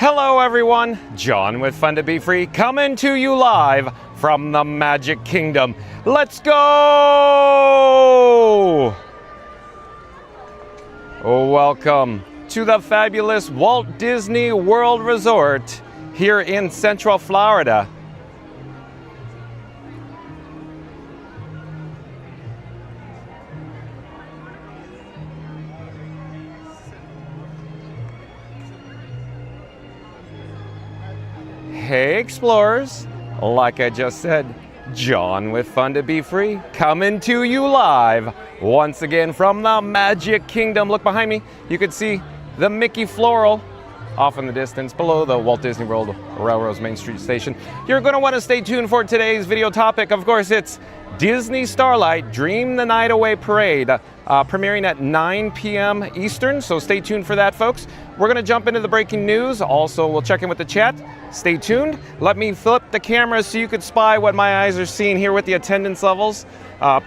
Hello everyone, John with Fun to Be Free coming to you live from the Magic Kingdom. Let's go! Welcome to the fabulous Walt Disney World Resort here in Central Florida. Hey explorers, like I just said, John with Fun to Be Free coming to you live once again from the Magic Kingdom. Look behind me, you can see the Mickey Floral off in the distance below the Walt Disney World Railroad's Main Street Station. You're going to want to stay tuned for today's video topic. Of course, it's Disney Starlight Dream the Night Away Parade, premiering at 9 p.m. Eastern, so stay tuned for that, folks. We're going to jump into the breaking news. Also, we'll check in with the chat. Stay tuned. Let me flip the camera so you could spy what my eyes are seeing here with the attendance levels.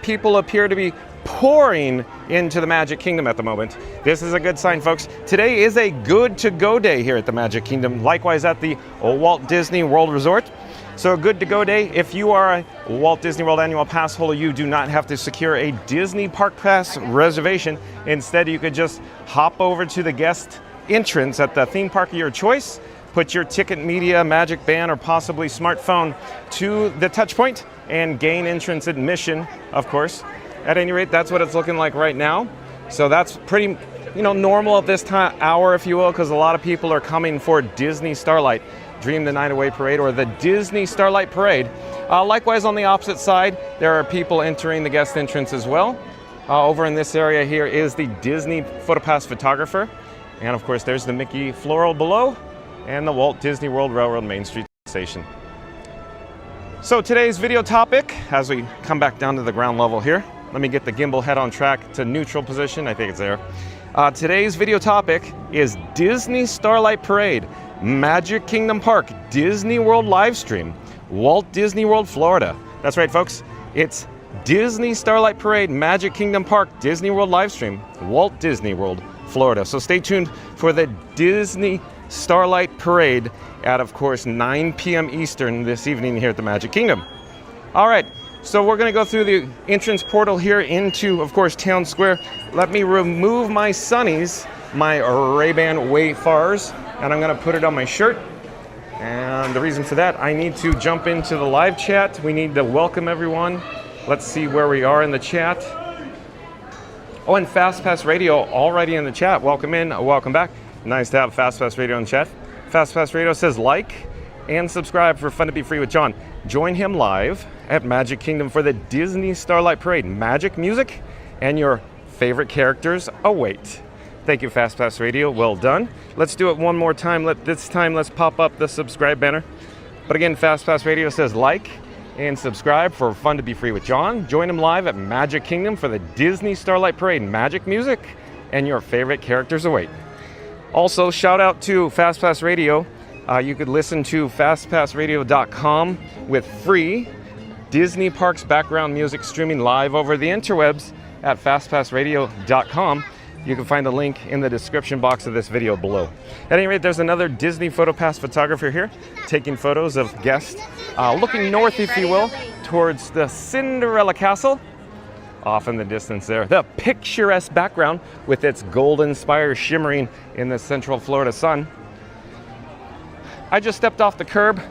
People appear to be pouring into the Magic Kingdom at the moment. This is a good sign, folks. Today is a good to go day here at the Magic Kingdom, likewise at the Walt Disney World Resort. So a good to go day. If you are a Walt Disney World annual pass holder, you do not have to secure a Disney Park Pass reservation. Instead, you could just hop over to the guest entrance at the theme park of your choice, put your ticket media, magic band, or possibly smartphone to the touch point and gain entrance admission, of course. At any rate, that's what it's looking like right now. So that's pretty, normal at this hour, if you will, because a lot of people are coming for Disney Starlight Dream the Night Away Parade, or the Disney Starlight Parade. Likewise, on the opposite side, there are people entering the guest entrance as well. Over in this area here is the Disney PhotoPass photographer. And of course, there's the Mickey Floral below and the Walt Disney World Railroad Main Street Station. So today's video topic, as we come back down to the ground level here, let me get the gimbal head on track to neutral position. I think it's there. Today's video topic is Disney Starlight Parade, Magic Kingdom Park, Disney World Livestream, Walt Disney World, Florida. That's right, folks. It's Disney Starlight Parade, Magic Kingdom Park, Disney World Livestream, Walt Disney World, Florida. So stay tuned for the Disney Starlight Parade at, of course, 9 p.m. Eastern this evening here at the Magic Kingdom. All right, so we're going to go through the entrance portal here into, of course, Town Square. Let me remove my sunnies, my Ray-Ban Wayfarers, and I'm going to put it on my shirt. And the reason for that, I need to jump into the live chat. We need to welcome everyone. Let's see where we are in the chat. Oh, and FastPass Radio already in the chat. Welcome in, welcome back. Nice to have FastPass Radio in the chat. FastPass Radio says like and subscribe for Fun to Be Free with John. Join him live at Magic Kingdom for the Disney Starlight Parade. Magic music and your favorite characters await. Thank you, FastPass Radio. Well done. Let's do it one more time. This time, let's pop up the subscribe banner. But again, FastPass Radio says like and subscribe for Fun to Be Free with John. Join him live at Magic Kingdom for the Disney Starlight Parade. Magic music and your favorite characters await. Also, shout out to FastPass Radio. You could listen to fastpassradio.com with free Disney Parks background music streaming live over the interwebs at fastpassradio.com. You can find the link in the description box of this video below. At any rate, there's another Disney PhotoPass photographer here taking photos of guests looking north, if you will, towards the Cinderella Castle. Off in the distance there, the picturesque background with its golden spire shimmering in the Central Florida sun. I just stepped off the curb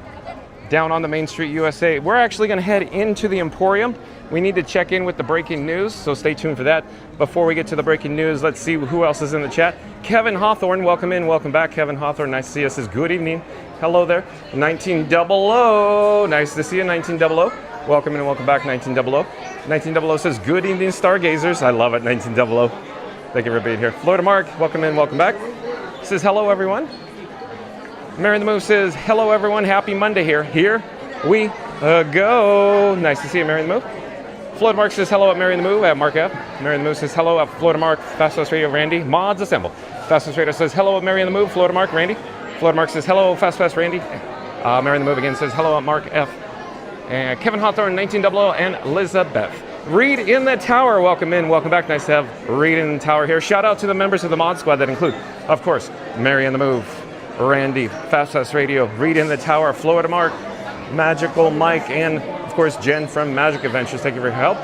down on the Main Street USA. We're actually going to head into the Emporium. We need to check in with the breaking news, so stay tuned for that. Before we get to the breaking news, let's see who else is in the chat. Kevin Hawthorne, welcome in, welcome back. Kevin Hawthorne, nice to see you. Says good evening. Hello there. 1900, nice to see you, 1900. Welcome in and welcome back, 1900. 1900 says good evening, stargazers. I love it, 1900. Thank you for being here. Florida Mark, welcome in, welcome back. Says hello, everyone. Mary the Move says hello, everyone. Happy Monday here. Here we go. Nice to see you, Mary the Move. Florida Mark says hello at Mary the Move at Mark F. Mary the Move says hello at Florida Mark. FastPass Radio, Randy. Mods assemble. FastPass Radio says hello at Mary the Move. Florida Mark, Randy. Florida Mark says hello, FastPass Randy. Mary the Move again says hello at Mark F. And Kevin Hawthorne, 1900, and Elizabeth. Reed in the Tower, welcome in, welcome back. Nice to have Reed in the Tower here. Shout out to the members of the Mod Squad that include, of course, Mary in the Move, Randy, Fast Pass Radio, Reed in the Tower, Florida Mark, Magical Mike, and of course Jen from Magic Adventures. Thank you for your help.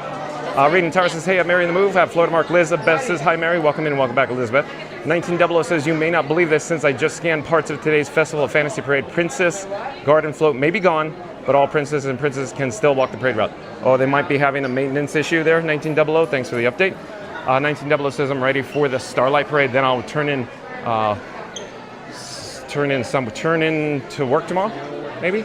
Reed in the Tower says, hey, I'm Mary in the Move. Florida Mark Elizabeth says, hi Mary, welcome in and welcome back Elizabeth. 1900 says, you may not believe this since I just scanned parts of today's Festival of Fantasy Parade. Princess Garden Float may be gone, but all princesses and princes can still walk the parade route. Oh, they might be having a maintenance issue there, 1900. Thanks for the update. 1900 says, I'm ready for the Starlight Parade. Then I'll turn in to work tomorrow, maybe.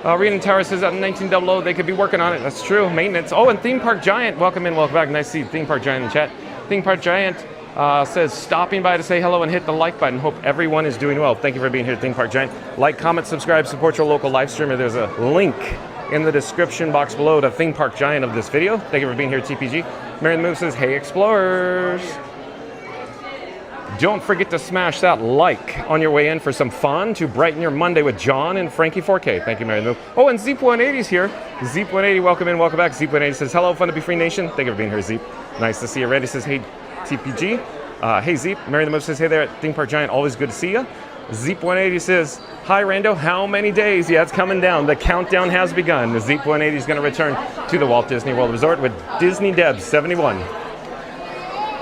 Reed in the Tower says, 1900, they could be working on it. That's true, maintenance. Oh, and Theme Park Giant, welcome in, welcome back. Nice to see Theme Park Giant in the chat. Theme Park Giant says, stopping by to say hello and hit the like button. Hope everyone is doing well. Thank you for being here at Theme Park Giant. Like, comment, subscribe, support your local live streamer. There's a link in the description box below to Theme Park Giant of this video. Thank you for being here, TPG. Mary the Move says, hey, explorers. Don't forget to smash that like on your way in for some fun to brighten your Monday with John and Frankie 4K. Thank you, Mary the Move. Oh, and Zeep180's here. Zeep180, welcome in, welcome back. Zeep180 says, hello, fun to be free nation. Thank you for being here, Zeep. Nice to see you. Randy says, hey, TPG. Hey, Zeep. Mary the Move says, hey there at Theme Park Giant. Always good to see you. Zeep180 says, hi, Rando. How many days? Yeah, it's coming down. The countdown has begun. The Zeep180 is going to return to the Walt Disney World Resort with Disney Debs 71.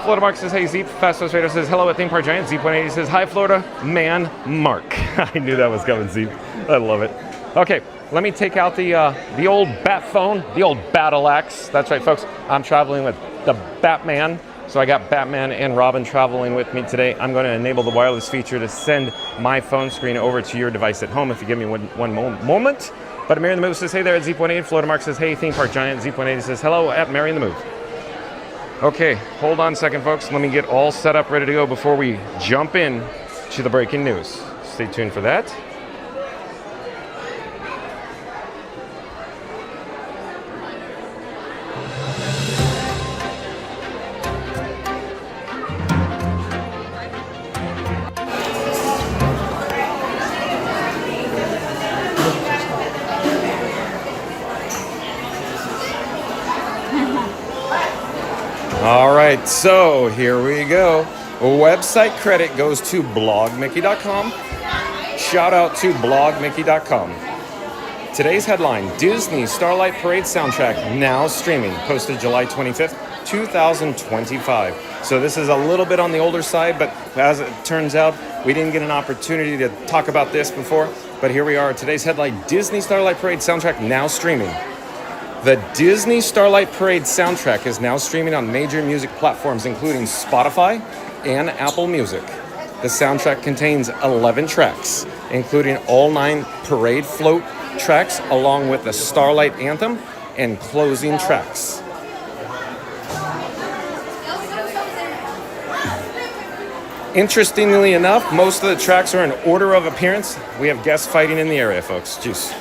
Florida Mark says, hey, Zeep. Fast Pass Radio says, hello at Theme Park Giant. Zeep180 says, hi, Florida man, Mark. I knew that was coming, Zeep. I love it. Okay, let me take out the old bat phone, the old battle axe. That's right, folks. I'm traveling with the Batman. So I got Batman and Robin traveling with me today. I'm going to enable the wireless feature to send my phone screen over to your device at home if you give me one moment. But Mary in the Move says, hey there at Zeep180. Florida Mark says, hey, Theme Park Giant. Zeep180 says, hello at Mary in the Move. Okay, hold on a second, folks. Let me get all set up, ready to go before we jump in to the breaking news. Stay tuned for that. All right, so here we go. Website credit goes to blogmickey.com. Shout out to blogmickey.com. Today's headline, Disney Starlight Parade soundtrack now streaming, posted July 25th, 2025. So this is a little bit on the older side, but as it turns out, we didn't get an opportunity to talk about this before, but here we are. Today's headline, Disney Starlight Parade soundtrack now streaming. The Disney Starlight Parade soundtrack is now streaming on major music platforms, including Spotify and Apple Music. The soundtrack contains 11 tracks, including all 9 parade float tracks, along with the Starlight Anthem and closing tracks. Interestingly enough, most of the tracks are in order of appearance. We have guests fighting in the area, folks. Juice.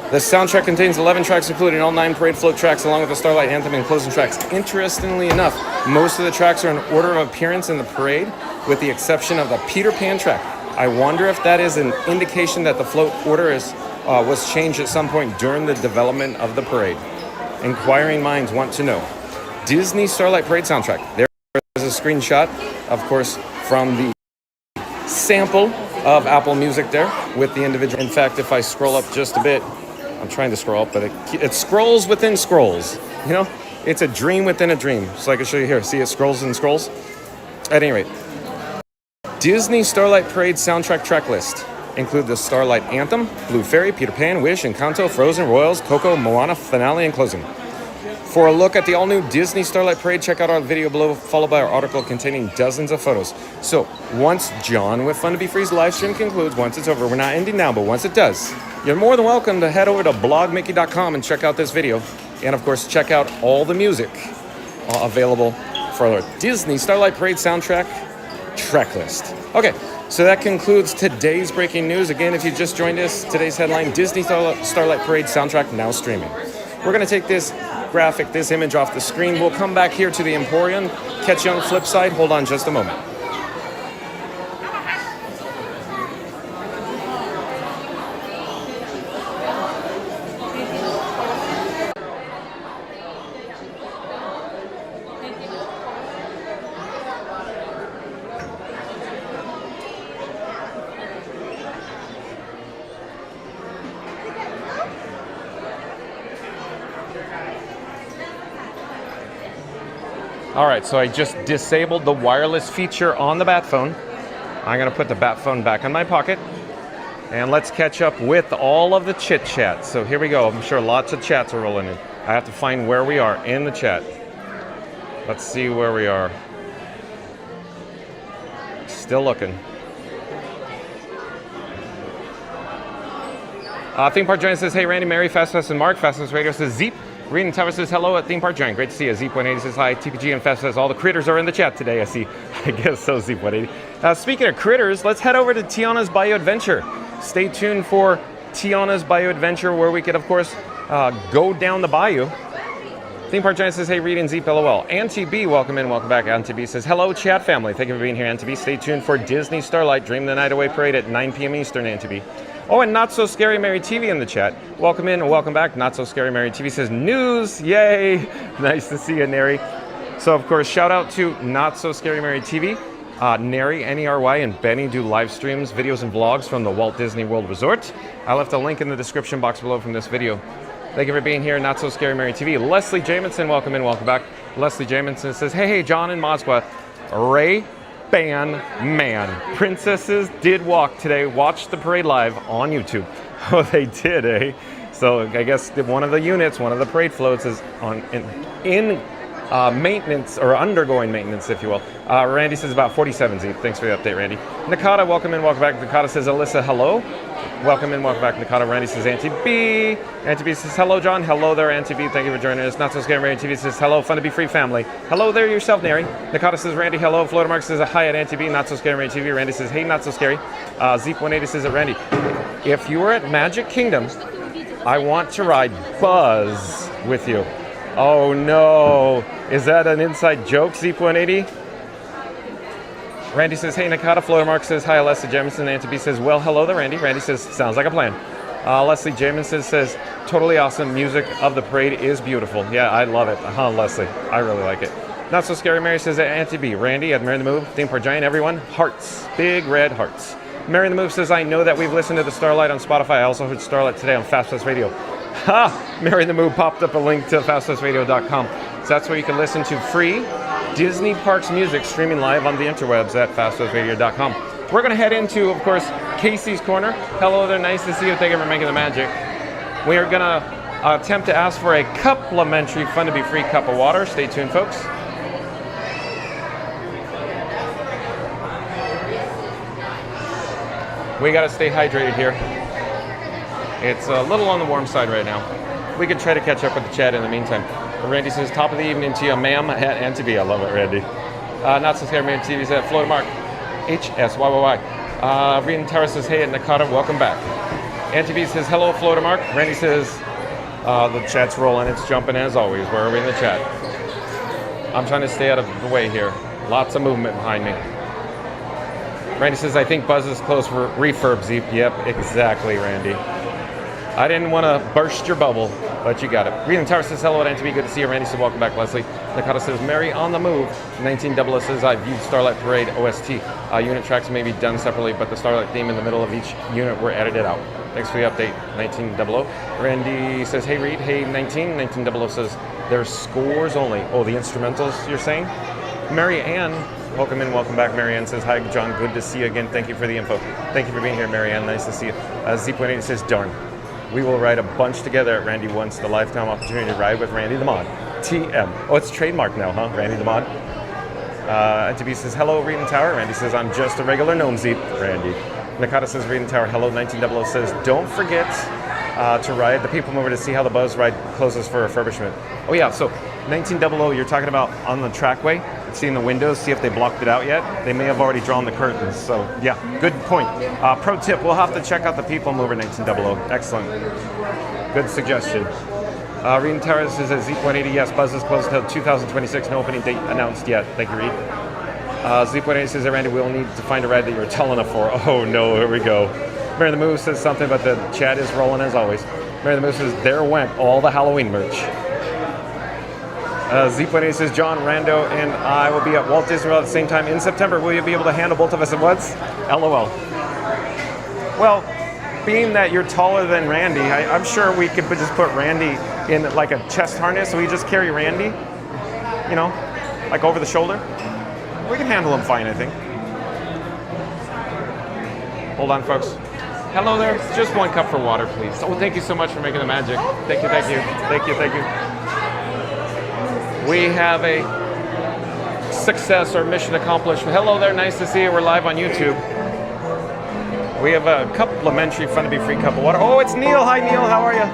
The soundtrack contains 11 tracks, including all 9 parade float tracks, along with the Starlight Anthem and closing tracks. Interestingly enough, most of the tracks are in order of appearance in the parade, with the exception of the Peter Pan track. I wonder if that is an indication that the float order was changed at some point during the development of the parade. Inquiring minds want to know. Disney Starlight Parade soundtrack. There is a screenshot, of course, from the sample of Apple Music there with the individual. In fact, if I scroll up just a bit, I'm trying to scroll up, but it scrolls within scrolls. You know, it's a dream within a dream. So I can show you here. See, it scrolls and scrolls. At any rate, Disney Starlight Parade soundtrack track list include the Starlight Anthem, Blue Fairy, Peter Pan, Wish, Encanto, Frozen, Royals, Coco, Moana, Finale, and closing. For a look at the all-new Disney Starlight Parade, check out our video below, followed by our article containing dozens of photos. So, once John with Fun to Be Free's live stream concludes, once it's over, we're not ending now, but once it does, you're more than welcome to head over to blogmickey.com and check out this video. And, of course, check out all the music available for our Disney Starlight Parade soundtrack track list. Okay, so that concludes today's breaking news. Again, if you just joined us, today's headline, Disney Starlight Parade soundtrack now streaming. We're going to take this graphic, this image off the screen. We'll come back here to the Emporium, catch you on the flip side. Hold on just a moment. All right, so I just disabled the wireless feature on the bat phone. I'm gonna put the bat phone back in my pocket. And let's catch up with all of the chit chat. So here we go. I'm sure lots of chats are rolling in. I have to find where we are in the chat. Let's see where we are. Still looking. Theme Park Giant says, hey Randy, Mary, Fast and Mark. Fast Radio says, Zeep. Reading Tower says, hello at Theme Park Giant. Great to see you. Zeep 180 says, hi. TPG and Fast says, all the critters are in the chat today. I see. I guess so, Zeep 180. Speaking of critters, let's head over to Tiana's Bayou Adventure. Stay tuned for Tiana's Bayou Adventure, where we could, of course, go down the bayou. Theme Park Giant says, hey, Reed and Zeep, LOL. Auntie B, welcome in, welcome back. Auntie B says, hello, chat family. Thank you for being here, Auntie B. Stay tuned for Disney Starlight Dream the Night Away Parade at 9 p.m. Eastern, Auntie B. Oh, and Not So Scary Mary TV in the chat. Welcome in and welcome back. Not So Scary Mary TV says, news, yay. Nice to see you, Neri. So, of course, shout out to Not So Scary Mary TV. Neri, N-E-R-Y, and Benny do live streams, videos, and vlogs from the Walt Disney World Resort. I left a link in the description box below from this video. Thank you for being here, Not So Scary Mary TV. Leslie Jamison, welcome in, welcome back. Leslie Jamison says, hey, John and Mosqua, Ray-Ban Man. Princesses did walk today. Watch the parade live on YouTube. Oh, they did, eh? So I guess one of the units, one of the parade floats is in maintenance, or undergoing maintenance, if you will. Randy says about 47 Z. Thanks for the update, Randy. Nakata, welcome in, welcome back. Nakata says, Alyssa, hello. Welcome in, welcome back. Nakata, Randy says, Auntie B. Auntie B says, hello, John. Hello there, Auntie B. Thank you for joining us. Not So Scary Randy TV says, hello, fun to be free family. Hello there yourself, Neri. Nakata says, Randy, hello. Florida Mark says, hi at Auntie B. Not So Scary Randy TV. Randy says, hey, Not So Scary. Zeep180 says, Randy, if you were at Magic Kingdom, I want to ride Buzz with you. Oh no, is that an inside joke, Zeep180? Randy says, hey, Nakata. Florida Mark says, hi, Leslie Jamison. Auntie B says, well, hello there, Randy. Randy says, sounds like a plan. Leslie Jamison says, totally awesome. Music of the parade is beautiful. Yeah, I love it. Leslie, I really like it. Not So Scary Mary says, Auntie B. Randy, Admire the Move. Theme Park Giant, everyone. Hearts. Big red hearts. Mary the Move says, I know that we've listened to the Starlight on Spotify. I also heard Starlight today on Fast Radio. Ha! Mary the Move popped up a link to fastpassradio.com. So that's where you can listen to free Disney Parks music streaming live on the interwebs at fastpassradio.com. We're going to head into, of course, Casey's Corner. Hello there, nice to see you. Thank you for making the magic. We are going to attempt to ask for a complimentary, fun to be free cup of water. Stay tuned, folks. We got to stay hydrated here. It's a little on the warm side right now. We could try to catch up with the chat in the meantime. Randy says, top of the evening to you, ma'am, at Auntie B. I love it, Randy. Not So Scary Man TV says, Florida Mark, HSYYY. Reed and Tara says, hey, at Nakata, welcome back. Auntie B says, hello, Florida Mark. Randy says, the chat's rolling, it's jumping as always. Where are we in the chat? I'm trying to stay out of the way here. Lots of movement behind me. Randy says, I think Buzz is close for refurb, Zeep. Yep, exactly, Randy. I didn't want to burst your bubble, but you got it. Reed and Tower says, hello at NTV. Good to see you. Randy says, welcome back, Leslie. Nakata says, Mary on the move. 1900 says, I viewed Starlight Parade OST. Unit tracks may be done separately, but the Starlight theme in the middle of each unit were edited out. Thanks for the update, 1900. Randy says, hey, Reed. Hey, 1900 says, there's scores only. Oh, the instrumentals, you're saying? Mary Ann, welcome in, welcome back. Mary Ann says, hi, John. Good to see you again. Thank you for the info. Thank you for being here, Mary Ann. Nice to see you. Z.8 says, darn. We will ride a bunch together at Randy Once, the lifetime opportunity to ride with Randy the Mod. TM. Oh, it's trademarked now, huh? Randy the Mod. NTB says, hello, Reed and Tower. Randy says, I'm just a regular gnome Zeep. Randy. Nakata says, Reed and Tower. Hello, 1900 says, don't forget to ride the People Mover to see how the Buzz ride closes for refurbishment. Oh, yeah, so 1900, you're talking about on the trackway, seeing the windows, see if they blocked it out yet. They may have already drawn the curtains, so yeah, good point. Pro tip, we'll have to check out the People Mover 1900. Excellent. Good suggestion. Reed and Tara says at Z180, yes, Buzz is closed until 2026, no opening date announced yet. Thank you, Reed. Z180 says that Randy, we'll need to find a ride that you were tall enough for. Oh no, here we go. Mary the Moose says something, but the chat is rolling as always. Mary the Moose says, there went all the Halloween merch. Z180 says, John, Rando, and I will be at Walt Disney World at the same time in September. Will you be able to handle both of us at once? LOL. Well, being that you're taller than Randy, I'm sure we could just put Randy in like a chest harness, so we just carry Randy, you know? Like over the shoulder? We can handle them fine, I think. Hold on, folks. Hello there. Just 1 cup for water, please. Oh, thank you so much for making the magic. Thank you, thank you. Thank you, thank you. We have a success or mission accomplished. Hello there. Nice to see you. We're live on YouTube. We have a complimentary Fun to Be Free cup of water. Oh, it's Neil. Hi, Neil. How are you?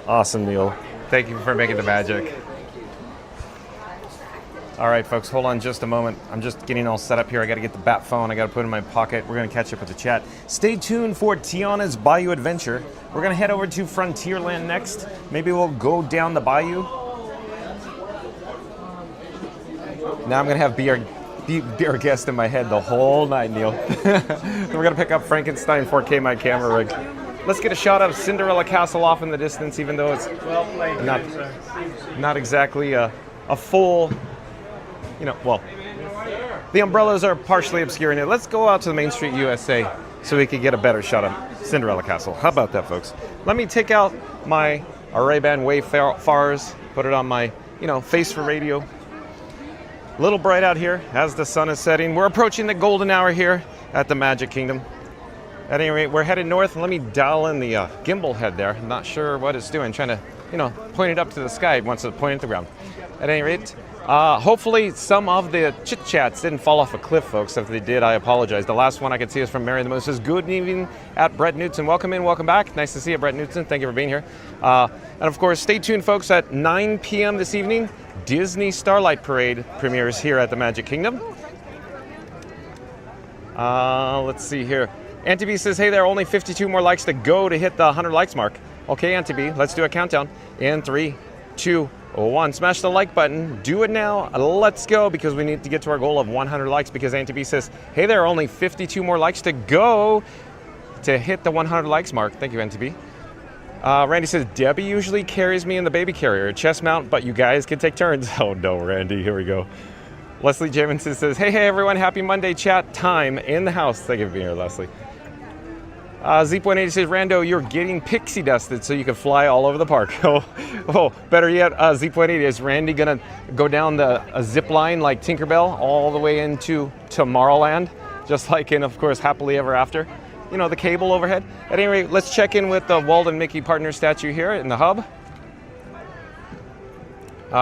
Awesome, Neil. Thank you for making the magic. All right, folks, hold on just a moment. I'm just getting all set up here. I got to get the bat phone. I got to put it in my pocket. We're going to catch up with the chat. Stay tuned for Tiana's Bayou adventure. We're going to head over to Frontierland next. Maybe we'll go down the Bayou. Now I'm going to have be our guest in my head the whole night, Neil. We're going to pick up Frankenstein 4K my camera rig. Let's get a shot of Cinderella Castle off in the distance, even though it's not exactly a full... well, the umbrellas are partially obscuring it. Let's go out to the Main Street USA so we can get a better shot of Cinderella Castle. How about that, folks? Let me take out my Ray-Ban Wayfarers, put it on my, face for radio. A little bright out here as the sun is setting. We're approaching the golden hour here at the Magic Kingdom. At any rate, we're headed north. Let me dial in the gimbal head there. I'm not sure what it's doing, trying to, point it up to the sky once it pointed at the ground. At any rate, hopefully some of the chit-chats didn't fall off a cliff, folks. If they did, I apologize. The last one I could see is from Mary the Moose. Says, good evening at Brett Knutson. Welcome in, welcome back. Nice to see you, Brett Knutson. Thank you for being here. And of course, stay tuned, folks. At 9 p.m. this evening, Disney Starlight Parade premieres here at the Magic Kingdom. Let's see here. Auntie B says, hey there, only 52 more likes to go to hit the 100 likes mark. Okay, Auntie B, let's do a countdown. In 3, 2, 1. Smash the like button. Do it now. Let's go, because we need to get to our goal of 100 likes, because Auntie B says, hey there, only 52 more likes to go to hit the 100 likes mark. Thank you, Auntie B. Randy says, Debbie usually carries me in the baby carrier, chest mount, but you guys can take turns. Oh no, Randy, here we go. Leslie Jamison says, hey everyone, happy Monday chat time in the house. Thank you for being here, Leslie. Zeep180 says, Rando, you're getting pixie dusted so you can fly all over the park. Oh, better yet, Zeep180, is Randy gonna go down a zip line like Tinkerbell all the way into Tomorrowland, just like in, of course, Happily Ever After? The cable overhead. At any rate, let's check in with the Walt and Mickey partner statue here in the hub.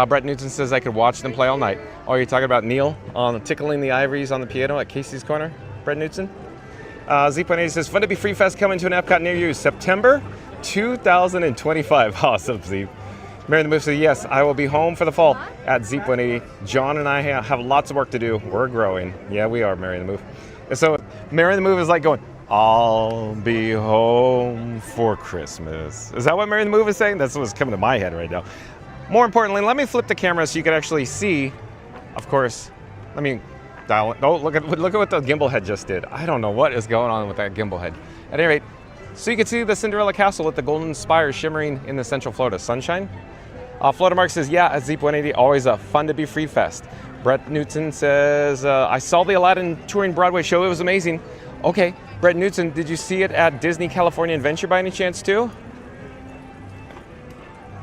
Brett Newton says I could watch them play all night. Oh, you're talking about Neil tickling the ivories on the piano at Casey's Corner? Brett Newton? Z.80 says, Fun to Be Free Fest coming to an Epcot near you, September 2025. Awesome, Zeep. Mary the Move says, yes, I will be home for the fall at Zeep180. John and I have lots of work to do. We're growing. Yeah, we are, Mary the Move. And so Mary the Move is like going, I'll be home for Christmas. Is that what Mary the Move is saying? That's what's coming to my head right now. More importantly, let me flip the camera so you can actually see, of course, let me dial it. Oh, look at what the gimbal head just did. I don't know what is going on with that gimbal head. At any rate, so you can see the Cinderella Castle with the golden spire shimmering in the central Florida sunshine. Florida Mark says, yeah, at Zeep180, always a Fun to Be Free Fest. Brett Newton says, I saw the Aladdin Touring Broadway show. It was amazing. Okay, Brett Newton, did you see it at Disney California Adventure by any chance too?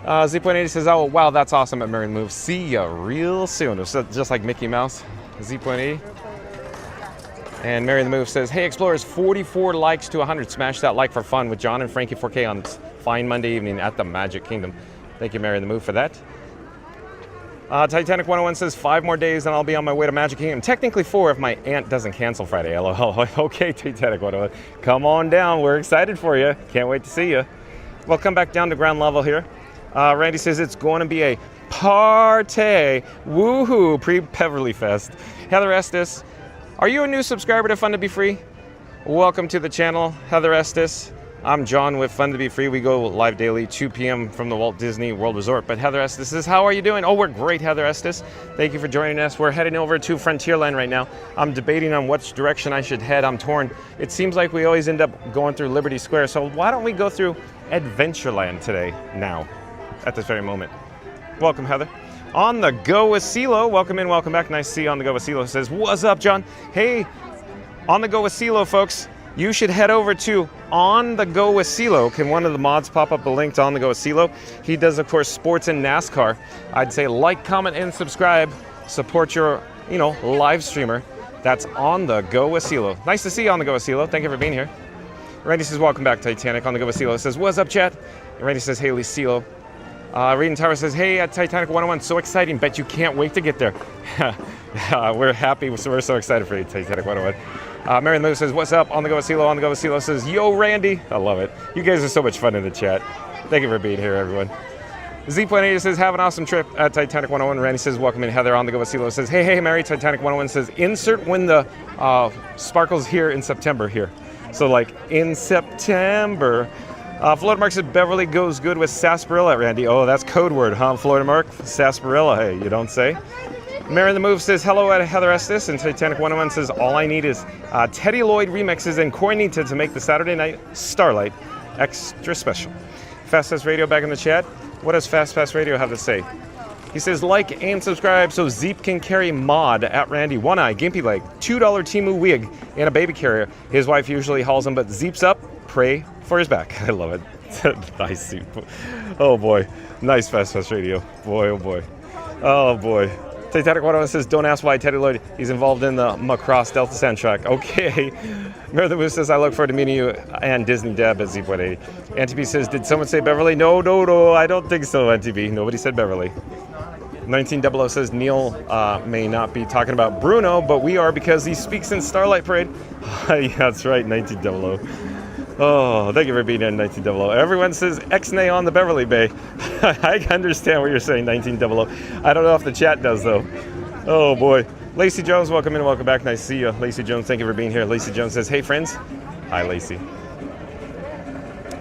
Zeep180 says, oh, wow, that's awesome at Mary Move. See ya real soon. It was just like Mickey Mouse. Zeep180. And Mary the Move says, hey, Explorers, 44 likes to 100. Smash that like for fun with John and Frankie 4K on this fine Monday evening at the Magic Kingdom. Thank you, Mary the Move, for that. Titanic 101 says, 5 more days and I'll be on my way to Magic Kingdom. Technically 4 if my aunt doesn't cancel Friday. LOL. Okay, Titanic 101. Come on down. We're excited for you. Can't wait to see you. Well, come back down to ground level here. Randy says it's going to be a party. Woohoo, pre-Beverly Fest. Heather Estes, are you a new subscriber to Fun to Be Free? Welcome to the channel, Heather Estes. I'm John with Fun to Be Free. We go live daily, 2 p.m. from the Walt Disney World Resort. But Heather Estes says, how are you doing? Oh, we're great, Heather Estes. Thank you for joining us. We're heading over to Frontierland right now. I'm debating on which direction I should head. I'm torn. It seems like we always end up going through Liberty Square. So why don't we go through Adventureland today, now, at this very moment. Welcome, Heather. On the Go with CeeLo, welcome in, welcome back. Nice to see you on the Go with CeeLo. Says, what's up, John? Hey, on the Go with CeeLo, folks. You should head over to On the Go with CeeLo. Can one of the mods pop up a link to On the Go with CeeLo? He does, of course, sports and NASCAR. I'd say like, comment, and subscribe. Support your, live streamer. That's On the Go with CeeLo. Nice to see you on the Go with CeeLo. Thank you for being here. Randy says, welcome back, Titanic. On the Go with CeeLo says, what's up, chat? And Randy says, hey, CeeLo. Reading Tower says, hey, at Titanic 101, so exciting. Bet you can't wait to get there. We're happy. So we're so excited for you, Titanic 101. Mary the Moose says, what's up? On the go with CeeLo. On the go with CeeLo says, yo, Randy. I love it. You guys are so much fun in the chat. Thank you for being here, everyone. Z.80 says, have an awesome trip at Titanic 101. Randy says, welcome in. Heather on the go with CeeLo says, hey, Mary. Titanic 101 says, insert when the sparkles here in September here. So like in September. Florida Mark says, Beverly goes good with sarsaparilla, Randy. Oh, that's code word, huh, Florida Mark? Sarsaparilla, hey, you don't say. Mary the Move says, hello at Heather Estes. And Titanic 101 says, all I need is Teddy Lloyd remixes and Cornita to make the Saturday night Starlight extra special. Fast Pass Radio back in the chat. What does Fast Pass Radio have to say? He says, like and subscribe so Zeep can carry Mod at Randy. One eye, gimpy leg, $2 Temu wig, and a baby carrier. His wife usually hauls him, but Zeep's up. Pray for his back. I love it. Nice Zeep. Oh boy. Nice Fast Pass Radio. Boy, oh boy. Oh boy. Titanic 101 says, don't ask why Teddy Lloyd is involved in the Macross Delta soundtrack. Okay. Mary the Moose says, I look forward to meeting you and Disney Deb at Z.80. NTB says, did someone say Beverly? No, I don't think so, NTB. Nobody said Beverly. 1900 says, Neil may not be talking about Bruno, but we are because he speaks in Starlight Parade. Yeah, that's right, 1900. Oh, thank you for being in 1900. Everyone says X-nay on the Beverly Bay. I understand what you're saying, 1900. I don't know if the chat does, though. Oh, boy. Lacey Jones, welcome in, welcome back. Nice to see you. Lacey Jones, thank you for being here. Lacey Jones says, hey, friends. Hi, Lacey.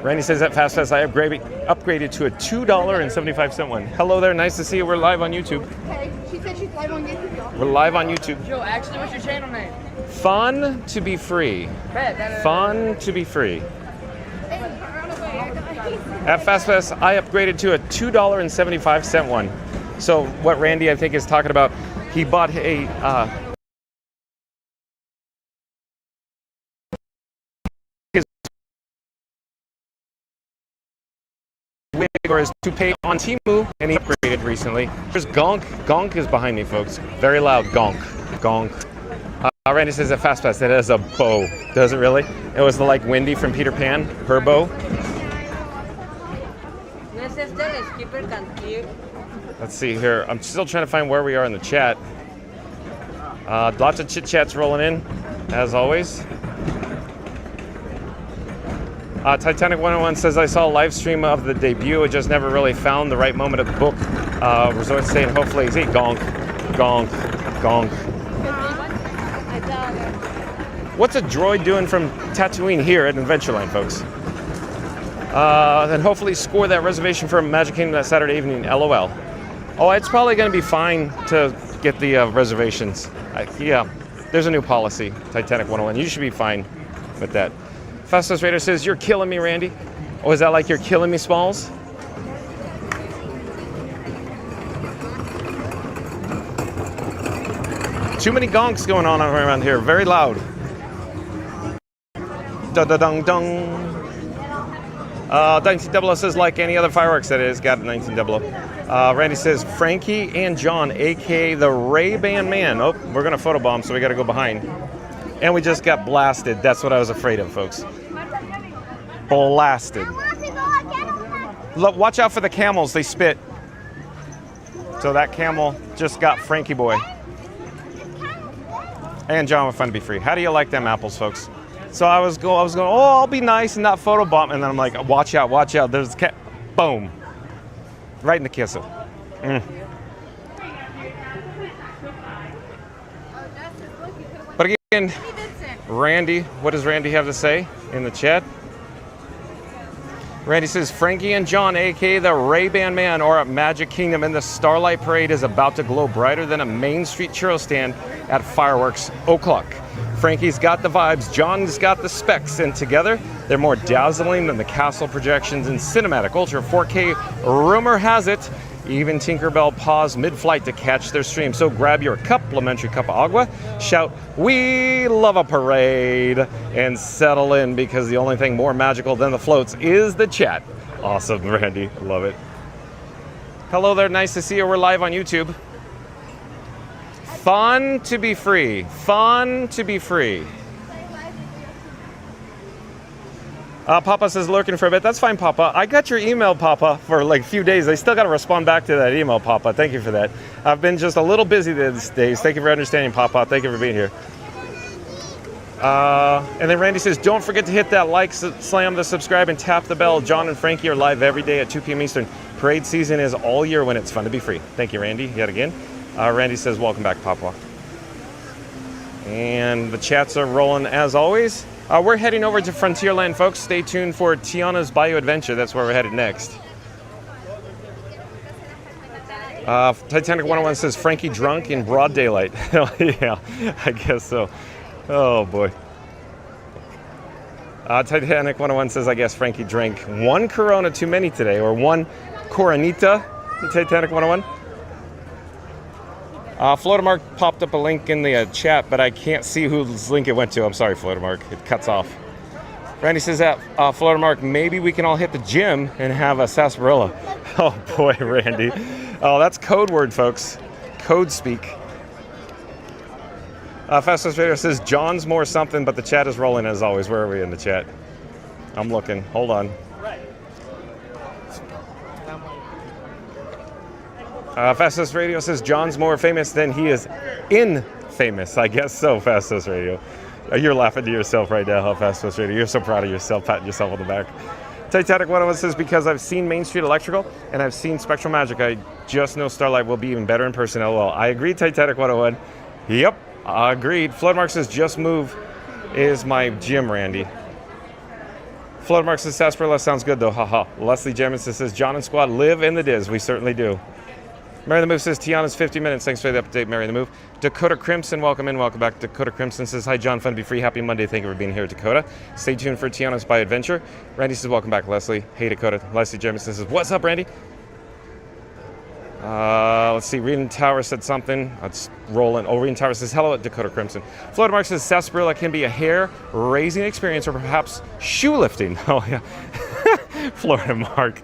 Randy says at Fast Pass, I upgraded to a $2.75 one. Hello there, nice to see you. We're live on YouTube. Okay, she said she's live on YouTube, y'all. We're live on YouTube. Joe, actually, what's your channel name? Fun to be free. Fun to be free. At Fast Pass, I upgraded to a $2.75 one. So what Randy, I think, is talking about, he bought a his wig or his toupee on Temu, and he upgraded recently. There's Gonk. Gonk is behind me, folks. Very loud. Gonk. Gonk. Randy says at Fast Pass, it has a bow. Does it really? It was like Wendy from Peter Pan, her bow. Let's see here. I'm still trying to find where we are in the chat. Lots of chit-chats rolling in, as always. Titanic 101 says, I saw a live stream of the debut. I just never really found the right moment to book resort stay, and hopefully, see, gonk, gonk, gonk. What's a droid doing from Tatooine here at Adventureland, folks? Then hopefully score that reservation for Magic Kingdom that Saturday evening, LOL. Oh, it's probably going to be fine to get the reservations. Yeah, there's a new policy, Titanic 101. You should be fine with that. Fastest Raider says, you're killing me, Randy. Oh, is that like you're killing me, Smalls? Too many gonks going on around here. Very loud. Da-da-dung-dung. 1900 says, like any other fireworks that is. Got it, 1900. Randy says, Frankie and John, a.k.a. the Ray-Ban Man. Oh, we're going to photobomb, so we got to go behind. And we just got blasted. That's what I was afraid of, folks. Blasted. Look, watch out for the camels. They spit. So that camel just got Frankie boy. And John with Fun to Be Free. How do you like them apples, folks? So I was going, oh, I'll be nice and not photobomb. And then I'm like, watch out, watch out. There's a cat. Boom. Right in the kisser. But again, Randy, what does Randy have to say in the chat? Randy says, Frankie and John, a.k.a. the Ray-Ban Man, or at Magic Kingdom, and the Starlight Parade is about to glow brighter than a Main Street churro stand at fireworks o'clock. Frankie's got the vibes, John's got the specs, and together they're more dazzling than the castle projections in Cinematic Ultra 4K. Rumor has it, even Tinkerbell paused mid-flight to catch their stream. So grab your complimentary cup of agua, shout, we love a parade, and settle in, because the only thing more magical than the floats is the chat. Awesome, Randy. Love it. Hello there. Nice to see you. We're live on YouTube. Fun to be free. Fun to be free. Papa says lurking for a bit. That's fine, Papa. I got your email, Papa, for like a few days. I still got to respond back to that email, Papa. Thank you for that. I've been just a little busy these days. Thank you for understanding, Papa. Thank you for being here. And then Randy says, don't forget to hit that like, slam the subscribe, and tap the bell. John and Frankie are live every day at 2 p.m. Eastern. Parade season is all year when it's fun to be free. Thank you, Randy, yet again. Randy says, welcome back, Papa. And the chats are rolling as always. We're heading over to Frontierland, folks. Stay tuned for Tiana's Bayou Adventure. That's where we're headed next. Titanic 101 says, Frankie drunk in broad daylight. Yeah, I guess so. Oh, boy. Titanic 101 says, I guess Frankie drank one Corona too many today, or one Coronita. Titanic 101. Floatermark popped up a link in the chat, but I can't see whose link it went to. I'm sorry, Floatermark. It cuts off. Randy says that, Floatermark, maybe we can all hit the gym and have a sarsaparilla. Oh, boy, Randy. Oh, that's code word, folks. Code speak. Fastest Radio says, John's more something, but the chat is rolling as always. Where are we in the chat? I'm looking. Hold on. Fastest Radio says, John's more famous than he is infamous. I guess so, Fastest Radio. You're laughing to yourself right now, huh, Fastest Radio? You're so proud of yourself, patting yourself on the back. Titanic 101 says, because I've seen Main Street Electrical and I've seen Spectral Magic, I just know Starlight will be even better in person. LOL. I agree, Titanic 101. Yep. Agreed. Floodmark says, just move is my gym, Randy. Floodmark says, sarsaparilla sounds good though, haha. Leslie Jamison says, John and Squad live in the Diz. We certainly do. Mary the Move says, Tiana's 50 minutes. Thanks for the update, Mary the Move. Dakota Crimson, welcome in, welcome back. Dakota Crimson says, hi John, fun to be free. Happy Monday. Thank you for being here, Dakota. Stay tuned for Tiana's Bayou Adventure. Randy says, welcome back, Leslie. Hey, Dakota. Leslie Jamison says, what's up, Randy? Let's see, Reading Tower said something. Let's roll in. Oh, Reading Tower says, hello, Dakota Crimson. Florida Mark says, sarsaparilla can be a hair-raising experience or perhaps shoe lifting. Oh, yeah. Florida Mark.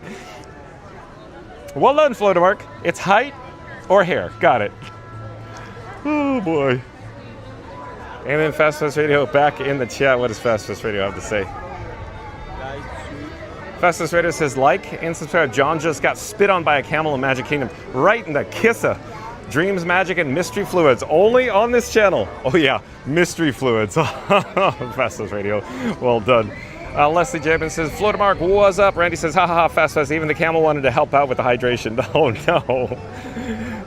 Well done, Florida Mark. It's height or hair. Got it. Oh, boy. And then Fast Radio back in the chat. What does Fast Radio have to say? Fastest Radio says, like and subscribe. John just got spit on by a camel in Magic Kingdom. Right in the kissa. Dreams, magic, and mystery fluids. Only on this channel. Oh, yeah. Mystery fluids. Fastest Radio. Well done. Leslie Jabin says, Florida Mark, what's up? Randy says, ha ha ha, fast. Even the camel wanted to help out with the hydration. Oh, no.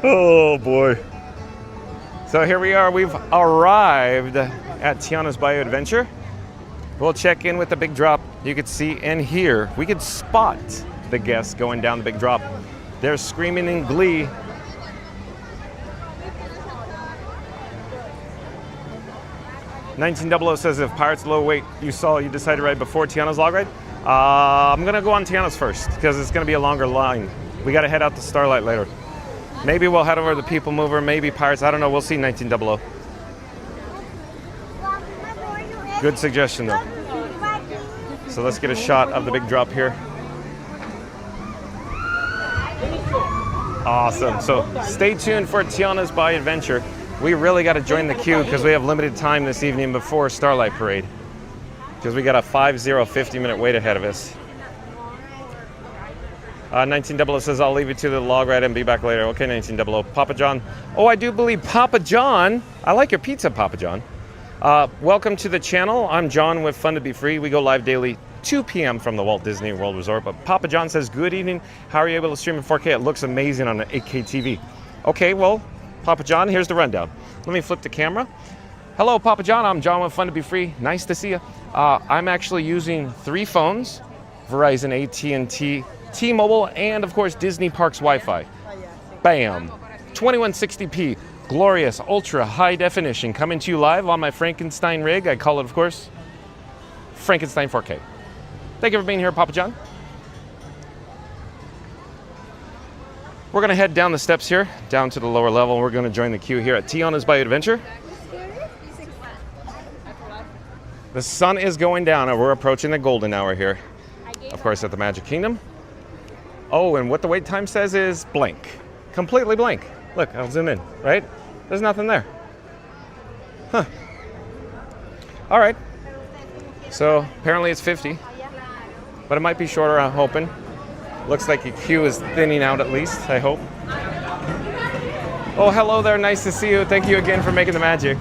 Oh, boy. So here we are. We've arrived at Tiana's Bayou Adventure. We'll check in with the big drop. You could see and hear. We could spot the guests going down the big drop. They're screaming in glee. $1900 says, if Pirates Low Weight you decided to ride before Tiana's log ride? I'm going to go on Tiana's first because it's going to be a longer line. We got to head out to Starlight later. Maybe we'll head over to the People Mover, maybe Pirates. I don't know. We'll see. 1900. Good suggestion, though. So let's get a shot of the big drop here. Awesome. So stay tuned for Tiana's Bayou Adventure. We really got to join the queue because we have limited time this evening before Starlight Parade. Because we got a 50-minute wait ahead of us. 1900 says, I'll leave you to the log ride and be back later. Okay, 1900. Papa John. Oh, I do believe Papa John. I like your pizza, Papa John. Welcome to the channel. I'm John with Fun to Be Free. We go live daily 2 p.m. from the Walt Disney World Resort. But Papa John says, good evening. How are you able to stream in 4K? It looks amazing on an 8K TV. Okay, well, Papa John, here's the rundown. Let me flip the camera. Hello, Papa John. I'm John with Fun to Be Free. Nice to see you. I'm actually using 3 phones, Verizon, AT&T, T-Mobile, and of course, Disney Parks Wi-Fi. Bam. 2160p. Glorious, ultra high definition, coming to you live on my Frankenstein rig. I call it, of course, Frankenstein 4K. Thank you for being here, Papa John. We're going to head down the steps here, down to the lower level. We're going to join the queue here at Tiana's Bayou Adventure. The sun is going down, and we're approaching the golden hour here, of course, at the Magic Kingdom. Oh, and what the wait time says is blank, completely blank. Look, I'll zoom in, right? There's nothing there. Huh. All right. So apparently it's 50. but it might be shorter, I'm hoping. Looks like the queue is thinning out at least, I hope. Oh, hello there, nice to see you. Thank you again for making the magic.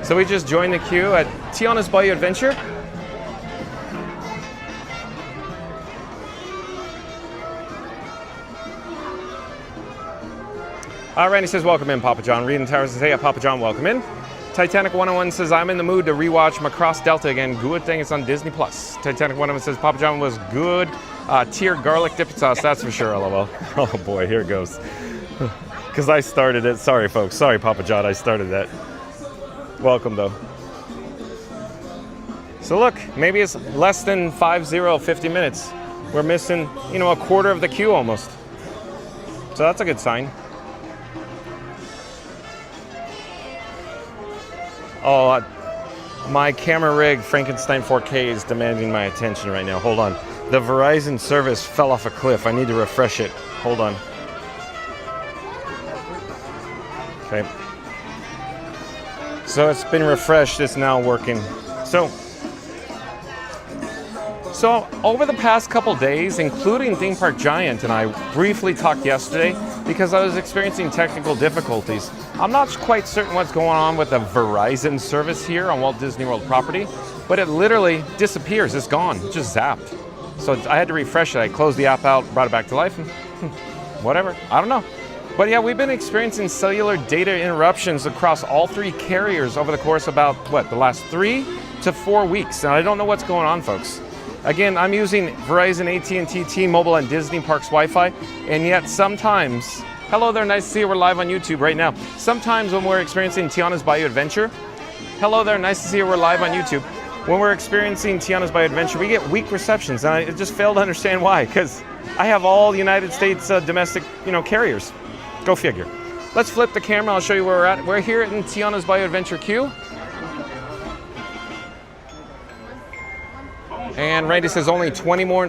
So we just joined the queue at Tiana's Bayou Adventure. Randy says, welcome in, Papa John. Reading Towers says, hey, Papa John, welcome in. Titanic 101 says, I'm in the mood to rewatch Macross Delta again. Good thing it's on Disney+. Titanic 101 says, Papa John was good. Tiered garlic dipping sauce, that's for sure, LOL. Oh boy, here it goes. Because I started it. Sorry, folks. Sorry, Papa John, I started that. Welcome, though. So look, maybe it's less than 50 minutes. We're missing, a quarter of the queue almost. So that's a good sign. Oh, my camera rig, Frankenstein 4K, is demanding my attention right now. Hold on. The Verizon service fell off a cliff. I need to refresh it. Hold on. Okay. So it's been refreshed. It's now working. So over the past couple days, including Theme Park Giant, and I briefly talked yesterday because I was experiencing technical difficulties. I'm not quite certain what's going on with the Verizon service here on Walt Disney World property, but it literally disappears. It's gone. It just zapped. So I had to refresh it. I closed the app out, brought it back to life, and whatever. I don't know. But yeah, we've been experiencing cellular data interruptions across all three carriers over the course of about, the last 3 to 4 weeks. And I don't know what's going on, folks. Again, I'm using Verizon, AT&T, T-Mobile, and Disney Parks Wi-Fi, and yet sometimes, hello there, nice to see you, we're live on YouTube right now. Sometimes when we're experiencing Tiana's Bayou Adventure, hello there, nice to see you, we're live on YouTube. When we're experiencing Tiana's Bayou Adventure, we get weak receptions, and I just fail to understand why, because I have all United States domestic, carriers. Go figure. Let's flip the camera, I'll show you where we're at. We're here in Tiana's Bayou Adventure queue. And Randy says only 20 more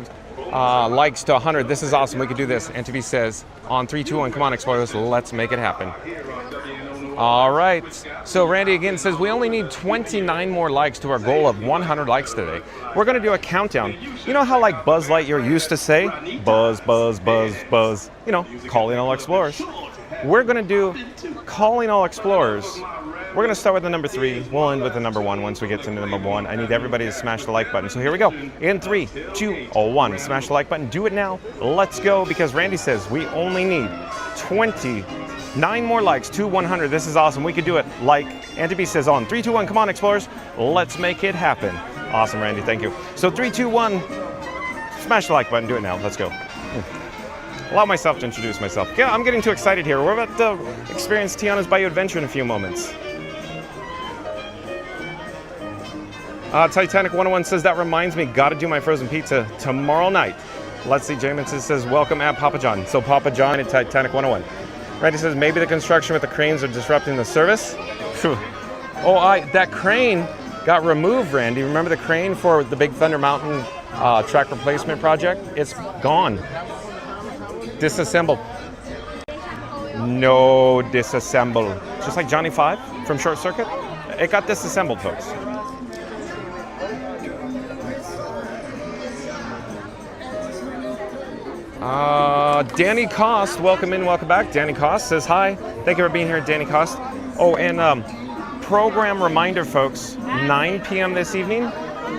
likes to 100. This is awesome. We could do this. NTV says on 3, 2, 1. Come on, Explorers. Let's make it happen. All right. So Randy again says we only need 29 more likes to our goal of 100 likes today. We're going to do a countdown. You know how like Buzz Lightyear used to say, buzz, buzz, buzz, buzz. Calling all explorers. We're going to do calling all explorers. We're going to start with the number 3. We'll end with the number 1 once we get to the number 1. I need everybody to smash the like button. So here we go. In 3, 2, 1. Smash the like button. Do it now. Let's go, because Randy says we only need 29 more likes to 100. This is awesome. We could do it. Like Antibi says on 3, 2, 1. Come on, Explorers. Let's make it happen. Awesome, Randy. Thank you. So 3, 2, 1. Smash the like button. Do it now. Let's go. Allow myself to introduce myself. Yeah, I'm getting too excited here. We're about to experience Tiana's Bayou Adventure in a few moments. Titanic 101 says, that reminds me, gotta do my frozen pizza tomorrow night. Let's see, Jamison says, welcome at Papa John. So Papa John at Titanic 101. Randy says, maybe the construction with the cranes are disrupting the service. That crane got removed, Randy. Remember the crane for the Big Thunder Mountain track replacement project? It's gone. Disassembled. No, disassembled. Just like Johnny 5 from Short Circuit. It got disassembled, folks. Danny Cost, welcome in, welcome back. Danny Cost says hi. Thank you for being here, Danny Cost. Oh, and program reminder, folks, 9 p.m. this evening,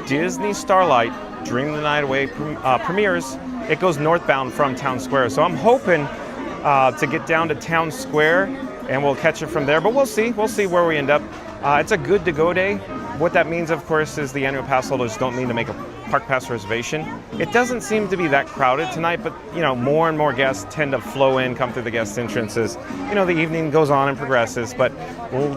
Disney Starlight, Dream the Night Away premieres. It goes northbound from Town Square. So I'm hoping to get down to Town Square and we'll catch it from there. But we'll see. We'll see where we end up. It's a good to-go day. What that means, of course, is the annual pass holders don't need to make a park pass reservation. It doesn't seem to be that crowded tonight, but more and more guests tend to flow in, come through the guest entrances. The evening goes on and progresses. But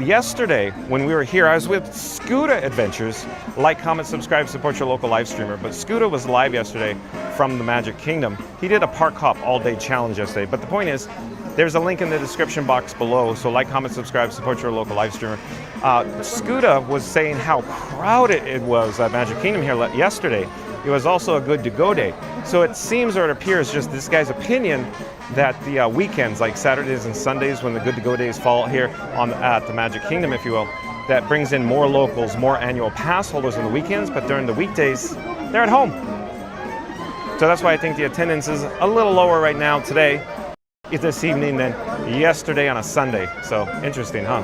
yesterday, when we were here, I was with Scuda Adventures. Like, comment, subscribe, support your local live streamer. But Scuda was live yesterday from the Magic Kingdom. He did a park hop all-day challenge yesterday. But the point is, there's a link in the description box below. So like, comment, subscribe, support your local live streamer. Scuda was saying how crowded it was at Magic Kingdom here yesterday. It was also a good to-go day. So it seems, or it appears, just this guy's opinion, that the weekends, like Saturdays and Sundays, when the good to-go days fall here at the Magic Kingdom, if you will, that brings in more locals, more annual pass holders on the weekends, but during the weekdays, they're at home. So that's why I think the attendance is a little lower right now today, this evening, than yesterday on a Sunday. So interesting, huh?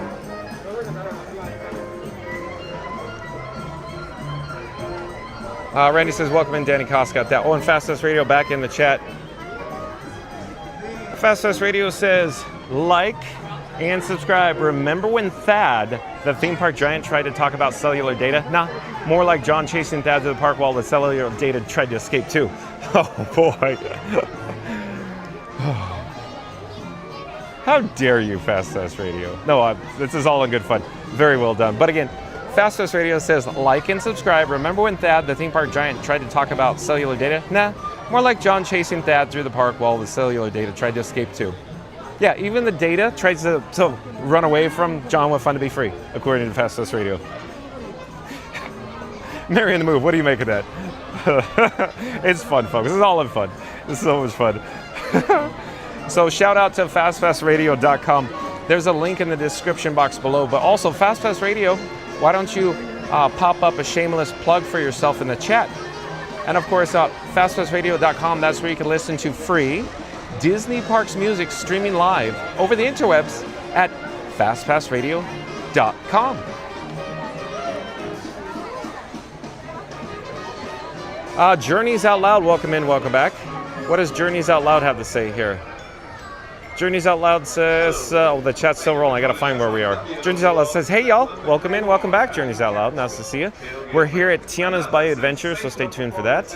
Randy says, welcome in, Danny Koss got that. Oh, and Fastest Radio back in the chat. Fastest Radio says, like and subscribe. Remember when Thad, the theme park giant, tried to talk about cellular data? Nah, more like John chasing Thad to the park while the cellular data tried to escape too. Oh boy. How dare you, Fastest Radio? No, this is all in good fun. Very well done. But again, Fastest Radio says, like and subscribe. Remember when Thad, the theme park giant, tried to talk about cellular data? Nah, more like John chasing Thad through the park while the cellular data tried to escape too. Yeah, even the data tries to run away from John with Fun to Be Free, according to Fastest Radio. Mary in the Move, what do you make of that? It's fun, folks. This is all in fun. This is so much fun. So shout out to fastfastradio.com. There's a link in the description box below, but also Fast Radio, why don't you pop up a shameless plug for yourself in the chat? And of course, fastfastradio.com, that's where you can listen to free Disney Parks music streaming live over the interwebs at fastfastradio.com. Journeys Out Loud, welcome in, welcome back. What does Journeys Out Loud have to say here? Journeys Out Loud says, oh, the chat's still rolling. I gotta find where we are. Journeys Out Loud says, hey y'all, welcome in, welcome back. Journeys Out Loud, nice to see you. We're here at Tiana's Bayou Adventure, so stay tuned for that.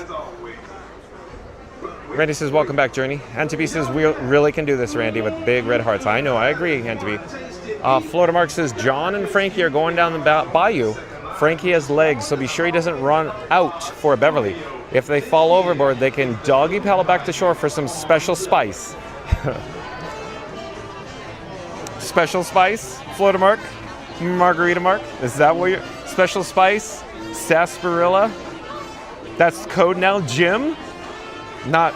Randy says, welcome back, Journey. Antibi says, we really can do this, Randy, with big red hearts. I know, I agree, Antibi. Florida Mark says, John and Frankie are going down the bayou. Frankie has legs, so be sure he doesn't run out for a Beverly. If they fall overboard, they can doggy paddle back to shore for some special spice. Special spice, Florida Mark? Margarita Mark? Is that what you're... Special spice? Sarsaparilla? That's code now, Jim? Not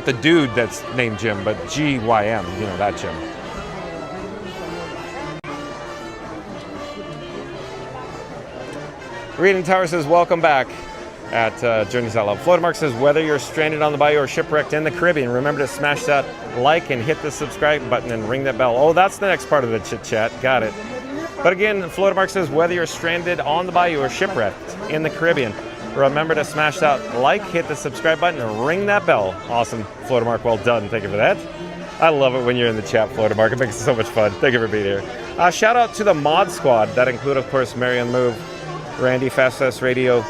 the dude that's named Jim, but G-Y-M, you know, that Jim. Reading Tower says, welcome back at Journeys Out Loud. Florida Mark says, whether you're stranded on the bayou or shipwrecked in the Caribbean, remember to smash that like and hit the subscribe button and ring that bell. Oh, that's the next part of the chit chat. Got it. But again, Florida Mark says, whether you're stranded on the bayou or shipwrecked in the Caribbean, remember to smash that like, hit the subscribe button, and ring that bell. Awesome, Florida Mark, well done. Thank you for that. I love it when you're in the chat, Florida Mark. It makes it so much fun. Thank you for being here. Shout out to the mod squad. That include, of course, Marion Move, Randy, Fast Radio,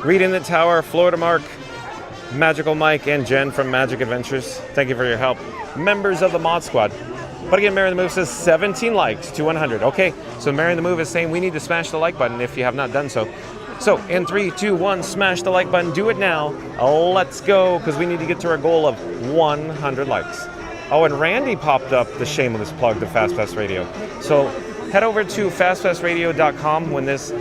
Reed in the Tower, Florida Mark, Magical Mike, and Jen from Magic Adventures. Thank you for your help. Members of the mod squad. But again, Marion the Move says 17 likes to 100. Okay, so Marion the Move is saying we need to smash the like button if you have not done so. So in 3, 2, 1, smash the like button. Do it now. Let's go, because we need to get to our goal of 100 likes. Oh, and Randy popped up the shameless plug to Fast Radio. So head over to fastfastradio.com when this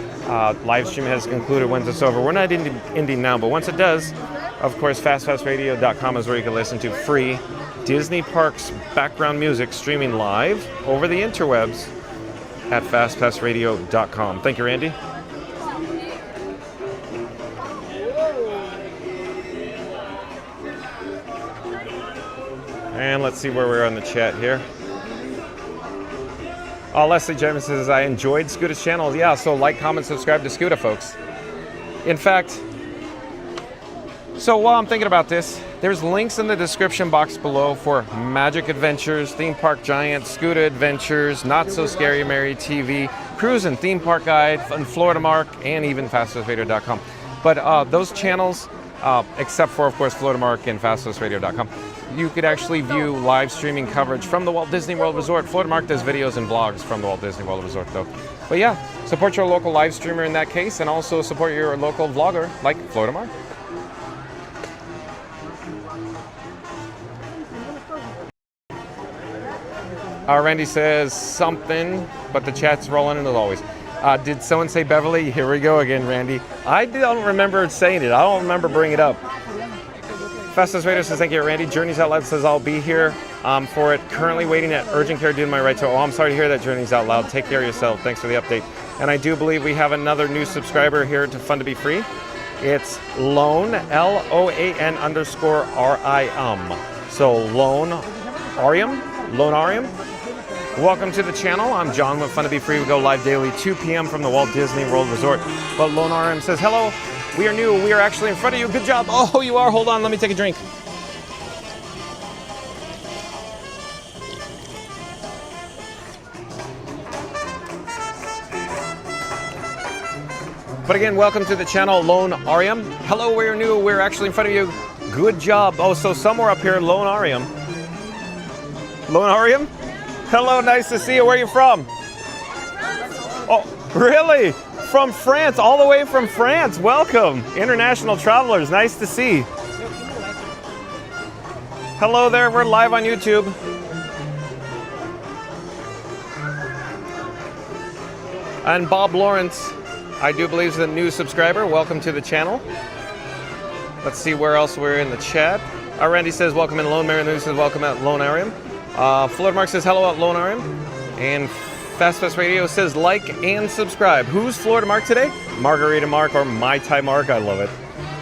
live stream has concluded, once it's over. We're not ending now, but once it does, of course, fastfastradio.com is where you can listen to free Disney Parks background music streaming live over the interwebs at fastfastradio.com. Thank you, Randy. And let's see where we're on the chat here. Leslie James says, I enjoyed Scoota's channel. Yeah, so like, comment, subscribe to Scooter, folks. In fact, so while I'm thinking about this, there's links in the description box below for Magic Adventures, Theme Park Giant, Scooter Adventures, Not So Scary Mary TV, Cruise and Theme Park Guide, and Florida Mark, and even fastfastradio.com. But those channels, except for, of course, Florida Mark and fastfastradio.com, you could actually view live streaming coverage from the Walt Disney World Resort. Florida Mark does videos and vlogs from the Walt Disney World Resort, though. But yeah, support your local live streamer in that case, and also support your local vlogger like Florida Mark. Randy says something, but the chat's rolling in as always. Did someone say Beverly? Here we go again, Randy. I don't remember saying it. I don't remember bringing it up. Fastest Radio says, thank you, Randy. Journeys Out Loud says, I'll be here for it. Currently waiting at urgent care due to my right to... Oh, I'm sorry to hear that, Journeys Out Loud. Take care of yourself. Thanks for the update. And I do believe we have another new subscriber here to Fun to Be Free. It's Lone, LOAN underscore RIM. So Lonarium. Welcome to the channel. I'm John with Fun to Be Free. We go live daily 2 p.m. from the Walt Disney World Resort. But Lonarium says, hello, we are new. We are actually in front of you. Good job. Oh, you are. Hold on. Let me take a drink. But again, welcome to the channel, Lonarium. Hello, we're new. We're actually in front of you. Good job. Oh, so somewhere up here, Lonarium. Lonarium? Hello, nice to see you. Where are you from? Oh, really? From France, all the way from France. Welcome. International travelers, nice to see. Hello there, we're live on YouTube. And Bob Lawrence, I do believe is a new subscriber. Welcome to the channel. Let's see where else we're in the chat. Randy says, welcome in Lone. Mary Lou says, welcome at Lonarium. Floyd Mark says, hello at Lonarium. And Fast Radio says, like and subscribe. Who's Florida Mark today? Margarita Mark or Mai Tai Mark. I love it.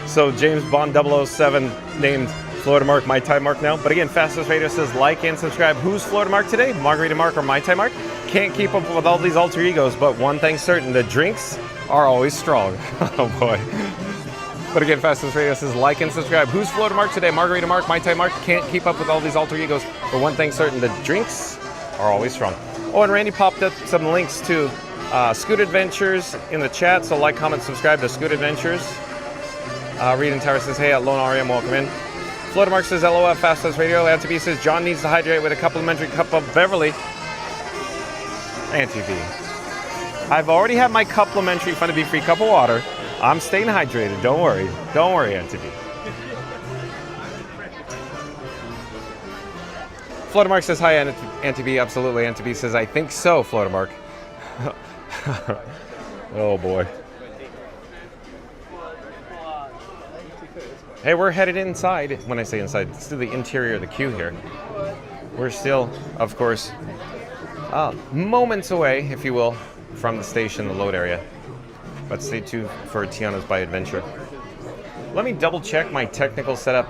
So James Bond 007 named Florida Mark Mai Tai Mark now. But again, Fast Radio says, like and subscribe. Who's Florida Mark today? Margarita Mark or Mai Tai Mark? Can't keep up with all these alter egos, but one thing's certain, the drinks are always strong. Oh boy. But again, Fastest Radio says, like and subscribe. Who's Florida Mark today? Margarita Mark, Mai Tai Mark. Can't keep up with all these alter egos, but one thing's certain, the drinks are always strong. Oh, and Randy popped up some links to Scoot Adventures in the chat, so like, comment, subscribe to Scoot Adventures. Reed and Tower says, hey, at Lonarium, welcome in. Florida Mark says, hello at Fastest Radio. Antibi says, John needs to hydrate with a complimentary cup of Beverly. Antibi. I've already had my complimentary Fun to Be Free cup of water. I'm staying hydrated. Don't worry. Don't worry, Antibi. Florida Mark says, hi, Antibi. Absolutely. Antibi says, I think so, Florida Mark. Oh, boy. Hey, we're headed inside. When I say inside, it's to the interior of the queue here. We're still, of course, moments away, if you will, from the station, the load area. But stay tuned for Tiana's by Adventure. Let me double check my technical setup,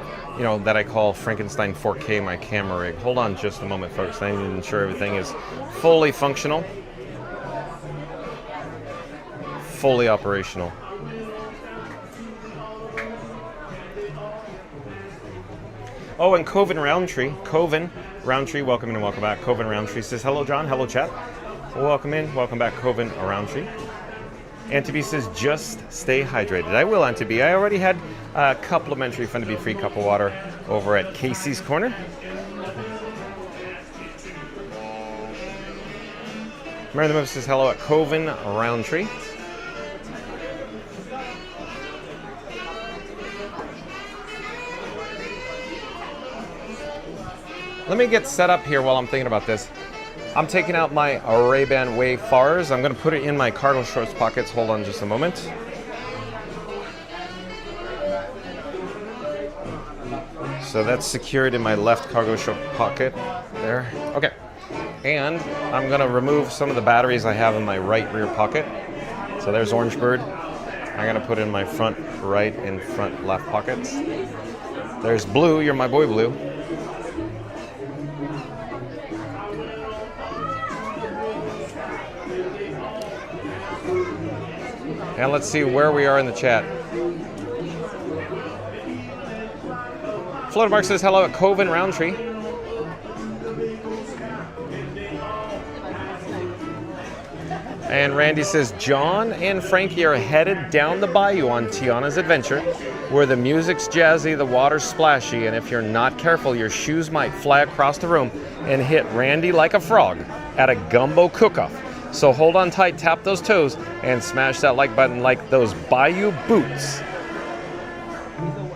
that I call Frankenstein 4K, my camera rig. Hold on just a moment, folks. I need to ensure everything is fully functional, fully operational. Oh, and Coven Roundtree, welcome in and welcome back. Coven Roundtree says, hello, John. Hello, chat. Welcome in. Welcome back, Coven Roundtree. Antibi says, just stay hydrated. I will, Antibi. I already had a complimentary Fun to Be Free cup of water over at Casey's Corner. Mary the Move says, hello at Coven Roundtree. Let me get set up here while I'm thinking about this. I'm taking out my Ray-Ban Wayfarers. I'm going to put it in my cargo shorts pockets. Hold on just a moment. So that's secured in my left cargo short pocket there. Okay. And I'm going to remove some of the batteries I have in my right rear pocket. So there's Orange Bird. I'm going to put in my front right and front left pockets. There's Blue. You're my boy, Blue. And let's see where we are in the chat. Florida Mark says, hello at Coven Roundtree. And Randy says, John and Frankie are headed down the bayou on Tiana's Adventure, where the music's jazzy, the water's splashy, and if you're not careful, your shoes might fly across the room and hit Randy like a frog at a gumbo cook-off. So hold on tight, tap those toes, and smash that like button like those Bayou boots.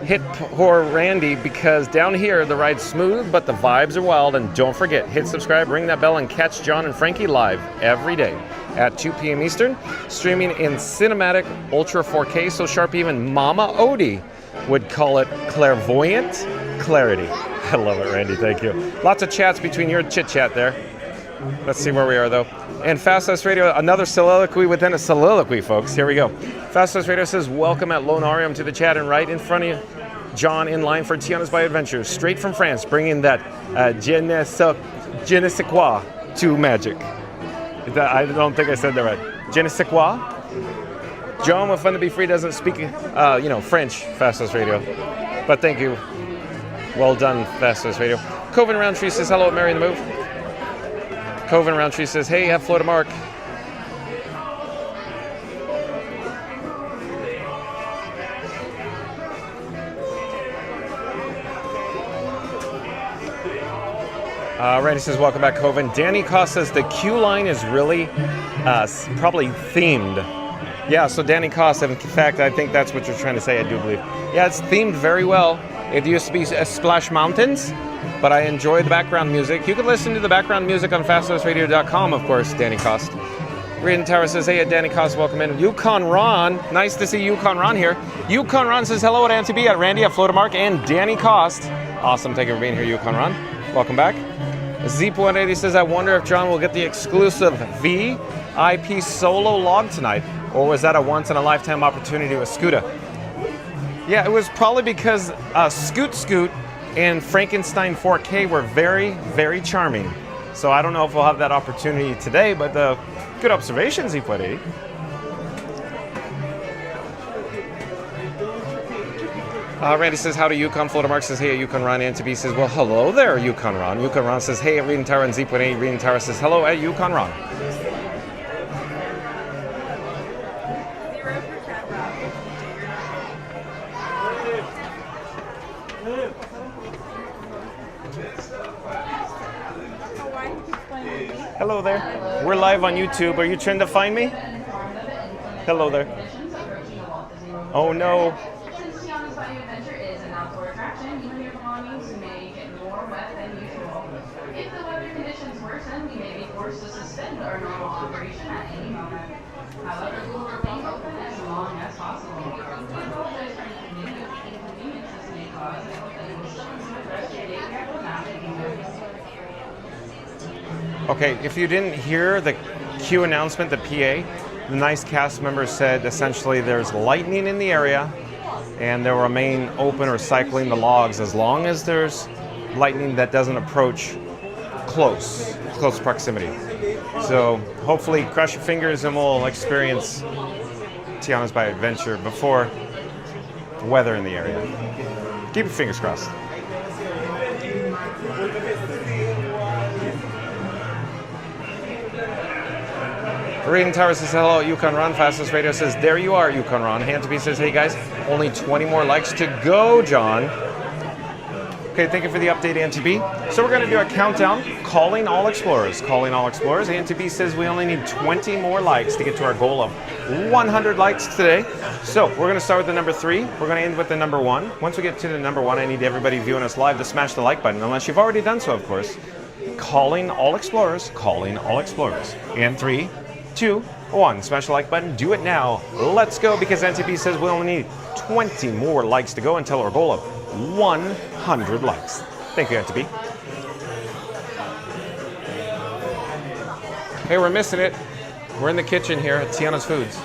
Hit poor Randy, because down here the ride's smooth, but the vibes are wild. And don't forget, hit subscribe, ring that bell, and catch John and Frankie live every day at 2 p.m. Eastern, streaming in cinematic Ultra 4K, so sharp even Mama Odie would call it clairvoyant clarity. I love it, Randy. Thank you. Lots of chats between your chit-chat there. Let's see where we are, though. And Fast Radio, another soliloquy within a soliloquy, folks. Here we go. Fastest Radio says, welcome at Lonarium to the chat, and right in front of you, John in line for Tiana's by Adventure, straight from France, bringing that je ne sais quoi to magic. I don't think I said that right. Je ne sais quoi? John with Fun to Be Free doesn't speak, French, Fastest Radio. But thank you. Well done, Fastest Radio. Coven Roundtree says, hello, Mary in the Move. Coven Roundtree says, hey, have Florida Mark. Randy says, welcome back, Coven. Danny Koss says, the queue line is really probably themed. Yeah, so Danny Koss, in fact, I think that's what you're trying to say, I do believe. Yeah, it's themed very well. It used to be Splash Mountains, but I enjoy the background music. You can listen to the background music on fastlessradio.com, of course, Danny Kost. Reardon Tower says, hey, Danny Kost, welcome in. Yukon Ron, nice to see Yukon Ron here. Yukon Ron says, hello at Auntie B, at Randy, at Florida Mark, and Danny Kost. Awesome, thank you for being here, Yukon Ron. Welcome back. Zeep180 says, I wonder if John will get the exclusive VIP solo log tonight, or was that a once-in-a-lifetime opportunity with Scooter? Yeah, it was probably because Scoot and Frankenstein 4K were very, very charming. So I don't know if we'll have that opportunity today, but good observation, Zeep180. Randy says, how do Yukon? Florida Mark says, hey, Yukon Ron. Antibi says, well, hello there, Yukon Ron. Yukon Ron says, hey, Reading Tower and Zeep180. Reading Tower says, hello at Yukon Ron. Hello there. We're live on YouTube. Are you trying to find me? Hello there. Oh, no. Okay, if you didn't hear the queue announcement, the PA, the nice cast member said essentially there's lightning in the area and they'll remain open or cycling the logs as long as there's lightning that doesn't approach close proximity. So hopefully cross your fingers and we'll experience Tiana's by Adventure before weather in the area. Keep your fingers crossed. Reading Tower says, hello, Yukon Ron. Fastest Radio says, there you are, Yukon Ron. Hantaby says, hey guys, only 20 more likes to go, John. Okay, thank you for the update, Antibi. So we're going to do a countdown, calling all explorers. Calling all explorers. Antibi says we only need 20 more likes to get to our goal of 100 likes today. So we're going to start with the number 3. We're going to end with the number 1. Once we get to the number 1, I need everybody viewing us live to smash the like button, unless you've already done so, of course. Calling all explorers. Calling all explorers. And 3, 2, 1. Smash the like button. Do it now. Let's go, because NTP says we only need 20 more likes to go until our goal of 100 likes. Thank you, NTP. Hey, we're missing it. We're in the kitchen here at Tiana's Foods.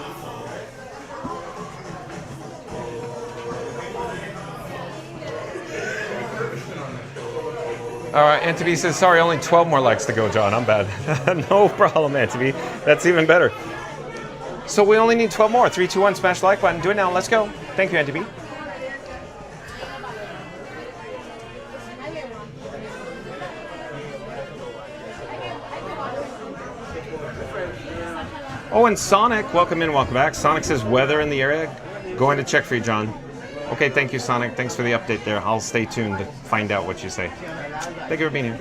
All right, Antibi says, sorry, only 12 more likes to go, John. I'm bad. No problem, Antibi. That's even better. So we only need 12 more. 3, 2, 1, smash the like button. Do it now. Let's go. Thank you, Antibi. Oh, and Sonic, welcome in, welcome back. Sonic says, weather in the area. Going to check for you, John. Okay, thank you, Sonic. Thanks for the update there. I'll stay tuned to find out what you say. Thank you for being here.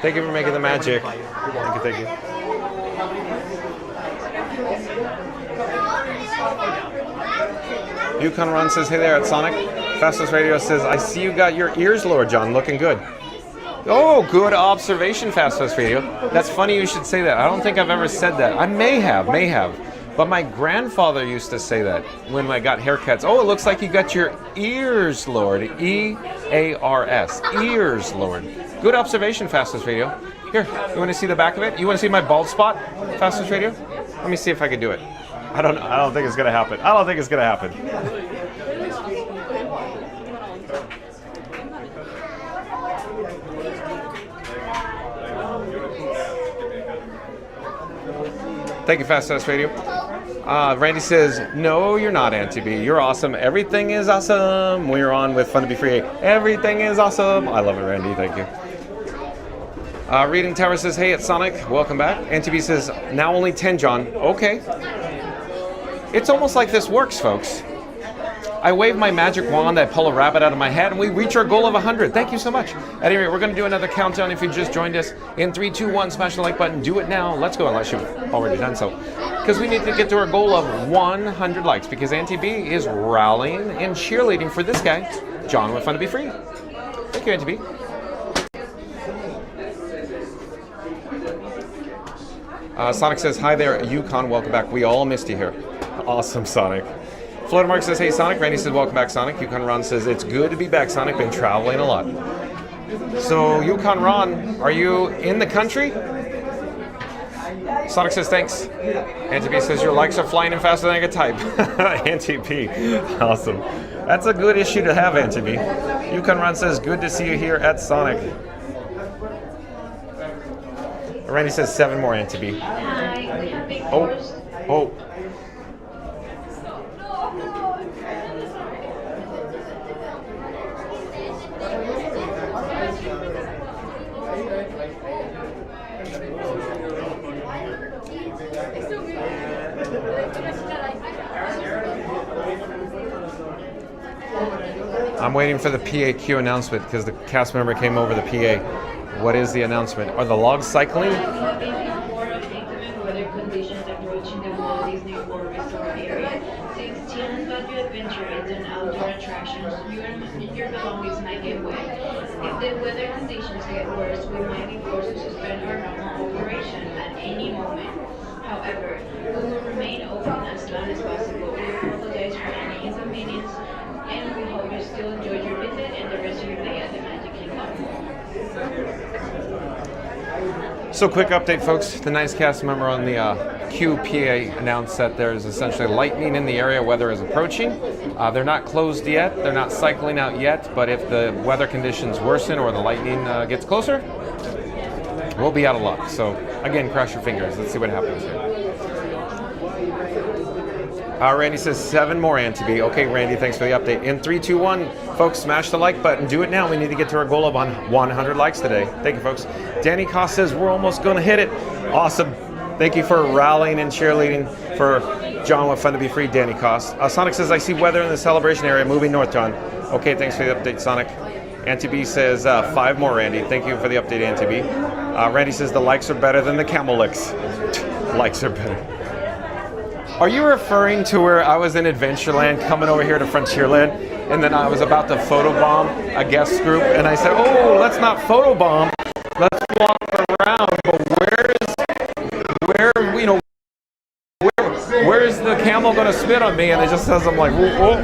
Thank you for making the magic. Thank you, thank you. Yukon Ron says, hey there at Sonic. Fastest Radio says, I see you got your ears lowered, John. Looking good. Oh, good observation, Fastest Radio. That's funny you should say that. I don't think I've ever said that. I may have. But my grandfather used to say that when I got haircuts. Oh, it looks like you got your ears lowered. E-A-R-S. Ears lowered. Good observation, Fastest Radio. Here, you want to see the back of it? You want to see my bald spot, Fastest Radio? Let me see if I can do it. I don't think it's going to happen. I don't think it's going to happen. Thank you, Fastest Radio. Randy says, no, you're not, Auntie B. You're awesome. Everything is awesome. We're on with Fun to Be Free. Everything is awesome. I love it, Randy. Thank you. Reading Tower says, hey, it's Sonic. Welcome back. Auntie B says, now only 10, John. Okay. It's almost like this works, folks. I wave my magic wand, I pull a rabbit out of my hat, and we reach our goal of 100. Thank you so much. At any rate, we're going to do another countdown if you just joined us. In 3, 2, 1, smash the like button. Do it now. Let's go, unless you've already done so. Because we need to get to our goal of 100 likes, because Auntie B is rallying and cheerleading for this guy, John with Fun to Be Free. Thank you, Auntie B. Sonic says, hi there, Yukon, welcome back. We all missed you here. Awesome, Sonic. Floater Mark says, hey, Sonic. Randy says, welcome back, Sonic. Yukon Ron says, it's good to be back, Sonic. Been traveling a lot. So, Yukon Ron, are you in the country? Sonic says, thanks. Auntie B says, your likes are flying in faster than I can type. Auntie B, awesome. That's a good issue to have, Auntie B. Yukon Ron says, good to see you here at Sonic. Randy says 7 more, Auntie B. Oh. I'm waiting for the PAQ announcement because the cast member came over the PA. What is the announcement? Are the logs cycling? More of inclement weather conditions approaching the Walt Disney World resort area. Since Tiana's Bayou Adventure is an outdoor attraction, your belongings might get wet. If the weather conditions get worse, we might be forced to suspend our normal operation at any moment. However, we will remain open as long as possible. We apologize for any inconvenience, and we hope you still enjoyed your visit and the rest of your day at the Magic Kingdom. So quick update, folks. The nice cast member on the QPA announced that there's essentially lightning in the area. Weather is approaching. They're not closed yet. They're not cycling out yet. But if the weather conditions worsen or the lightning gets closer, we'll be out of luck. So again, cross your fingers. Let's see what happens here. Randy says 7 more, Auntie B. Okay, Randy, thanks for the update. In 3, 2, 1, folks, smash the like button. Do it now. We need to get to our goal of 100 likes today. Thank you, folks. Danny Koss says we're almost going to hit it. Awesome. Thank you for rallying and cheerleading for John with Fun to Be Free, Danny Koss. Sonic says, I see weather in the celebration area moving north, John. Okay, thanks for the update, Sonic. Auntie B says 5 more, Randy. Thank you for the update, Auntie B. Randy says the likes are better than the camel licks. Likes are better. Are you referring to where I was in Adventureland coming over here to Frontierland and then I was about to photobomb a guest group and I said, oh, let's not photobomb, let's walk around, but where's the camel going to spit on me? And it just says, I'm like, whoa,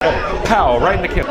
oh, pow, right in the kid.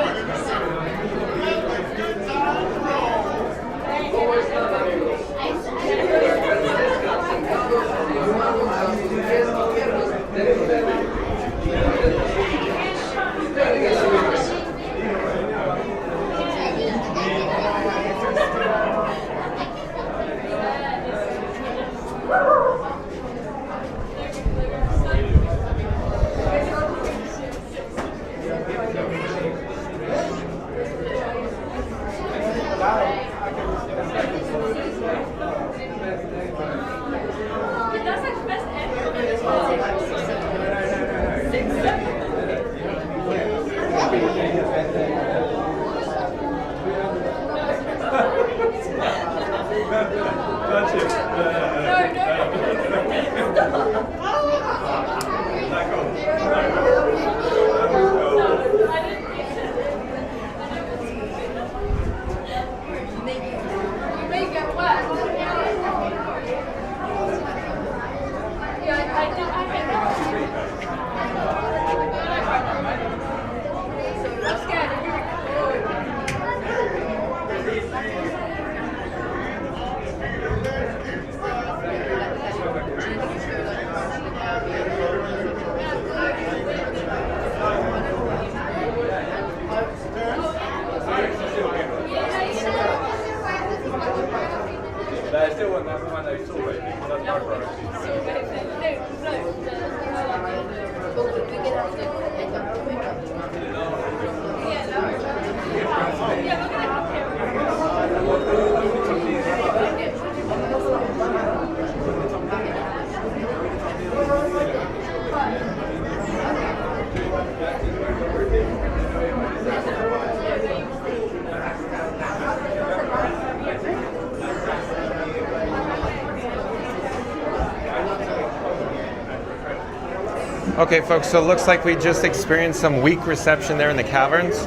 Okay, folks, so it looks like we just experienced some weak reception there in the caverns.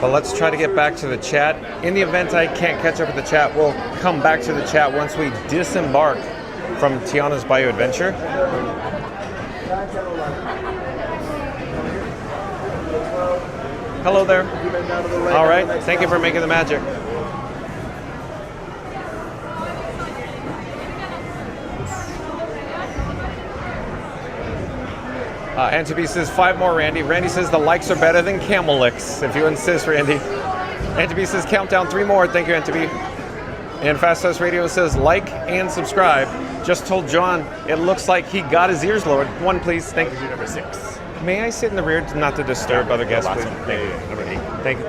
But let's try to get back to the chat. In the event I can't catch up with the chat, we'll come back to the chat once we disembark from Tiana's Bayou Adventure. Hello there. All right, thank you for making the magic. Antibi says 5 more, Randy. Randy says the likes are better than camel licks, if you insist, Randy. Antibi says countdown 3 more. Thank you, Antibi. And Fast House Radio says like and subscribe. Just told John it looks like he got his ears lowered. 1, please. Thank you. Number 6. May I sit in the rear not to disturb other guests, please? Thank you. Number 8.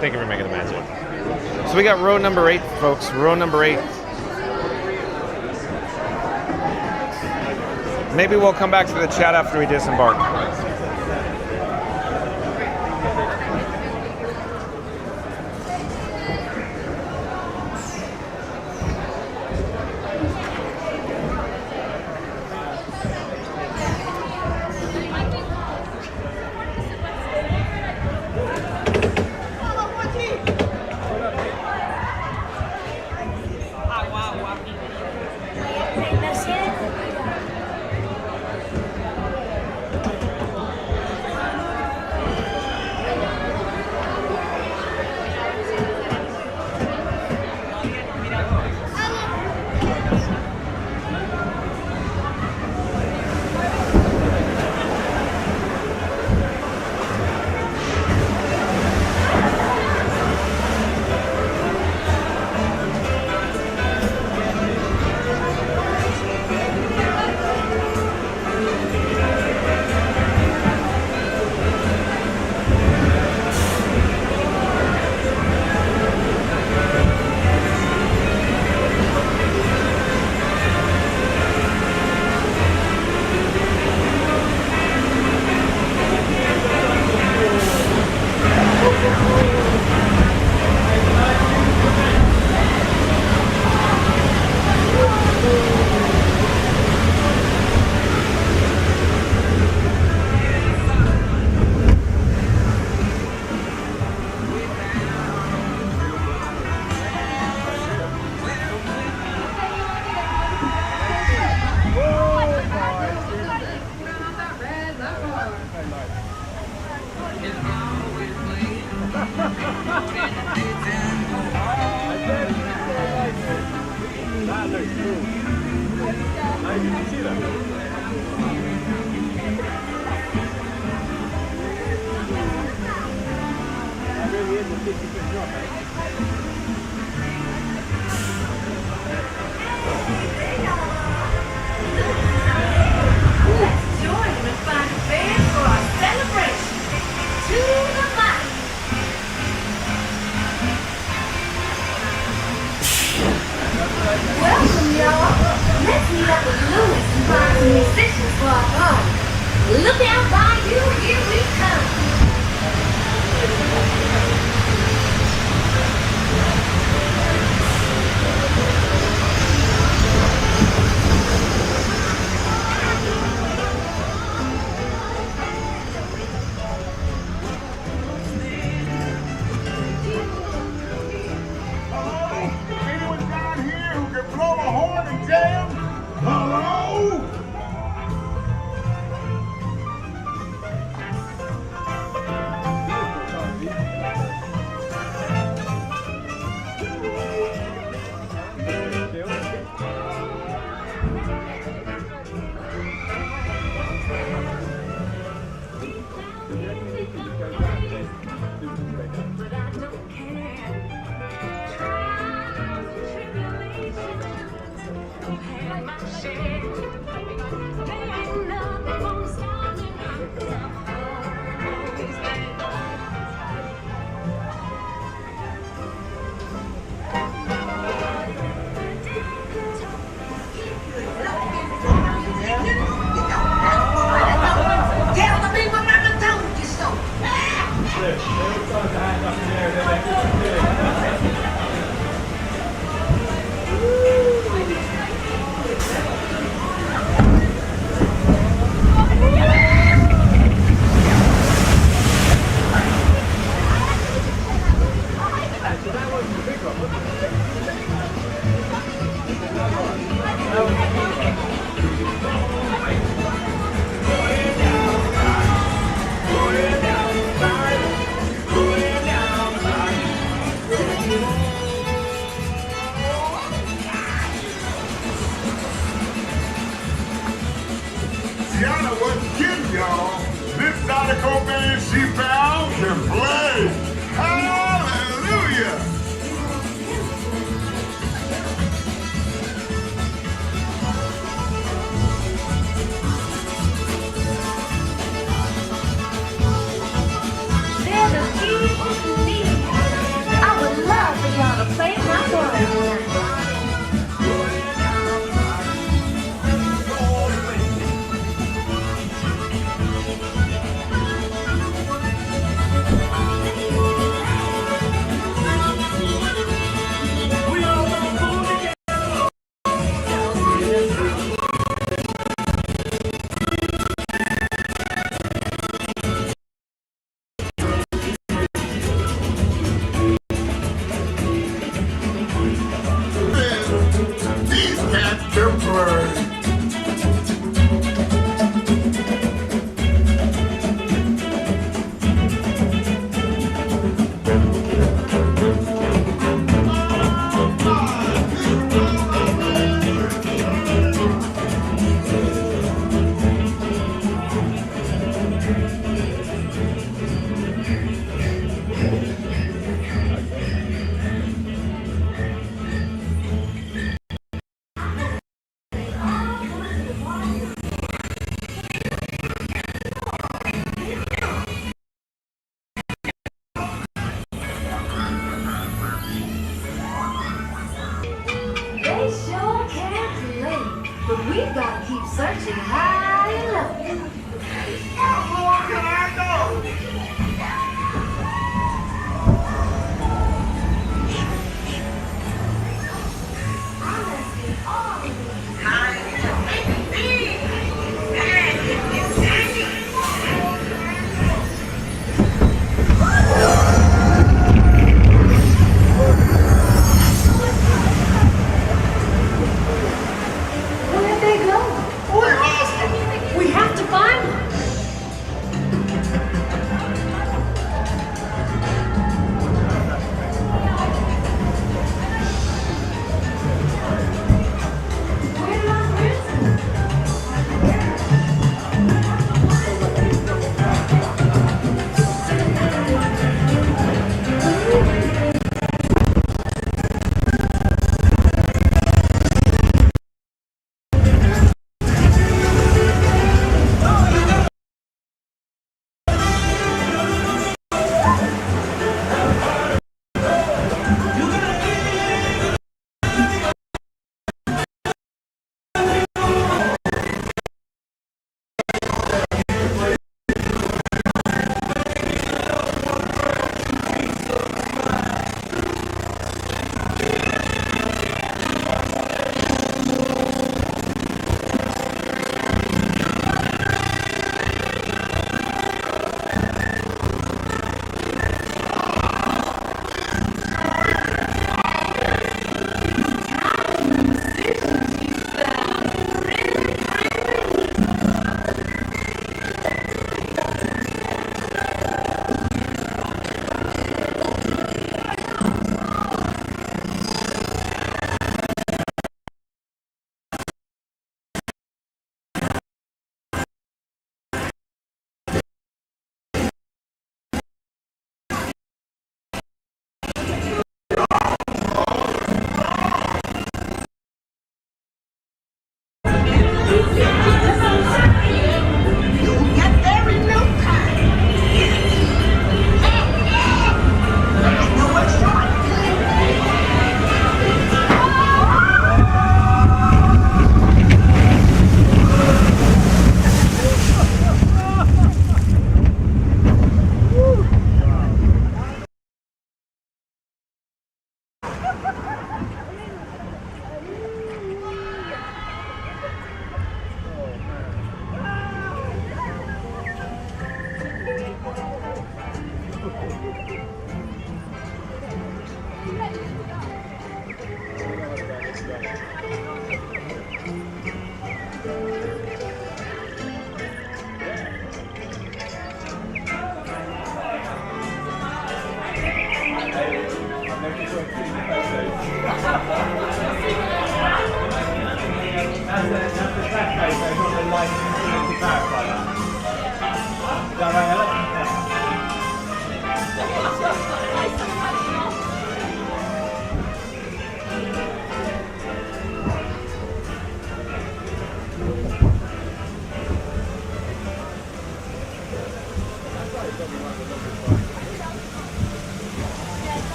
Thank you for making the magic. So we got row number 8, folks. Row number 8. Maybe we'll come back to the chat after we disembark. Welcome, y'all. Let's meet up with Louis and find some musicians for our party. Look out, Bayou, here we come. Anyone down here who can blow a horn and jam? Hello? Tiana wasn't kidding, y'all. This nautical band she found can play. Hallelujah! They're the people me. I would love for y'all to play my part tonight. These cats can play. They sure can play, but we've got to keep searching high and low. How far can I go? I'm asking all of you. Where'd they go? We lost them. We have to find them.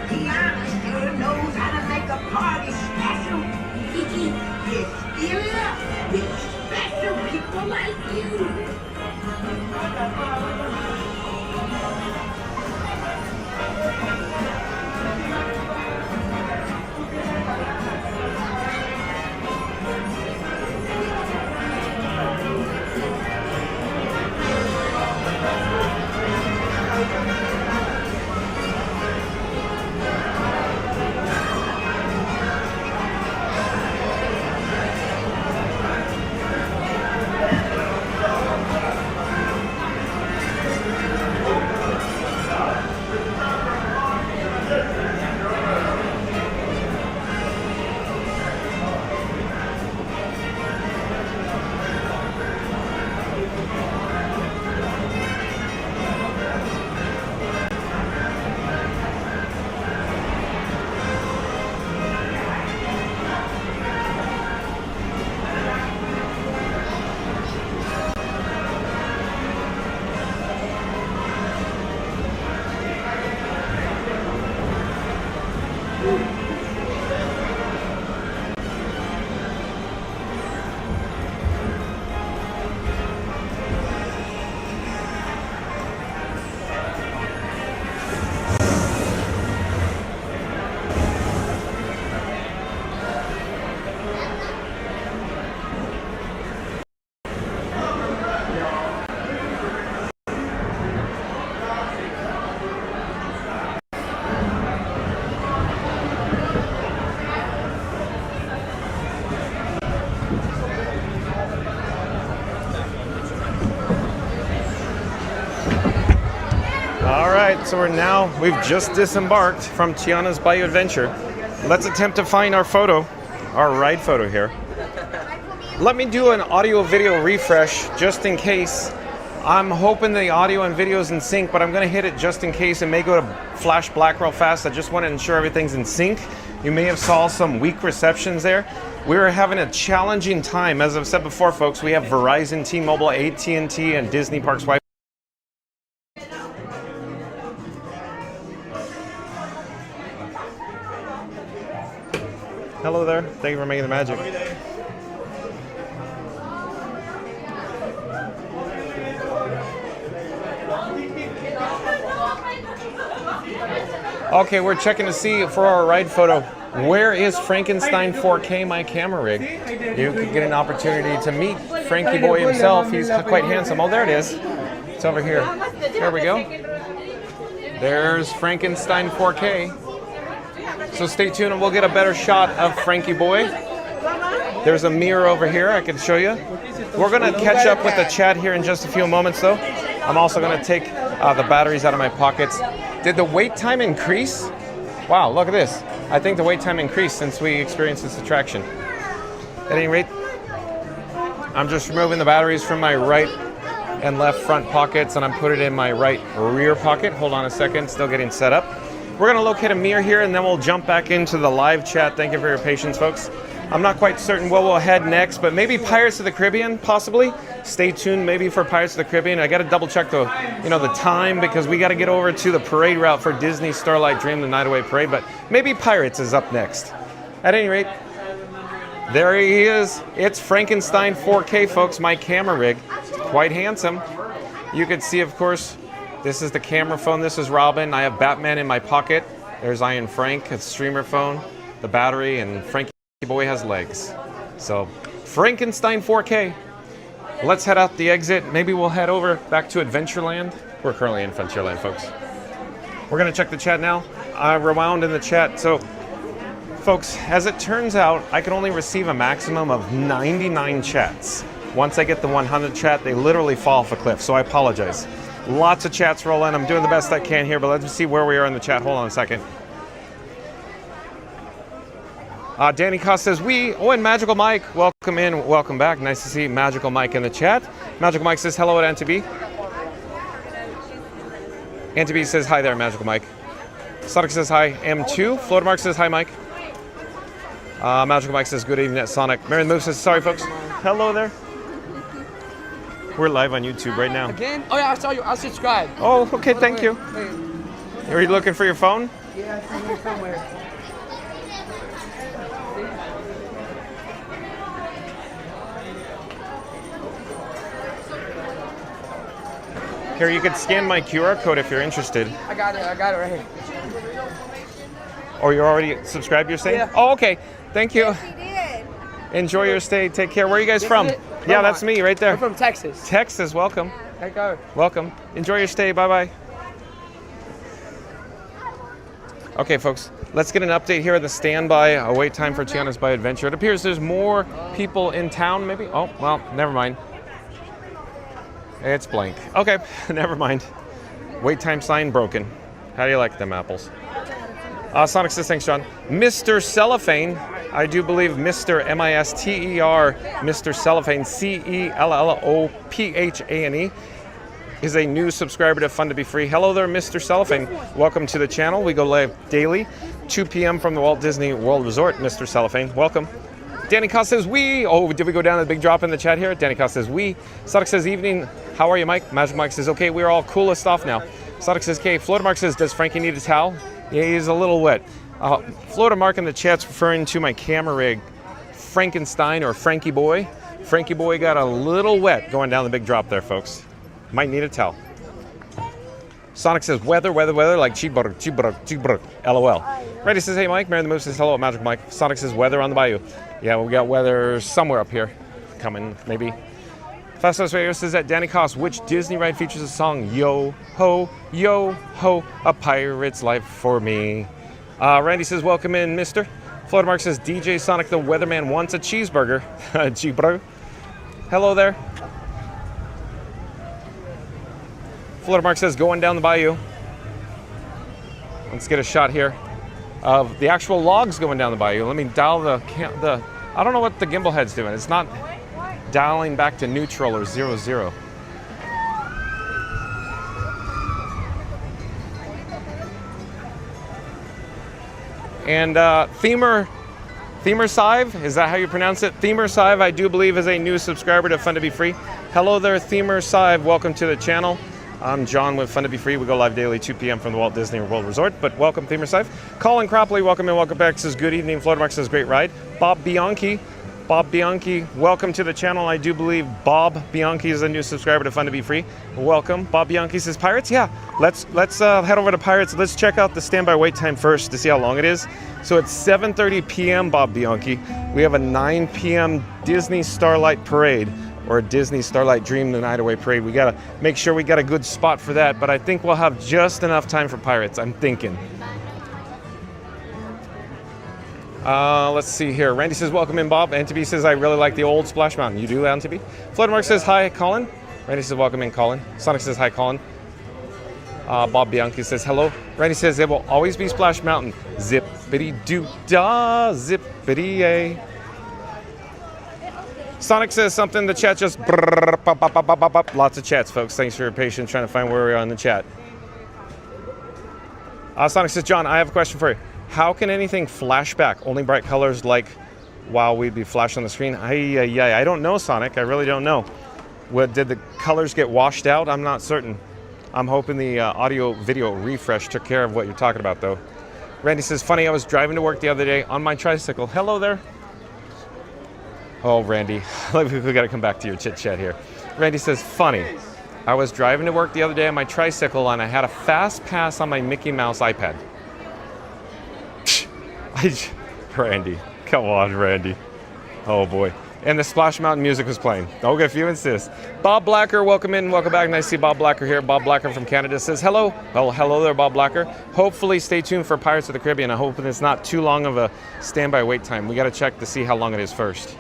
Tiana sure knows how to make a party special. It's Ilya, it's special people like you. So we've just disembarked from Tiana's Bayou Adventure. Let's attempt to find our photo, our ride photo here. Let me do an audio video refresh just in case. I'm hoping the audio and video is in sync, but I'm gonna hit it just in case. It may go to flash black real fast. I just want to ensure everything's in sync. You may have saw some weak receptions there. We're having a challenging time. As I've said before, folks, we have Verizon, T-Mobile, AT&T, and Disney Parks Wi-Fi. Hello there. Thank you for making the magic. Okay, we're checking to see for our ride photo. Where is Frankenstein 4K, my camera rig? You could get an opportunity to meet Frankie Boy himself. He's quite handsome. Oh, there it is. It's over here. There we go. There's Frankenstein 4K. So stay tuned and we'll get a better shot of Frankie Boy. There's a mirror over here I can show you. We're going to catch up with the chat here in just a few moments though. I'm also going to take the batteries out of my pockets. Did the wait time increase? Wow, look at this. I think the wait time increased since we experienced this attraction. At any rate, I'm just removing the batteries from my right and left front pockets and I'm putting it in my right rear pocket. Hold on a second, still getting set up. We're gonna locate a mirror here and then we'll jump back into the live chat. Thank you for your patience, folks. I'm not quite certain where we'll head next, but maybe Pirates of the Caribbean, possibly. Stay tuned, maybe for Pirates of the Caribbean. I got to double check the time because we got to get over to the parade route for Disney Starlight Dream, the Night Away Parade. But maybe Pirates is up next. At any rate, there he is. It's Frankenstein 4K, folks. My camera rig, quite handsome. You can see, of course, this is the camera phone. This is Robin. I have Batman in my pocket. There's Iron Frank, a streamer phone, the battery, and Frankie Boy has legs. So Frankenstein 4K. Let's head out the exit. Maybe we'll head over back to Adventureland. We're currently in Frontierland, folks. We're gonna check the chat now. I rewound in the chat. So folks, as it turns out, I can only receive a maximum of 99 chats. Once I get the 100 chat, they literally fall off a cliff. So I apologize. Lots of chats rolling. I'm doing the best I can here, but let's see where we are in the chat. Hold on a second. Danny Cost says, and Magical Mike, welcome in, welcome back. Nice to see Magical Mike in the chat. Magical Mike says, hello at Auntie B. Auntie B says, hi there, Magical Mike. Sonic says, hi, M2. Floater Mark says, hi, Mike. Magical Mike says, good evening at Sonic. Mary Moose says, sorry, folks. Hello there. We're live on YouTube right now. Again? Oh, yeah, I saw you. I subscribed. Oh, okay, thank you. Are you looking for your phone? Yeah, it's here somewhere. Here, you could scan my QR code if you're interested. I got it right here. Oh, you're already subscribed, you're saying? Yeah. Oh, okay. Thank you. Yes, he did. Enjoy your stay. Take care. Where are you guys from? Yeah, that's me right there. I'm from Texas. Texas, welcome. Thank God. Welcome. Enjoy your stay. Bye-bye. Okay, folks, let's get an update here at the standby. Wait time for Tiana's by Adventure. It appears there's more people in town, maybe. Oh, well, never mind. It's blank. Okay, never mind. Wait time sign broken. How do you like them apples? Sonic says, thanks, John. Mr. Cellophane, I do believe Mr. M-I-S-T-E-R, Mr. Cellophane, C-E-L-L-O-P-H-A-N-E, is a new subscriber to Fun to Be Free. Hello there, Mr. Cellophane. Welcome to the channel. We go live daily, 2 p.m. from the Walt Disney World Resort. Mr. Cellophane, welcome. Danny Cost says, oh, did we go down to the big drop in the chat here? Danny Cost says, Sonic says, evening. How are you, Mike? Magic Mike says, okay, we're all coolest off now. Sonic says, okay. Florida Mark says, does Frankie need a towel? Yeah, he's a little wet. Florida Mark in the chat's referring to my camera rig, Frankenstein or Frankie Boy. Frankie Boy got a little wet going down the big drop there, folks. Might need a towel. Sonic says, weather, like cheeseburger, LOL. Reddy says, hey, Mike. Mary the Moose says, hello, Magic Mike. Sonic says, weather on the Bayou. Yeah, we got weather somewhere up here. Coming, maybe. Fastest Radio says that Danny Cost, which Disney ride features a song, yo, ho, a pirate's life for me. Randy says, welcome in, mister. Florida Mark says, DJ Sonic the Weatherman wants a cheeseburger. Cheeseburger. Hello there. Florida Mark says, going down the bayou. Let's get a shot here of the actual logs going down the bayou. Let me dial the I don't know what the gimbal head's doing. It's not dialing back to neutral or 0-0. And Themersive, is that how you pronounce it? Themersive, I do believe, is a new subscriber to Fun to Be Free. Hello there, Themersive. Welcome to the channel. I'm John with Fun to Be Free. We go live daily 2 p.m. from the Walt Disney World Resort. But welcome, Themersive. Colin Cropley, welcome and welcome back. Says good evening. Florida Mark says great ride. Bob Bianchi, welcome to the channel. I do believe Bob Bianchi is a new subscriber to Fun to Be Free. Welcome. Bob Bianchi says Pirates. Yeah, let's head over to Pirates. Let's check out the standby wait time first to see how long it is. So it's 7:30 p.m. Bob Bianchi. We have a 9 p.m. Disney Starlight Parade, or Disney Starlight Dream the Night Away Parade. We gotta make sure we got a good spot for that, but I think we'll have just enough time for Pirates, I'm thinking. Let's see here. Randy says, welcome in, Bob. Antibee says, I really like the old Splash Mountain. You do, Antibee? Flood Mark says, hi, Colin. Randy says, welcome in, Colin. Sonic says, hi, Colin. Bob Bianchi says, hello. Randy says, it will always be Splash Mountain. Zippity-doo-dah, zippity-yay. Sonic says something, the chat just brrr, pop, pop, pop, pop, pop, pop. Lots of chats, folks. Thanks for your patience trying to find where we are in the chat. Sonic says, John, I have a question for you. How can anything flash back? Only bright colors like while we'd be flashed on the screen? I don't know, Sonic. I really don't know. Did the colors get washed out? I'm not certain. I'm hoping the audio video refresh took care of what you're talking about, though. Randy says, funny, I was driving to work the other day on my tricycle. Hello there. Oh, Randy, we got to come back to your chit chat here. Randy says, funny, I was driving to work the other day on my tricycle and I had a fast pass on my Mickey Mouse iPad. Randy, come on, Randy. Oh boy. And the Splash Mountain music was playing. Okay, if you insist. Bob Blacker, welcome in, welcome back. Nice to see Bob Blacker here. Bob Blacker from Canada says hello. Well, hello there, Bob Blacker. Hopefully stay tuned for Pirates of the Caribbean. I hope it's not too long of a standby wait time. We got to check to see how long it is first.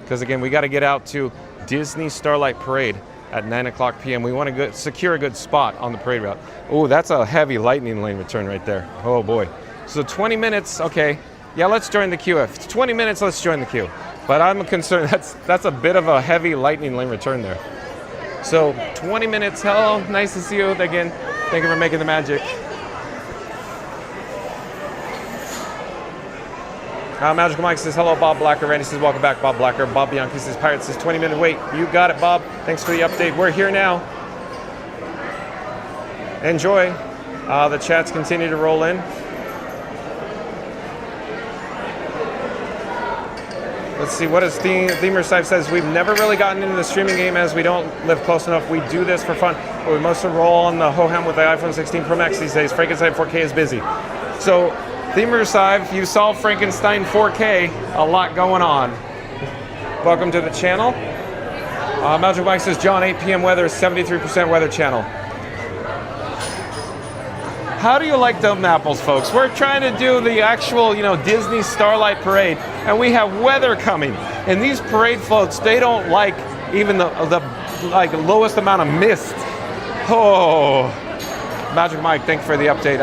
Because again, we got to get out to Disney Starlight Parade at 9 o'clock p.m. We want to secure a good spot on the parade route. Oh, that's a heavy lightning lane return right there. Oh boy. So 20 minutes, okay. Yeah, let's join the queue. If it's 20 minutes, let's join the queue. But I'm concerned that's a bit of a heavy lightning lane return there. So 20 minutes, hello, nice to see you again. Thank you for making the magic. Magical Mike says, hello, Bob Blacker. Randy says, welcome back, Bob Blacker. Bob Bianchi says, Pirates says, 20-minute wait. You got it, Bob. Thanks for the update. We're here now. Enjoy. The chats continue to roll in. Let's see, what is Themersive says, we've never really gotten into the streaming game as we don't live close enough. We do this for fun, but we mostly roll on the Ho-Ham with the iPhone 16 Pro Max these days. Frankenstein 4K is busy. So, Themersive, you saw Frankenstein 4K, a lot going on. Welcome to the channel. Magic Mike says, John, 8 p.m. weather, 73% weather channel. How do you like them apples, folks? We're trying to do the actual, Disney Starlight Parade, and we have weather coming. And these parade floats, they don't like even the lowest amount of mist. Oh, Magic Mike, thank you for the update.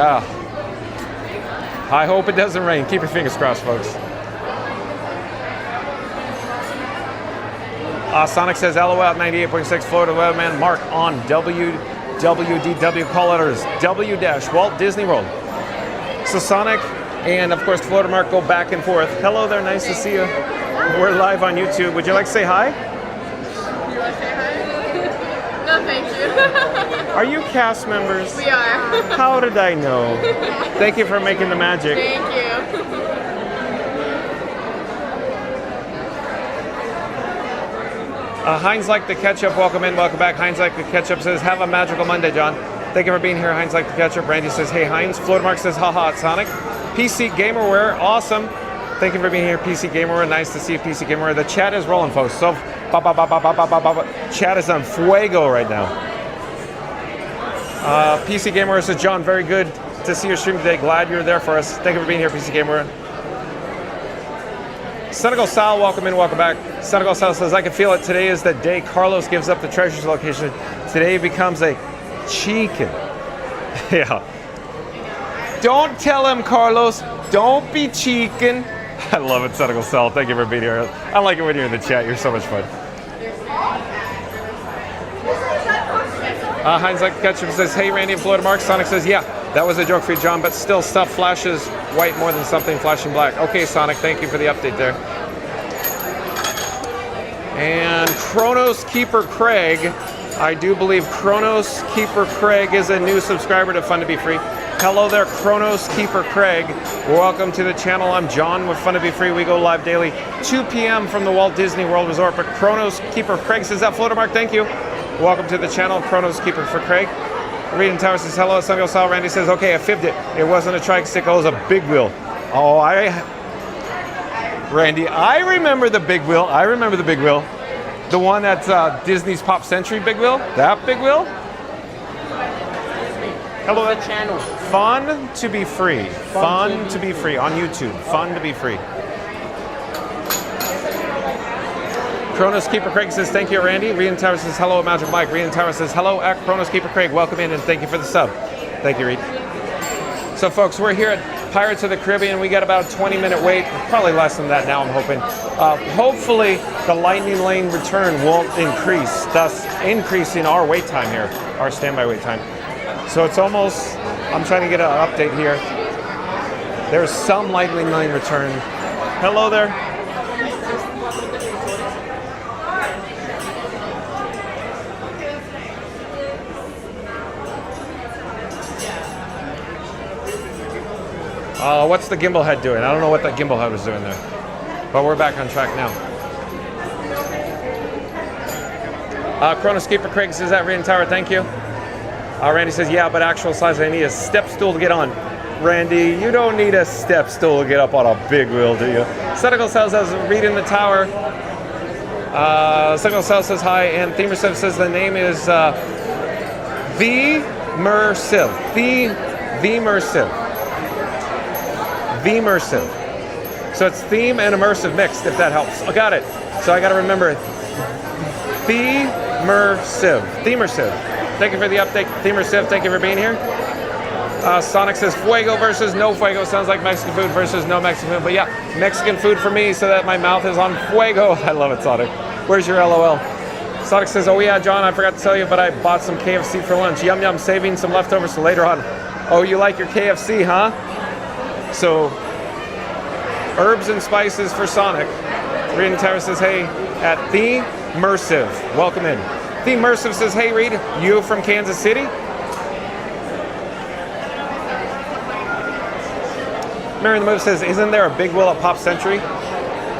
I hope it doesn't rain. Keep your fingers crossed, folks. Sonic says, LOL at 98.6, Florida weatherman Mark on WDW call letters W-Walt Disney World. So Sonic and of course Florida Mark go back and forth. Hello there, nice to see you. We're live on YouTube. Would you like to say hi? You want to say hi? No, thank you. Are you cast members? We are. How did I know? Thank you for making the magic. Thank you. Heinz like the ketchup, welcome in, welcome back. Heinz like the ketchup says, have a magical Monday, John. Thank you for being here, Heinz like the ketchup. Randy says, hey, Heinz. Florida Mark says, haha, it's Sonic. PC Gamerware, awesome. Thank you for being here, PC Gamerware. Nice to see you, PC Gamerware. The chat is rolling, folks. So, chat is on fuego right now. PC Gamerware says, John, very good to see your stream today. Glad you're there for us. Thank you for being here, PC Gamerware. Senegal Sal, welcome in, welcome back. Senegal Sal says, I can feel it. Today is the day Carlos gives up the treasures location. Today becomes a chicken. Yeah. Don't tell him, Carlos. Don't be chicken. I love it, Senegal Sal. Thank you for being here. I like it when you're in the chat. You're so much fun. Heinz like ketchup says, hey, Randy and Florida Mark. Sonic says, yeah. That was a joke for you, John, but still stuff flashes white more than something flashing black. Okay, Sonic, thank you for the update there. And Chronos Keeper Craig, I do believe Chronos Keeper Craig is a new subscriber to Fun to Be Free. Hello there, Chronos Keeper Craig. Welcome to the channel. I'm John with Fun to Be Free. We go live daily, 2 p.m. from the Walt Disney World Resort. But Chronos Keeper Craig says that floater mark. Thank you. Welcome to the channel, Chronos Keeper for Craig. Reading Tower says hello. Sunny Sal. Randy says, okay, I fibbed it. It wasn't a tricycle, it was a big wheel. Oh, Randy, I remember the big wheel. I remember the big wheel. The one at Disney's Pop Century big wheel. That big wheel. Hello, The channel. Fun to Be Free. Fun to Be Free on YouTube. Fun to Be Free. Chronos Keeper Craig says thank you, Randy. Rian Tower says hello at Magic Mike. Rian Tower says hello at Chronos Keeper Craig. Welcome in and thank you for the sub. Thank you, Reed. So folks, we're here at Pirates of the Caribbean. We got about a 20-minute wait, probably less than that now, I'm hoping. Hopefully the Lightning Lane return won't increase, thus increasing our wait time here, our standby wait time. So it's almost, I'm trying to get an update here. There's some Lightning Lane return. Hello there. What's the gimbal head doing? I don't know what that gimbal head was doing there. But we're back on track now. Chronos Keeper Craig says that, Rian Tower, thank you. Randy says, yeah, but actual size I need a step stool to get on. Randy, you don't need a step stool to get up on a big wheel, do you? Cynical Cell says, reading the tower. Cynical Cell says hi, and Themersive says the name is V-Mersive. V-Mersive. V-Mersive. So it's theme and immersive mixed, if that helps. I got it. So I got to remember Themersive. Themersive. Thank you for the update, Themersive. Thank you for being here. Sonic says Fuego versus no Fuego. Sounds like Mexican food versus no Mexican food. But yeah, Mexican food for me so that my mouth is on Fuego. I love it, Sonic. Where's your LOL? Sonic says, oh yeah, John, I forgot to tell you, but I bought some KFC for lunch. Yum yum, saving some leftovers for later on. Oh, you like your KFC, huh? So, herbs and spices for Sonic. Reed Terrace says, hey, at Themersive. Welcome in. Themersive says, hey, Reed, you from Kansas City? Mary the Move says, isn't there a big wheel at Pop Century?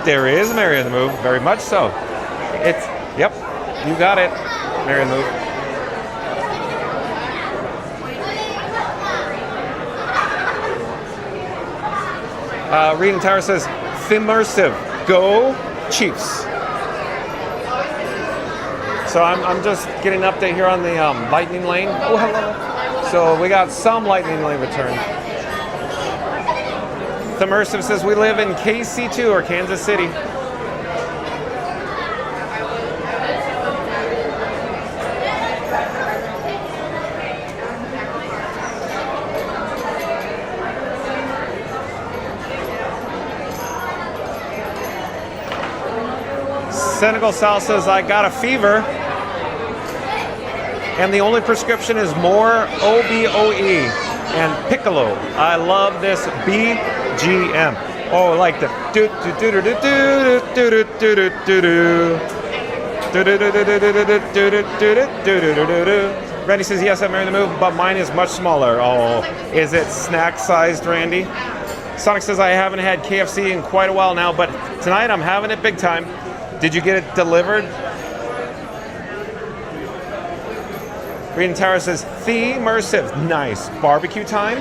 There is, Mary the Move, very much so. It's, yep, you got it, Mary the Move. Reed and Tower says, Themersive, go Chiefs. So I'm just getting an update here on the Lightning Lane. Oh, hello. So we got some Lightning Lane return. Themersive says, we live in KC2 or Kansas City. Senegal Sal says, I got a fever, and the only prescription is more OBOE and Piccolo. I love this BGM. Oh, like the do do do do do do do do do do. Randy says, yes, I'm married the move, but mine is much smaller. Oh, is it snack-sized, Randy? Sonic says, I haven't had KFC in quite a while now, but tonight I'm having it big time. Did you get it delivered? Green Tower says, Themersive. Nice. Barbecue time?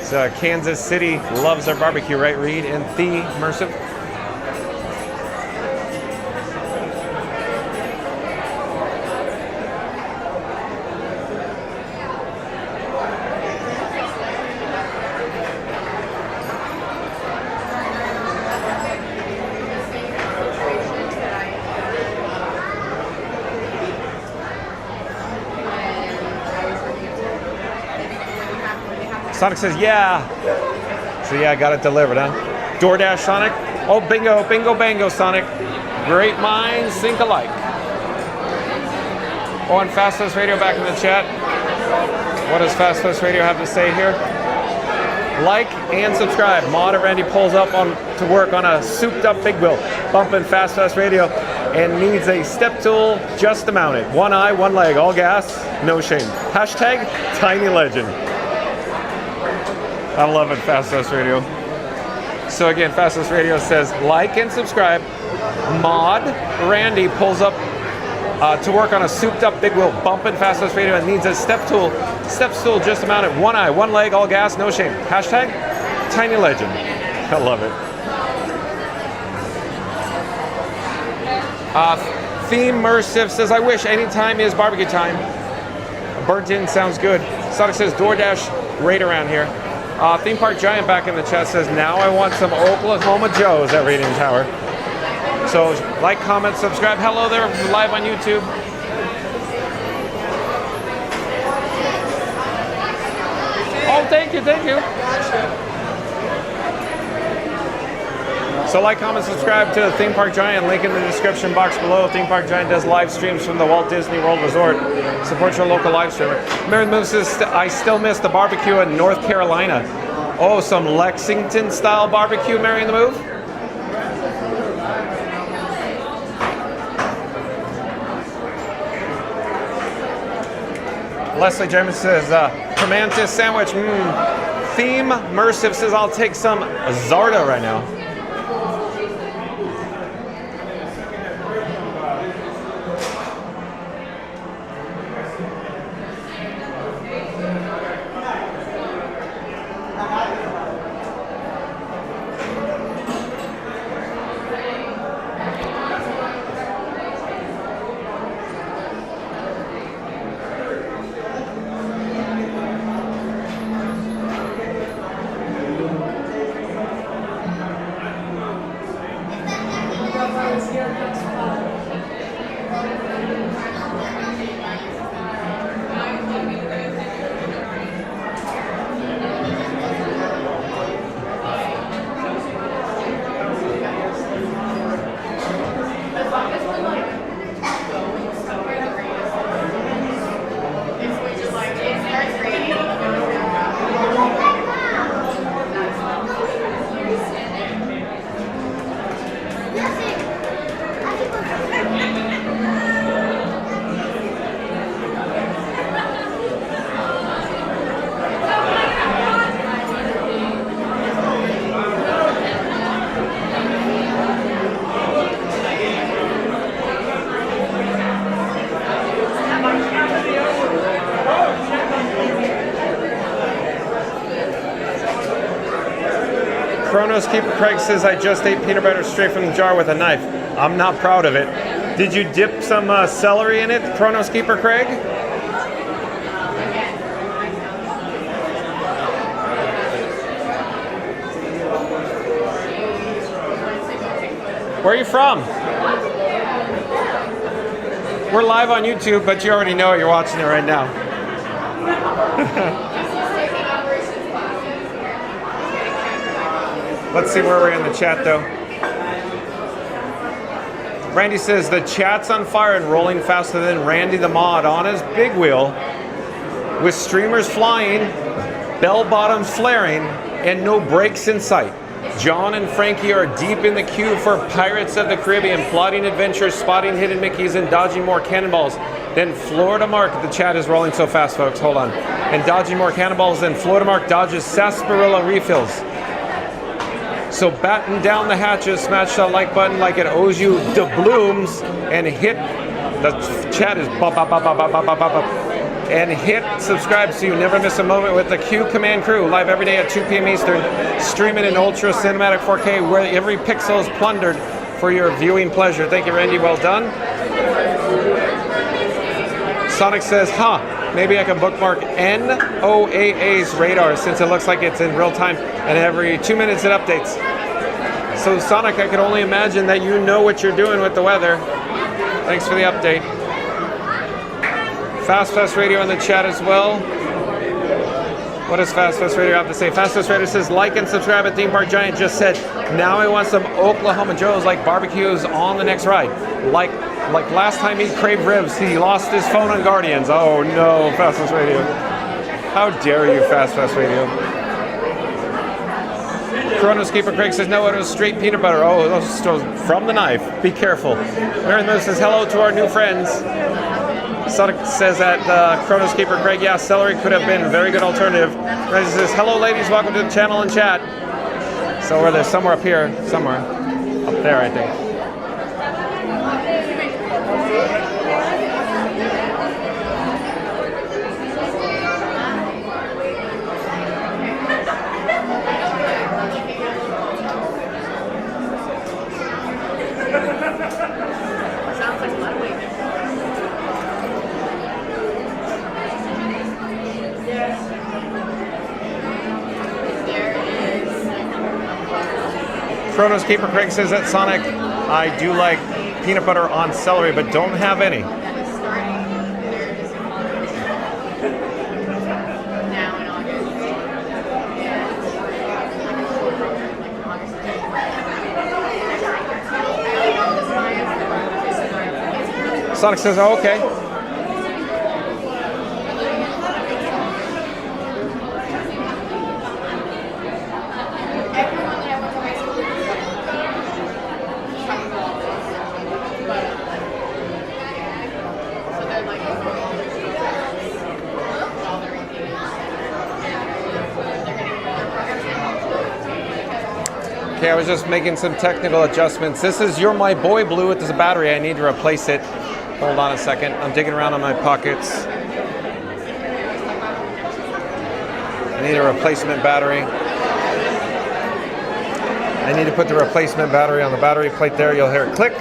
So Kansas City loves their barbecue, right, Reed? And Themersive. Sonic says, yeah. So yeah, I got it delivered, huh? DoorDash, Sonic. Oh, bingo, bingo, bango, Sonic. Great minds think alike. Oh, and Fastest Radio back in the chat. What does Fast Fest Radio have to say here? Like and subscribe. Mod and Randy pulls up to work on a souped up big wheel, bumping Fast Fest Radio, and needs a step tool just to mount it. One eye, one leg, all gas, no shame. Hashtag Tiny Legend. I love it, Fast Fest Radio. So again, Fast Fest Radio says like and subscribe. Mod Randy pulls up to work on a souped up big wheel, bumping Fast Fest Radio, and needs a step tool just to mount it. One eye, one leg, all gas, no shame. Hashtag Tiny Legend. I love it. Theme Mersive says, I wish anytime is barbecue time. Burnt in sounds good. Sonic says, DoorDash right around here. Theme Park Giant back in the chat says, now I want some Oklahoma Joes at Radiant Tower. So like, comment, subscribe. Hello there, live on YouTube. Oh, thank you, thank you. So like, comment, subscribe to Theme Park Giant. Link in the description box below. Theme Park Giant does live streams from the Walt Disney World Resort. Support your local live streamer. Mary Moose says, I still miss the barbecue in North Carolina. Oh, some Lexington style barbecue, Mary in the Move? Leslie James says, Permantis sandwich. Theme Mersive says, I'll take some Zarda right now. Kronos Keeper Craig says, I just ate peanut butter straight from the jar with a knife. I'm not proud of it. Did you dip some celery in it, Kronos Keeper Craig? Where are you from? We're live on YouTube, but you already know it. You're watching it right now. Let's see where we're in the chat, though. Randy says, the chat's on fire and rolling faster than Randy the Mod on his big wheel, with streamers flying, bell bottoms flaring, and no breaks in sight. John and Frankie are deep in the queue for Pirates of the Caribbean, plotting adventures, spotting hidden Mickeys, and dodging more cannonballs than Florida Mark. The chat is rolling so fast, folks. Hold on. And dodging more cannonballs than Florida Mark dodges sarsaparilla refills. So batten down the hatches, smash that like button like it owes you doubloons, and hit, the chat is bop, bop, bop, bop, bop, bop, bop, bop, and hit subscribe so you never miss a moment with the Q Command Crew, live every day at 2 p.m. Eastern, streaming in Ultra Cinematic 4K, where every pixel is plundered for your viewing pleasure. Thank you, Randy. Well done. Sonic says, maybe I can bookmark NOAA's radar since it looks like it's in real time and every 2 minutes it updates. So Sonic, I can only imagine that you know what you're doing with the weather. Thanks for the update. Fast Fest Radio in the chat as well. What does Fast Fest Radio have to say? Fast Fest Radio says, like and subscribe at Theme Park Giant. Just said, now I want some Oklahoma Joes like barbecues on the next ride. Like last time he craved ribs, he lost his phone on Guardians. Oh no, Fast Fest Radio. How dare you, Fast Radio. Chronos Keeper Craig says, no, it was straight peanut butter. Oh, those from the knife. Be careful. Mary Moon says, hello to our new friends. Sonic says that Chronos Keeper Craig, yeah, celery could have been a very good alternative. Reggie says, hello, ladies, welcome to the channel and chat. So we're there, somewhere up here, somewhere. Up there, I think. Chronos Keeper Craig says that Sonic, I do like peanut butter on celery, but don't have any. Sonic says, oh, okay. Okay, I was just making some technical adjustments. This is You're My Boy Blue. It is a battery. I need to replace it. Hold on a second. I'm digging around in my pockets. I need a replacement battery. I need to put the replacement battery on the battery plate there. You'll hear it click.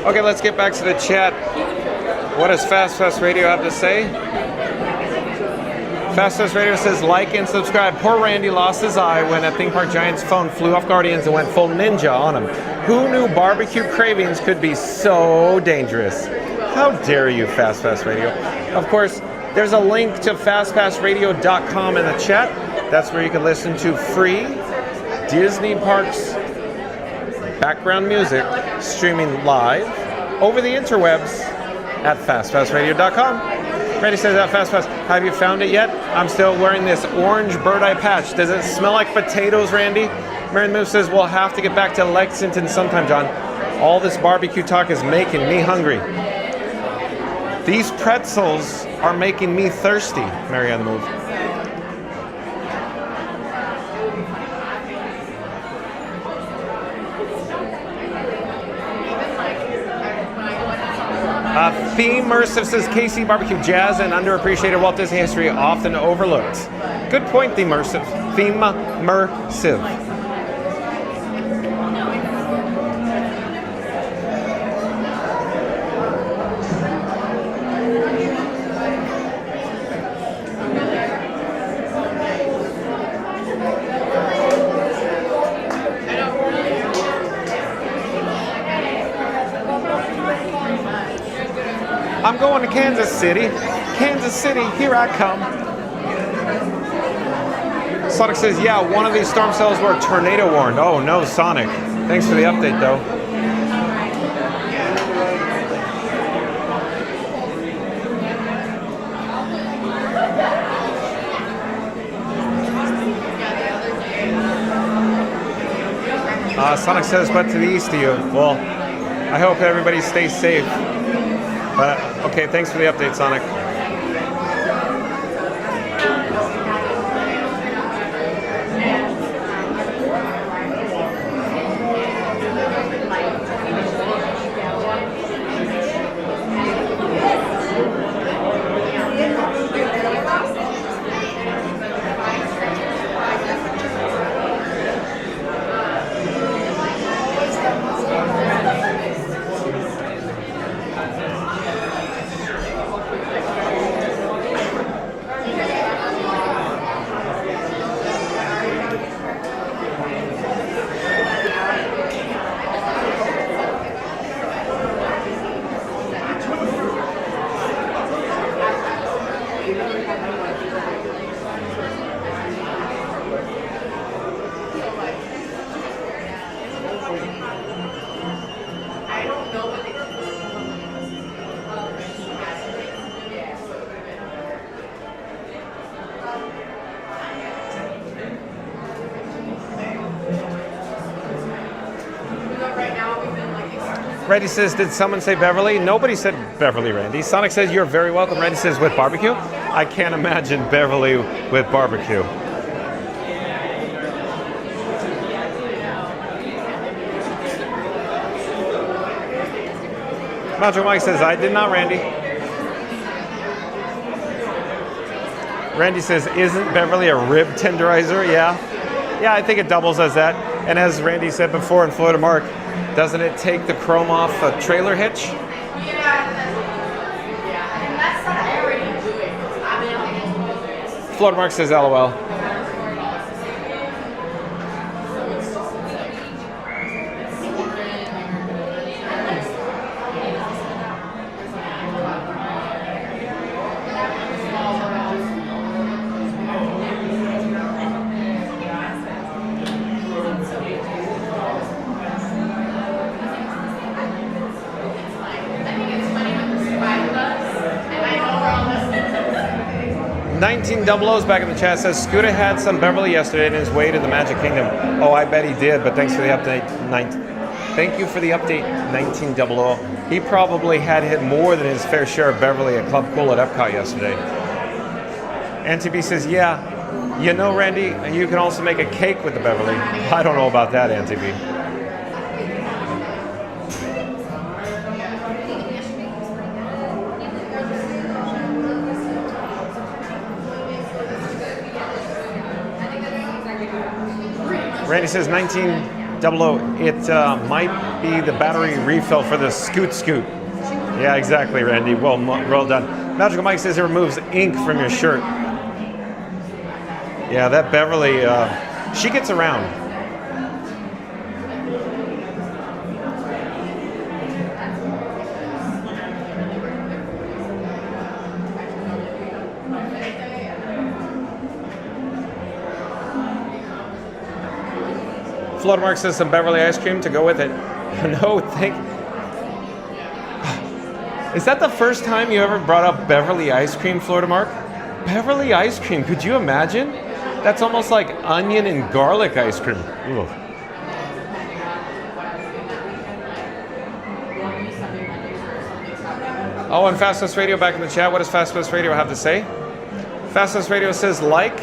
Okay, let's get back to the chat. What does Fast Radio have to say? Fast Radio says, like and subscribe. Poor Randy lost his eye when a Theme Park Giant's phone flew off Guardians and went full ninja on him. Who knew barbecue cravings could be so dangerous? How dare you, Fast Radio. Of course, there's a link to fastpassradio.com in the chat. That's where you can listen to free Disney Parks background music streaming live over the interwebs at fastpassradio.com. Randy says at FastPass, have you found it yet? I'm still wearing this orange bird eye patch. Does it smell like potatoes, Randy? Marion Move says, we'll have to get back to Lexington sometime, John. All this barbecue talk is making me hungry. These pretzels are making me thirsty, Mary on the Move. Theme Mersive says KC barbecue jazz and underappreciated Walt Disney history often overlooked. Good point, Theme Mersive. Theme Mersive. I'm going to Kansas City. Kansas City, here I come. Sonic says, yeah, one of these storm cells were tornado warned. Oh no, Sonic. Thanks for the update, though. Sonic says, but to the east of you. Well, I hope everybody stays safe. But, okay, thanks for the update, Sonic. Randy says, did someone say Beverly? Nobody said Beverly, Randy. Sonic says, you're very welcome. Randy says, with barbecue? I can't imagine Beverly with barbecue. Macho Mike says, I did not, Randy. Randy says, isn't Beverly a rib tenderizer? Yeah. Yeah, I think it doubles as that. And as Randy said before in Florida Mark, doesn't it take the chrome off a trailer hitch? Yeah, and that's not already doing. I mean, Florida Mark says LOL. 1900's back in the chat says Scooter had some Beverly yesterday on his way to the Magic Kingdom. Oh, I bet he did, but thanks for the update. Thank you for the update, 1900. He probably had hit more than his fair share of Beverly at Club Cool at Epcot yesterday. Auntie B says, yeah, you know, Randy, you can also make a cake with the Beverly. I don't know about that, Auntie B. Randy says 1900, it might be the battery refill for the Scoot. Yeah, exactly, Randy. Well done. Magical Mike says it removes ink from your shirt. Yeah, that Beverly, she gets around. Florida Mark says some Beverly ice cream to go with it. No, Is that the first time you ever brought up Beverly ice cream, Florida Mark? Beverly ice cream, could you imagine? That's almost like onion and garlic ice cream. Ugh. Oh, and Fastest Radio back in the chat. What does Fastest Radio have to say? Fastest Radio says like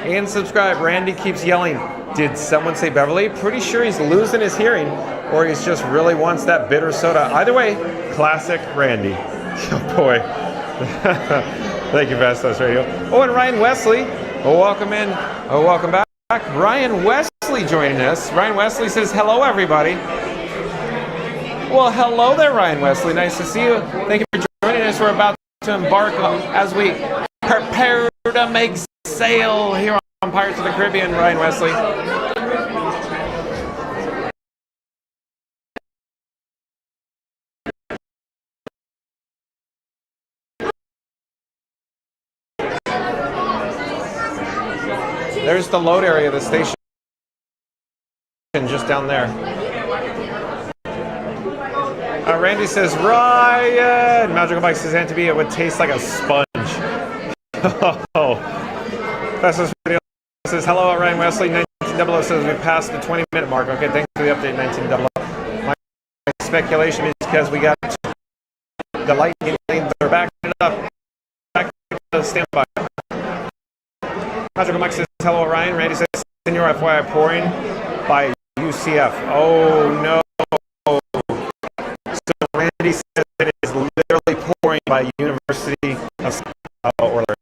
and subscribe. Randy keeps yelling. Did someone say Beverly? Pretty sure he's losing his hearing, or he's just really wants that bitter soda. Either way, classic Randy. Oh boy. Thank you, Fastest Radio. Oh, and Ryan Wesley. Oh, welcome in. Oh, welcome back. Ryan Wesley joining us. Ryan Wesley says, hello, everybody. Well, hello there, Ryan Wesley. Nice to see you. Thank you for joining us. We're about to embark as we prepare to make sail here on Pirates of the Caribbean, Ryan Wesley. There's the load area of the station, just down there. Randy says, Ryan! Magical Mike says, Auntie B, it would taste like a sponge. Oh. Fastest Video says, hello, Ryan Wesley. 1900 says, we passed the 20-minute mark. Okay, thanks for the update, 1900. My speculation is because we got the lightning lane, they're backing it up. Back to standby. Magical Mike says, hello, Ryan. Randy says, Senor FYI pouring by UCF. Oh, no. So Randy says it is literally pouring by University of Orlando.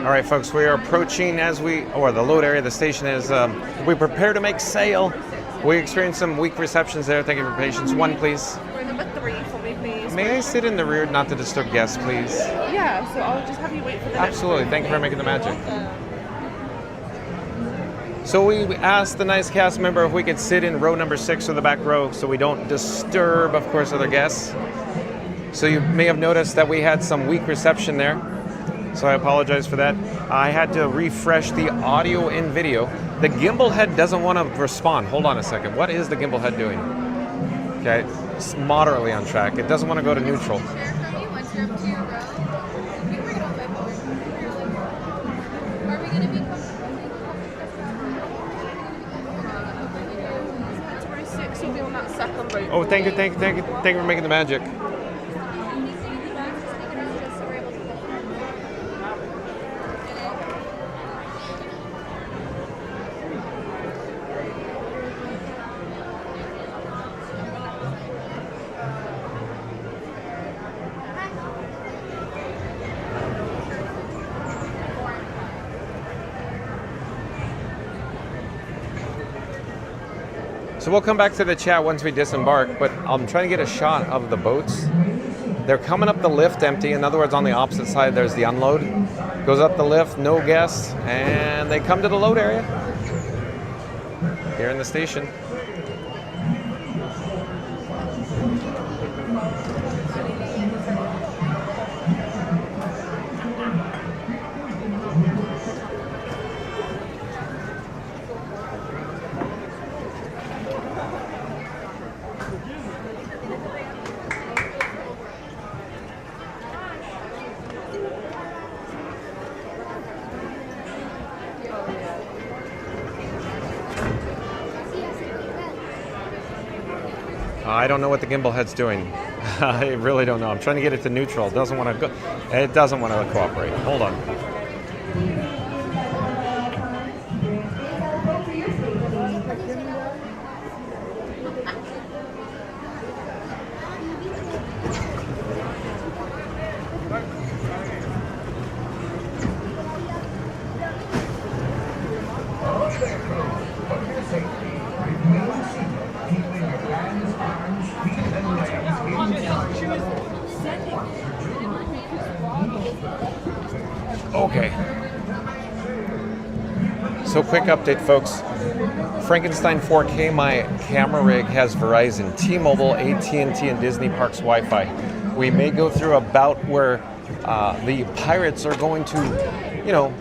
All right, folks, we are approaching the load area of the station is, we prepare to make sail. We experienced some weak receptions there. Thank you for your patience. One, please. We're number 3 for me, please. May I sit in the rear not to disturb guests, please? Yeah, so I'll just have you wait for the Absolutely. Thank you for making the magic. So we asked the nice cast member if we could sit in row number 6 or the back row so we don't disturb, of course, other guests. So you may have noticed that we had some weak reception there. So I apologize for that. I had to refresh the audio and video. The gimbal head doesn't want to respond. Hold on a second. What is the gimbal head doing? Okay, it's moderately on track. It doesn't want to go to neutral. Share from you once you're up to your row. You can bring it all the way forward. Are we going to be row 6? You'll be on that second row. Oh, thank you for making the magic. So we'll come back to the chat once we disembark, but I'm trying to get a shot of the boats. They're coming up the lift empty. In other words, on the opposite side, there's the unload. Goes up the lift, no guests, and they come to the load area here in the station. I don't know what the gimbal head's doing. I really don't know. I'm trying to get it to neutral. It doesn't want to go. It doesn't want to cooperate. Hold on. Okay. So quick update, folks. Frankenstein 4K, my camera rig, has Verizon, T-Mobile, AT&T, and Disney Parks Wi-Fi. We may go through a bout where the pirates are going to,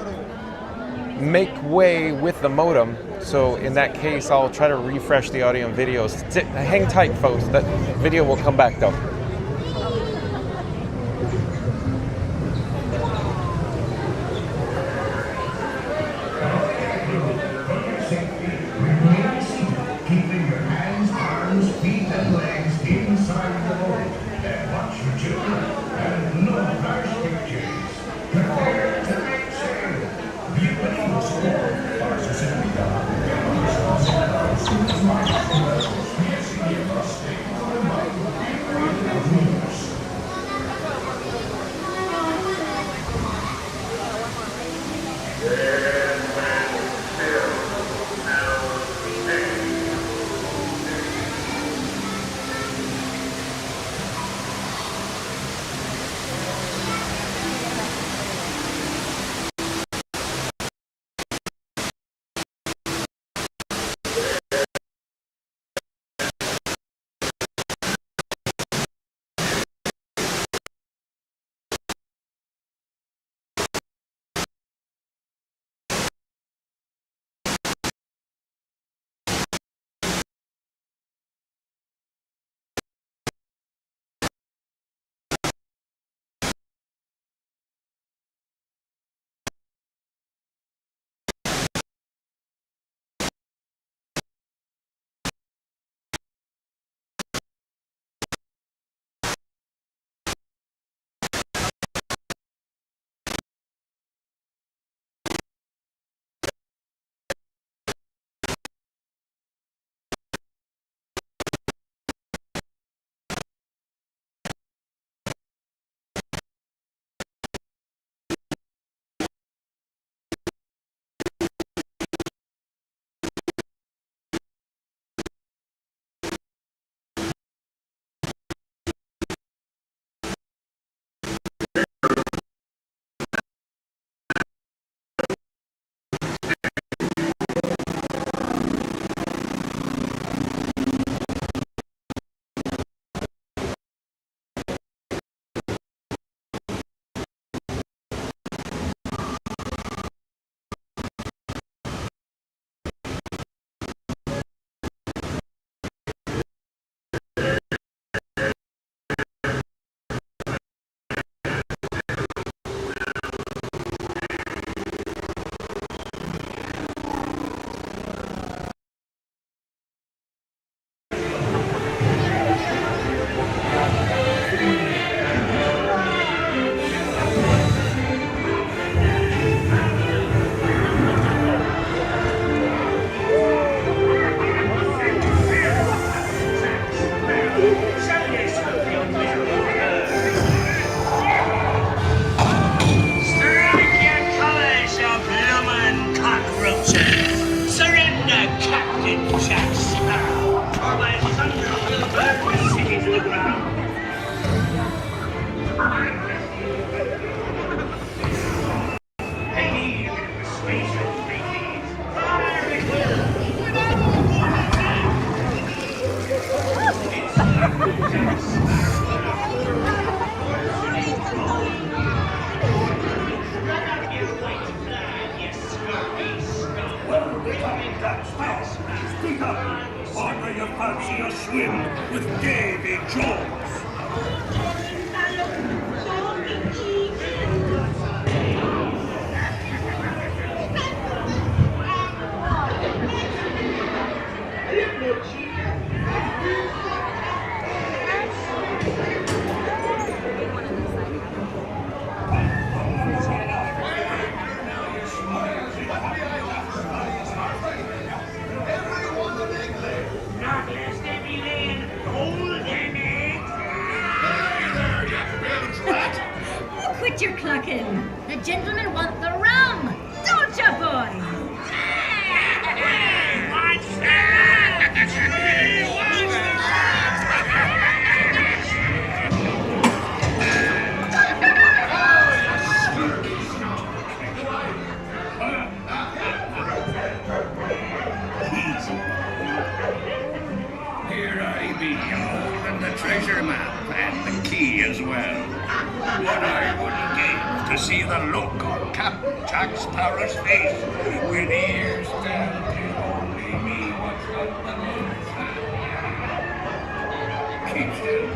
make way with the modem. So in that case, I'll try to refresh the audio and videos. Hang tight, folks. That video will come back, though. Keeping your hands, arms, feet, and legs inside the boat. And watch your children. And no harsh pictures. Prepare to make sail. Be ready to score. Coming that fast. Speak up. Or do you fancy a swim with Davy Jones? Not less than be laying golden eggs. Quit your clucking. The gentlemen want the rum. Don't ya, boys? What's that? Here I be, and the treasure map, and the key as well. What I wouldn't give to see the look on Captain Jack Sparrow's face, with ears down to only me what's got the most. Keep still.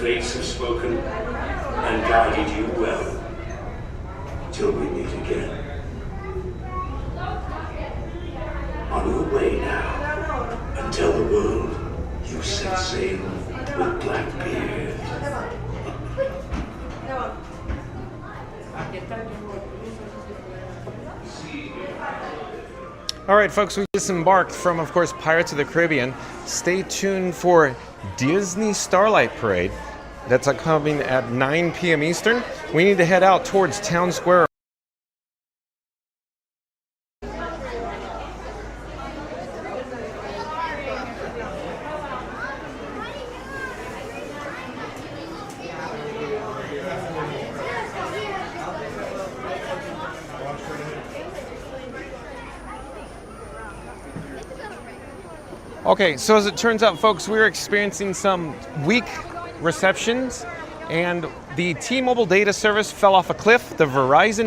fates have spoken and guided you well. Till we meet again. On your way now, and tell the world you set sail with Blackbeard. All right, folks, we disembarked from, of course, Pirates of the Caribbean. Stay tuned for Disney Starlight Parade. That's coming at 9 p.m. Eastern. We need to head out towards Town Square. Okay, so as it turns out, folks, we're experiencing some weak receptions, and the T-Mobile data service fell off a cliff. The Verizon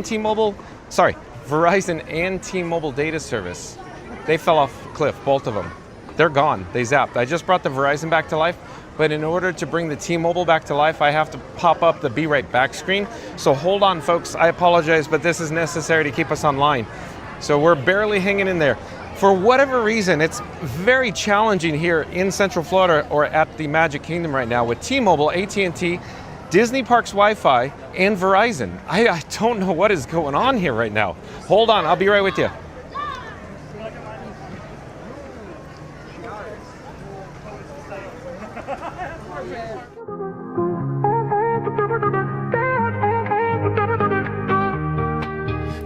and T-Mobile data service, they fell off a cliff, both of them. They're gone. They zapped. I just brought the Verizon back to life, but in order to bring the T-Mobile back to life, I have to pop up the Be Right Back screen. So hold on, folks. I apologize, but this is necessary to keep us online. So we're barely hanging in there. For whatever reason, it's very challenging here in Central Florida or at the Magic Kingdom right now with T-Mobile, AT&T, Disney Parks Wi-Fi, and Verizon. I don't know what is going on here right now. Hold on, I'll be right with you.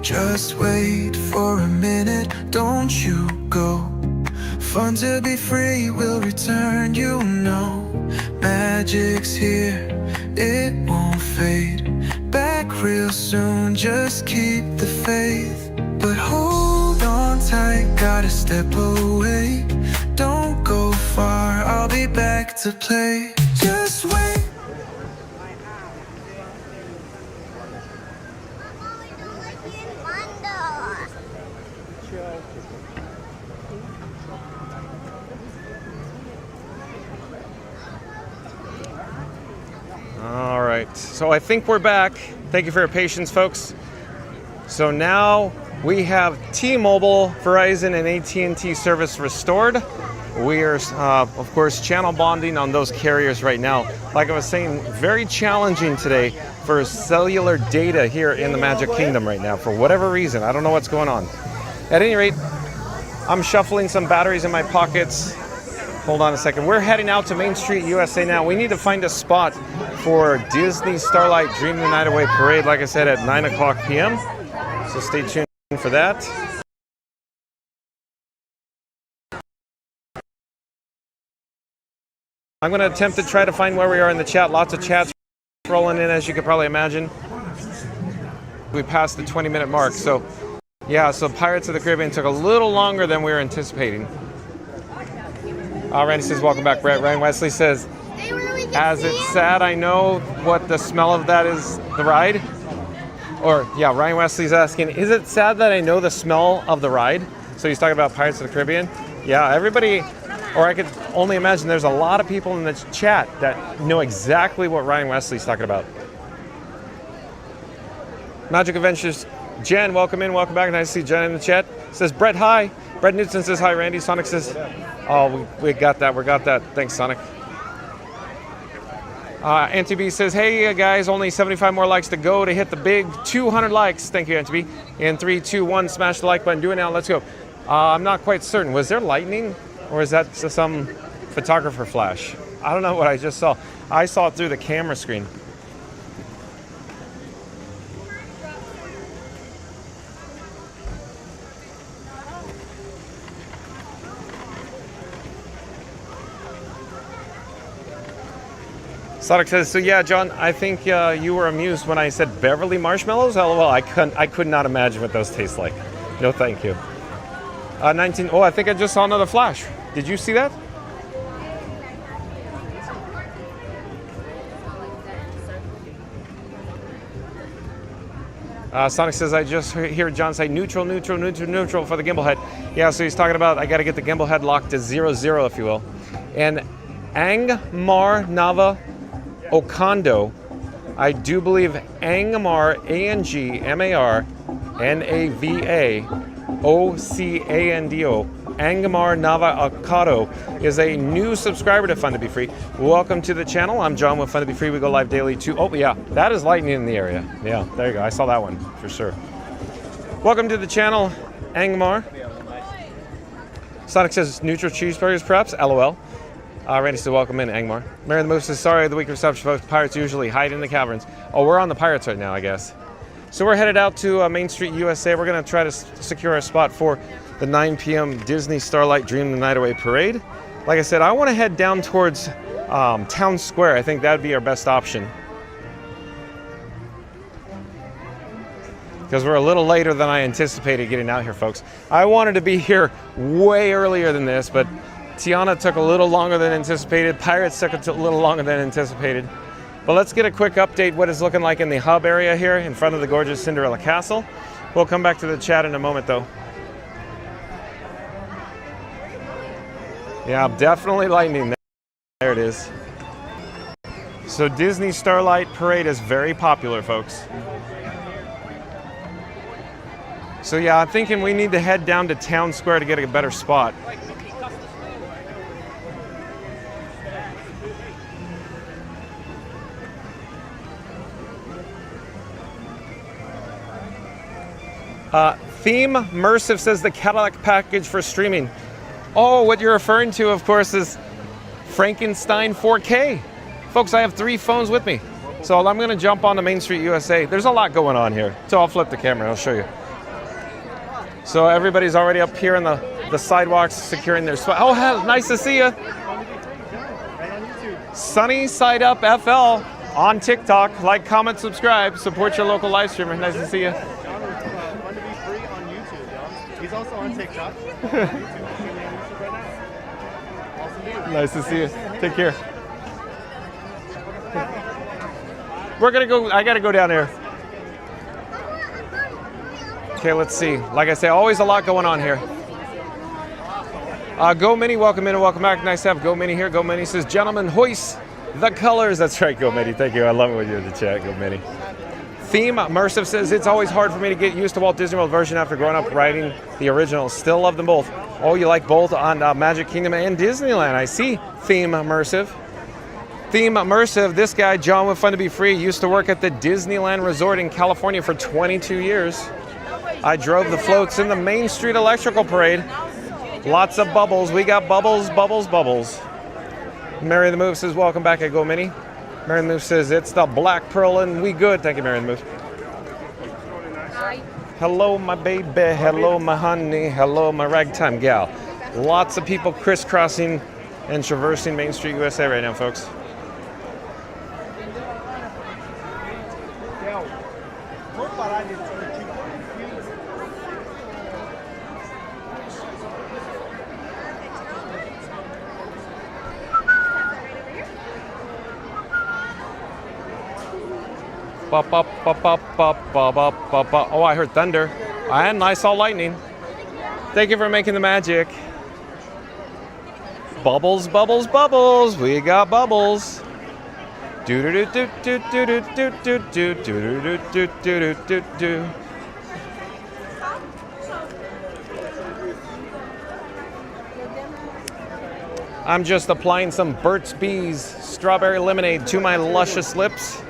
Just wait for a minute, don't you go. Fun to be free will return, you know. Magic's here, it won't fade. Back real soon, just keep the faith. But hold on tight, gotta step away. Don't go far, I'll be back to play. Just wait. All right, so I think we're back. Thank you for your patience, folks. So now we have T-Mobile, Verizon, and AT&T service restored. We are, of course, channel bonding on those carriers right now. Like I was saying, very challenging today for cellular data here in the Magic Kingdom right now. For whatever reason, I don't know what's going on. At any rate, I'm shuffling some batteries in my pockets. Hold on a second. We're heading out to Main Street, USA now. We need to find a spot for Disney Starlight Dream the Night Away Parade, like I said, at 9 o'clock p.m. So stay tuned for that. I'm going to attempt to try to find where we are in the chat. Lots of chats rolling in, as you could probably imagine. We passed the 20-minute mark. So, yeah, so Pirates of the Caribbean took a little longer than we were anticipating. Randy says, welcome back, Brett. Ryan Wesley says, as it's sad, I know what the smell of that is, the ride. Or, yeah, Ryan Wesley's asking, is it sad that I know the smell of the ride? So he's talking about Pirates of the Caribbean. Yeah, everybody, or I could only imagine there's a lot of people in the chat that know exactly what Ryan Wesley's talking about. Magic Adventures, Jen, welcome in, welcome back. Nice to see Jen in the chat. Says, Brett, hi. Brett Newton says, hi, Randy. Sonic says, oh, we got that, we got that. Thanks, Sonic. Auntie B says, hey guys, only 75 more likes to go to hit the big 200 likes. Thank you, Auntie B. In 3, 2, 1, smash the like button. Do it now. Let's go. I'm not quite certain. Was there lightning, or is that some photographer flash? I don't know what I just saw. I saw it through the camera screen. Sonic says, so yeah, John, I think you were amused when I said Beverly marshmallows. LOL, I could not imagine what those taste like. No, thank you. 19, oh, I think I just saw another flash. Did you see that? Sonic says, I just hear John say neutral, neutral, neutral, neutral for the gimbal head. Yeah, so he's talking about I got to get the gimbal head locked to 0-0, if you will. And Angmar Nava Okando, I do believe Angmar, ANGMAR-NAVA-OCANDO, Angmar Nava Okado is a new subscriber to Fun to Be Free. Welcome to the channel. I'm John with Fun to Be Free. We go live daily too. Oh yeah, that is lightning in the area. Yeah, there you go. I saw that one for sure. Welcome to the channel, Angmar. Sonic says neutral cheeseburgers perhaps. LOL. Randy said, welcome in, Angmar. Mary the Moose says, sorry, the weak reception, folks. Pirates usually hide in the caverns. Oh, we're on the Pirates right now, I guess. So we're headed out to Main Street, USA. We're going to try to secure a spot for the 9 p.m. Disney Starlight Dream the Night Away Parade. Like I said, I want to head down towards Town Square. I think that would be our best option. Because we're a little later than I anticipated getting out here, folks. I wanted to be here way earlier than this, but Tiana took a little longer than anticipated. Pirates took a little longer than anticipated. But let's get a quick update what it's looking like in the hub area here in front of the gorgeous Cinderella Castle. We'll come back to the chat in a moment though. Yeah, definitely lightning. There it is. So Disney Starlight Parade is very popular, folks. So yeah, I'm thinking we need to head down to Town Square to get a better spot. Theme Immersive says the Cadillac package for streaming. Oh, what you're referring to, of course, is Frankenstein 4K. Folks, I have 3 phones with me. So I'm gonna jump on to Main Street USA. There's a lot going on here. So I'll flip the camera and I'll show you. So everybody's already up here on the sidewalks securing their spot. Oh, nice to see you. Sunny Side Up FL on TikTok. Like, comment, subscribe. Support your local live streamer. Nice to see you. He's also on TikTok. Nice to see you. Take care. We're gonna go. I gotta go down there. Okay, let's see. Like I say, always a lot going on here. Go Mini, welcome in and welcome back. Nice to have Go Mini here. Go Mini says, gentlemen, hoist the colors. That's right, Go Mini. Thank you. I love it when you're in the chat, Go Mini. Theme Immersive says, it's always hard for me to get used to Walt Disney World version after growing up riding the original. Still love them both. Oh, you like both on Magic Kingdom and Disneyland. I see. Theme Immersive. Theme Immersive, this guy, John with Fun to Be Free, used to work at the Disneyland Resort in California for 22 years. I drove the floats in the Main Street Electrical Parade. Lots of bubbles. We got bubbles, bubbles, bubbles. Mary the Move says, welcome back at Go Mini. Mary the Move says, it's the Black Pearl and we good. Thank you, Mary the Move. Hi. Hello, my baby. Hello, my honey. Hello, my ragtime gal. Lots of people crisscrossing and traversing Main Street USA right now, folks. Oh, I heard thunder. And I saw lightning. Thank you for making the magic. Bubbles, bubbles, bubbles. We got bubbles. Do do do do do do do do do do do do do do. I'm just applying some Burt's Bees strawberry lemonade to my luscious lips.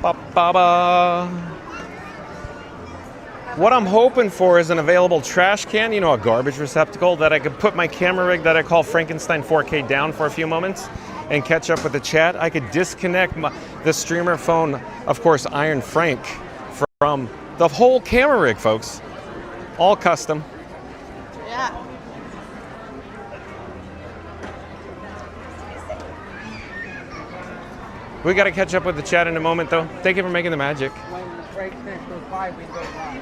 Ba-ba-ba. What I'm hoping for is an available trash can, you know, a garbage receptacle that I could put my camera rig that I call Frankenstein 4K down for a few moments and catch up with the chat. I could disconnect the streamer phone, of course, Iron Frank, from the whole camera rig, folks. All custom. Yeah. We got to catch up with the chat in a moment, though. Thank you for making the magic. When Frank goes by, we go by.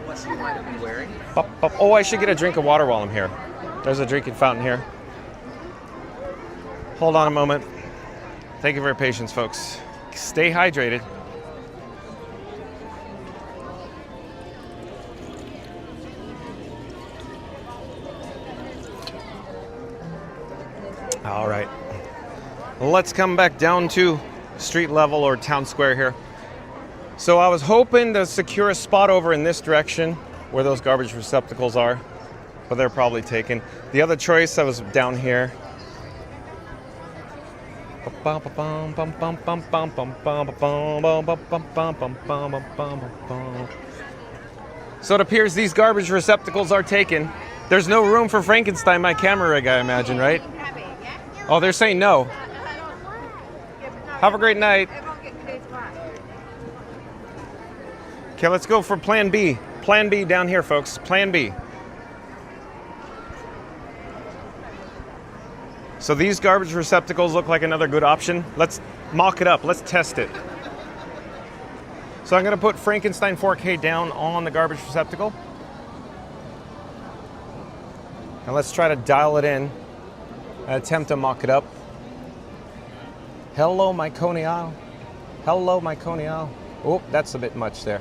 What you might be wearing. Oh, I should get a drink of water while I'm here. There's a drinking fountain here. Hold on a moment. Thank you for your patience, folks. Stay hydrated. All right. Let's come back down to street level or town square here. So I was hoping to secure a spot over in this direction where those garbage receptacles are, but they're probably taken. The other choice, I was down here. So it appears these garbage receptacles are taken. There's no room for Frankenstein, my camera rig, I imagine, right? Oh, they're saying no. Have a great night. Okay, let's go for Plan B. Plan B down here, folks. Plan B. So these garbage receptacles look like another good option. Let's mock it up. Let's test it. So I'm going to put Frankenstein 4K down on the garbage receptacle. And let's try to dial it in and attempt to mock it up. Hello, my Coney Isle. Hello, my Coney Isle. Oh, that's a bit much there.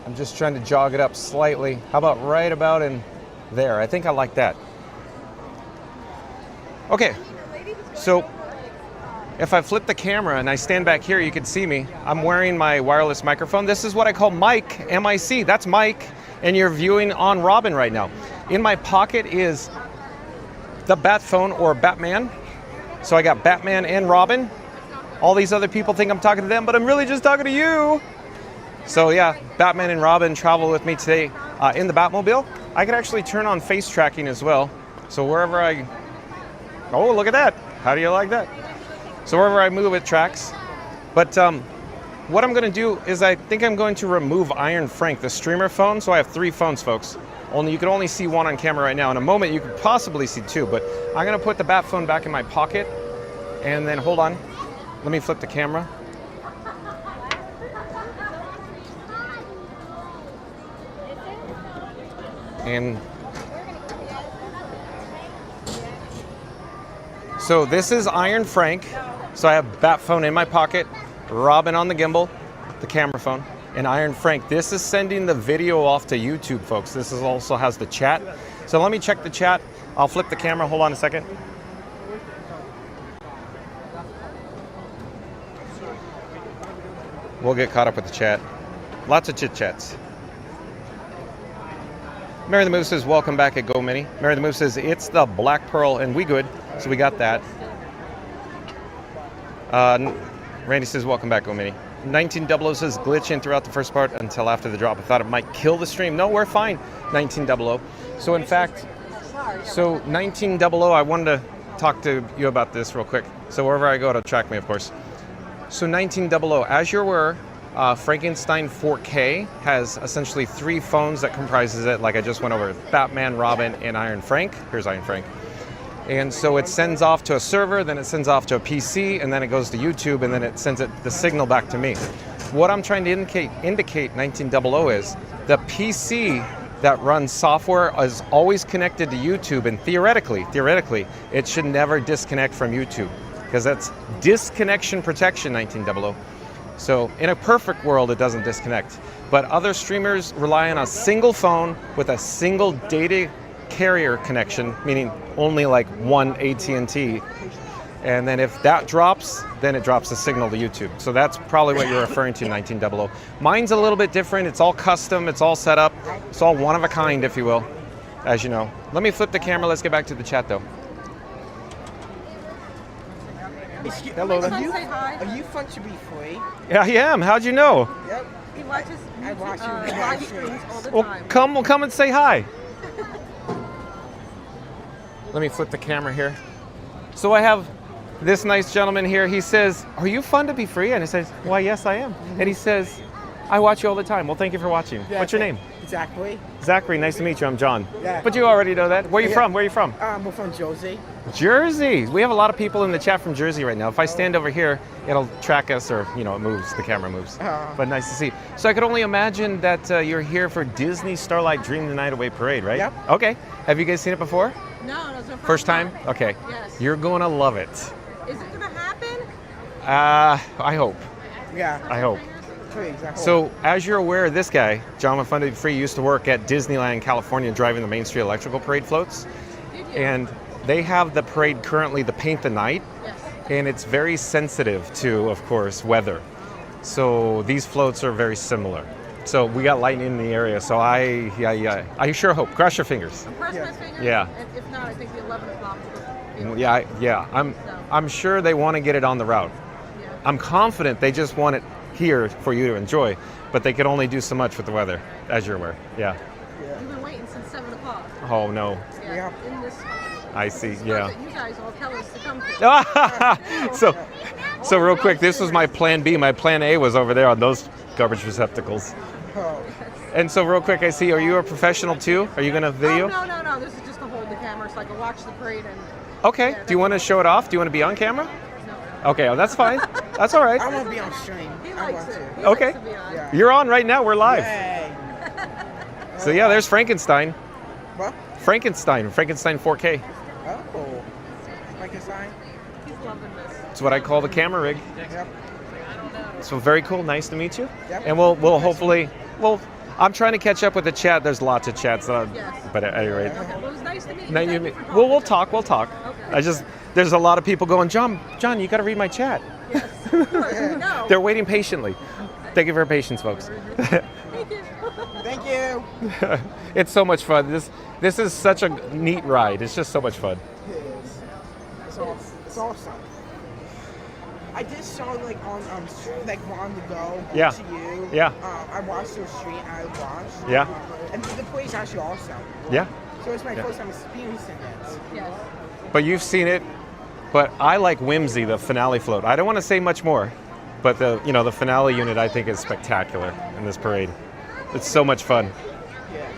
I'm just trying to jog it up slightly. How about right about in there? I think I like that. Okay, so if I flip the camera and I stand back here, you can see me. I'm wearing my wireless microphone. This is what I call mic, M-I-C. That's Mike, and you're viewing on Robin right now. In my pocket is the Bat phone or Batman. So I got Batman and Robin. All these other people think I'm talking to them, but I'm really just talking to you. So yeah, Batman and Robin travel with me today in the Batmobile. I could actually turn on face tracking as well. So wherever I... Oh, look at that. How do you like that? So wherever I move, it tracks. But what I'm going to do is I think I'm going to remove Iron Frank, the streamer phone. So I have 3 phones, folks. You can only see 1 on camera right now. In a moment, you could possibly see 2. But I'm going to put the Bat phone back in my pocket. And then, hold on. Let me flip the camera. And so this is Iron Frank. So I have Bat phone in my pocket, Robin on the gimbal, the camera phone, and Iron Frank. This is sending the video off to YouTube, folks. This is also has the chat. So let me check the chat. I'll flip the camera. Hold on a second. We'll get caught up with the chat. Lots of chit chats. Mary the Moose says, welcome back at Go Mini. Mary the Moose says, it's the Black Pearl, and we good. So we got that. Randy says, welcome back, Go Mini. 1900 says, glitch in throughout the first part until after the drop. I thought it might kill the stream. No, we're fine, 1900. So in fact, 1900, I wanted to talk to you about this real quick. So wherever I go, it'll track me, of course. So 1900, as you're aware, Frankenstein 4K has essentially 3 phones that comprises it, like I just went over, Batman, Robin, and Iron Frank. Here's Iron Frank. And so it sends off to a server, then it sends off to a PC, and then it goes to YouTube, and then it sends the signal back to me. What I'm trying to indicate 1900 is the PC that runs software is always connected to YouTube, and theoretically, it should never disconnect from YouTube, because that's disconnection protection, 1900. So in a perfect world, it doesn't disconnect. But other streamers rely on a single phone with a single data carrier connection, meaning only like one AT&T. And then if that drops, then it drops the signal to YouTube. So that's probably what you're referring to, 1900. Mine's a little bit different. It's all custom. It's all set up. It's all one of a kind, if you will, as you know. Let me flip the camera. Let's get back to the chat, though. Hello there. Are you fun to be free? Yeah, I am. How'd you know? Yep. He watches I watch you live streams all the Well, time. come and say hi. Let me flip the camera here. So I have this nice gentleman here. He says, are you fun to be free? And I says, why, yes, I am. And he says, I watch you all the time. Well, thank you for watching. Yeah, what's your name? Zachary. Zachary, nice to meet you. I'm John. Yeah. But you already know that. Where are you from? Where are you from? We're from Jersey. Jersey. We have a lot of people in the chat from Jersey right now. If I stand over here, it'll track us, or, you know, it moves. The camera moves. But nice to see. So I could only imagine that you're here for Disney Starlight Dream the Night Away Parade, right? Yep. Okay. Have you guys seen it before? No, it's the First time? Okay. Yes. You're going to love it. Is it going to happen? I hope. Yeah. I hope. Exactly. So, as you're aware, this guy, John with Fun to Be Free, used to work at Disneyland, California, driving the Main Street Electrical Parade floats. And they have the parade currently, the Paint the Night, and it's very sensitive to, of course, weather. So these floats are very similar. So we got lightning in the area, so I sure hope. Cross your fingers. Cross my fingers. Yeah. And if not, I think the 11 o'clock will. Yeah. I'm sure they want to get it on the route. Yeah. I'm confident they just want it here for you to enjoy, but they can only do so much with the weather, as you're aware. Yeah. We've been waiting since 7 o'clock. Oh no. Yeah. In this. I see. That you guys all tell us to come to. So real quick, this was my plan B. My plan A was over there on those garbage receptacles. And so real quick, I see, are you a professional too? Are you going to video? Oh, no. This is just to hold the camera so I can watch the parade. And okay. Do you want to show it off? Do you want to be on camera? No. Okay, well, that's fine. That's all right. I want to be on stream. I want to. Okay. Yeah. You're on right now. We're live. Yay. So yeah, there's Frankenstein. What? Frankenstein 4K. Oh. Frankenstein. That's what I call the camera rig. Yep. So very cool. Nice to meet you. Yep. And we'll hopefully I'm trying to catch up with the chat. There's lots of chats, but at any rate. Well, it was nice to meet you. Now Thank you, you for we'll calling. talk. Okay. There's a lot of people going, John, you got to read my chat. Yes. Sure. No. They're waiting patiently. Thank you for your patience, folks. Thank you. Thank you. It's so much fun. This is such a neat ride. It's just so much fun. It is. It's awesome. I just saw like on like long ago. Yeah. To you. Yeah. I watched your stream. I watched. Yeah. And the place is actually awesome. Yeah. So it's my first time experiencing it. Yes. But you've seen it. But I like Whimsy, the finale float. I don't want to say much more, but the finale unit I think is spectacular in this parade. It's so much fun. Yeah. It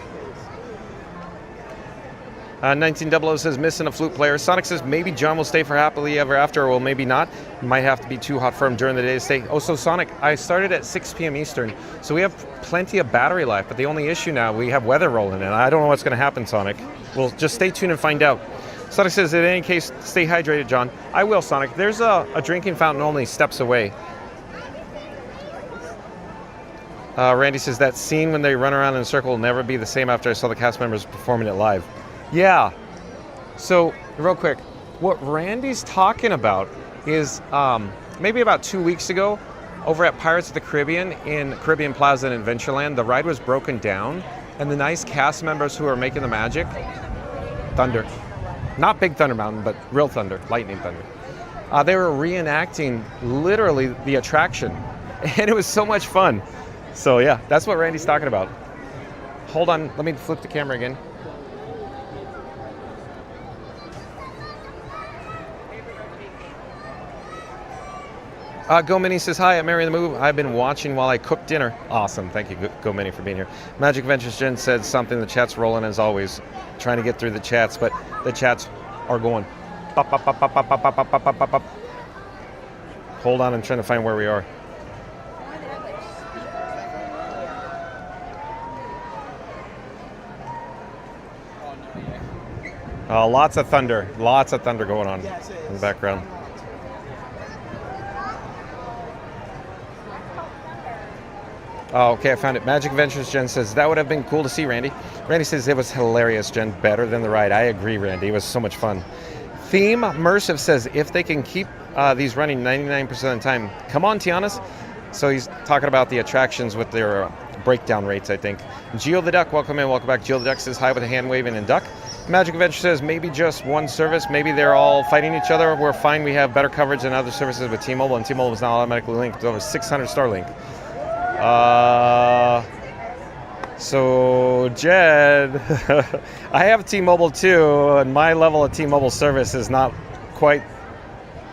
is. 1900 says missing a flute player. Sonic says maybe John will stay for happily ever after, or maybe not. Might have to be too hot for him during the day to stay. Oh, so Sonic, I started at 6 p.m. Eastern, so we have plenty of battery life. But the only issue now, we have weather rolling in. I don't know what's going to happen, Sonic. We'll just stay tuned and find out. Sonic says, in any case, stay hydrated, John. I will, Sonic. There's a drinking fountain only steps away. Randy says, that scene when they run around in a circle will never be the same after I saw the cast members performing it live. Yeah. So, real quick, what Randy's talking about is maybe about 2 weeks ago, over at Pirates of the Caribbean in Caribbean Plaza in Adventureland, the ride was broken down, and the nice cast members who are making the magic, Thunder. Not Big Thunder Mountain, but real thunder, lightning thunder. They were reenacting literally the attraction, and it was so much fun. So yeah, that's what Randy's talking about. Hold on, let me flip the camera again. Go Mini says, hi, I'm Mary the Move. I've been watching while I cook dinner. Awesome, thank you, Go Mini, for being here. Magic Adventures Jen said something, the chat's rolling as always. Trying to get through the chats, but the chats are going. Pop, pop, pop, pop, pop, pop, pop, pop, pop, pop, pop. Hold on, I'm trying to find where we are. Lots of thunder going on in the background. Oh, okay, I found it. Magic Adventures Jen says, that would have been cool to see, Randy. Randy says, it was hilarious, Jen. Better than the ride. I agree, Randy. It was so much fun. Theme Mersive says, if they can keep these running 99% of the time, come on, Tiana's. So he's talking about the attractions with their breakdown rates, I think. Geo the Duck, welcome in, welcome back. Geo the Duck says hi with a hand waving and duck. Magic Adventure says maybe just one service. Maybe they're all fighting each other. We're fine. We have better coverage than other services with T-Mobile, and T-Mobile is now automatically linked to over 600 Starlink. So Jed, I have T-Mobile too, and my level of T-Mobile service is not quite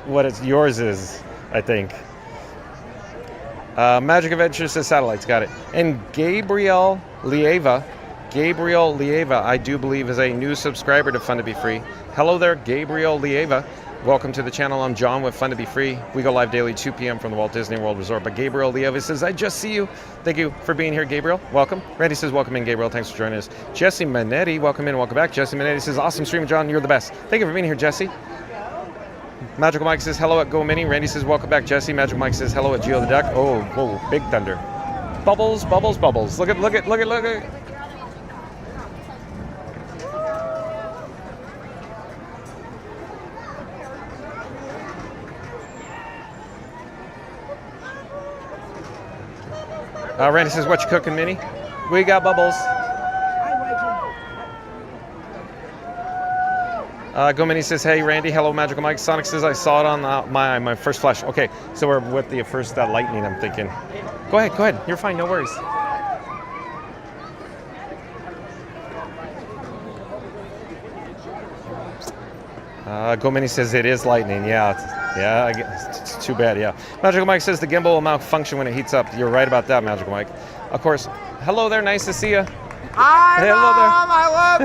what yours is, I think. Magic Adventures says satellites, got it. And Gabriel Lieva, I do believe is a new subscriber to Fun to Be Free. Hello there, Gabriel Lieva. Welcome to the channel. I'm John with Fun to Be Free. We go live daily 2 p.m. from the Walt Disney World Resort. But Gabriel Lieva says, I just see you. Thank you for being here, Gabriel. Welcome. Randy says, welcome in, Gabriel. Thanks for joining us. Jesse Manetti, welcome in, welcome back. Jesse Manetti says, awesome stream, John. You're the best. Thank you for being here, Jesse. Magical Mike says, hello at Go Mini. Randy says, welcome back, Jesse. Magical Mike says, hello at Geo the Duck. Oh, whoa, big thunder. Bubbles, bubbles, bubbles. Look at. Randy says, what you cooking, Minnie? We got bubbles. Go Minnie says, hey, Randy. Hello, Magical Mike. Sonic says, I saw it on my first flash. Okay, so we're with the first lightning, I'm thinking. Go ahead. You're fine, no worries. Go Minnie says, it is lightning. Yeah, it's too bad, yeah. Magical Mike says the gimbal will malfunction when it heats up. You're right about that, Magical Mike. Of course, hello there, nice to see you. Hi, hey, hello Mom, I love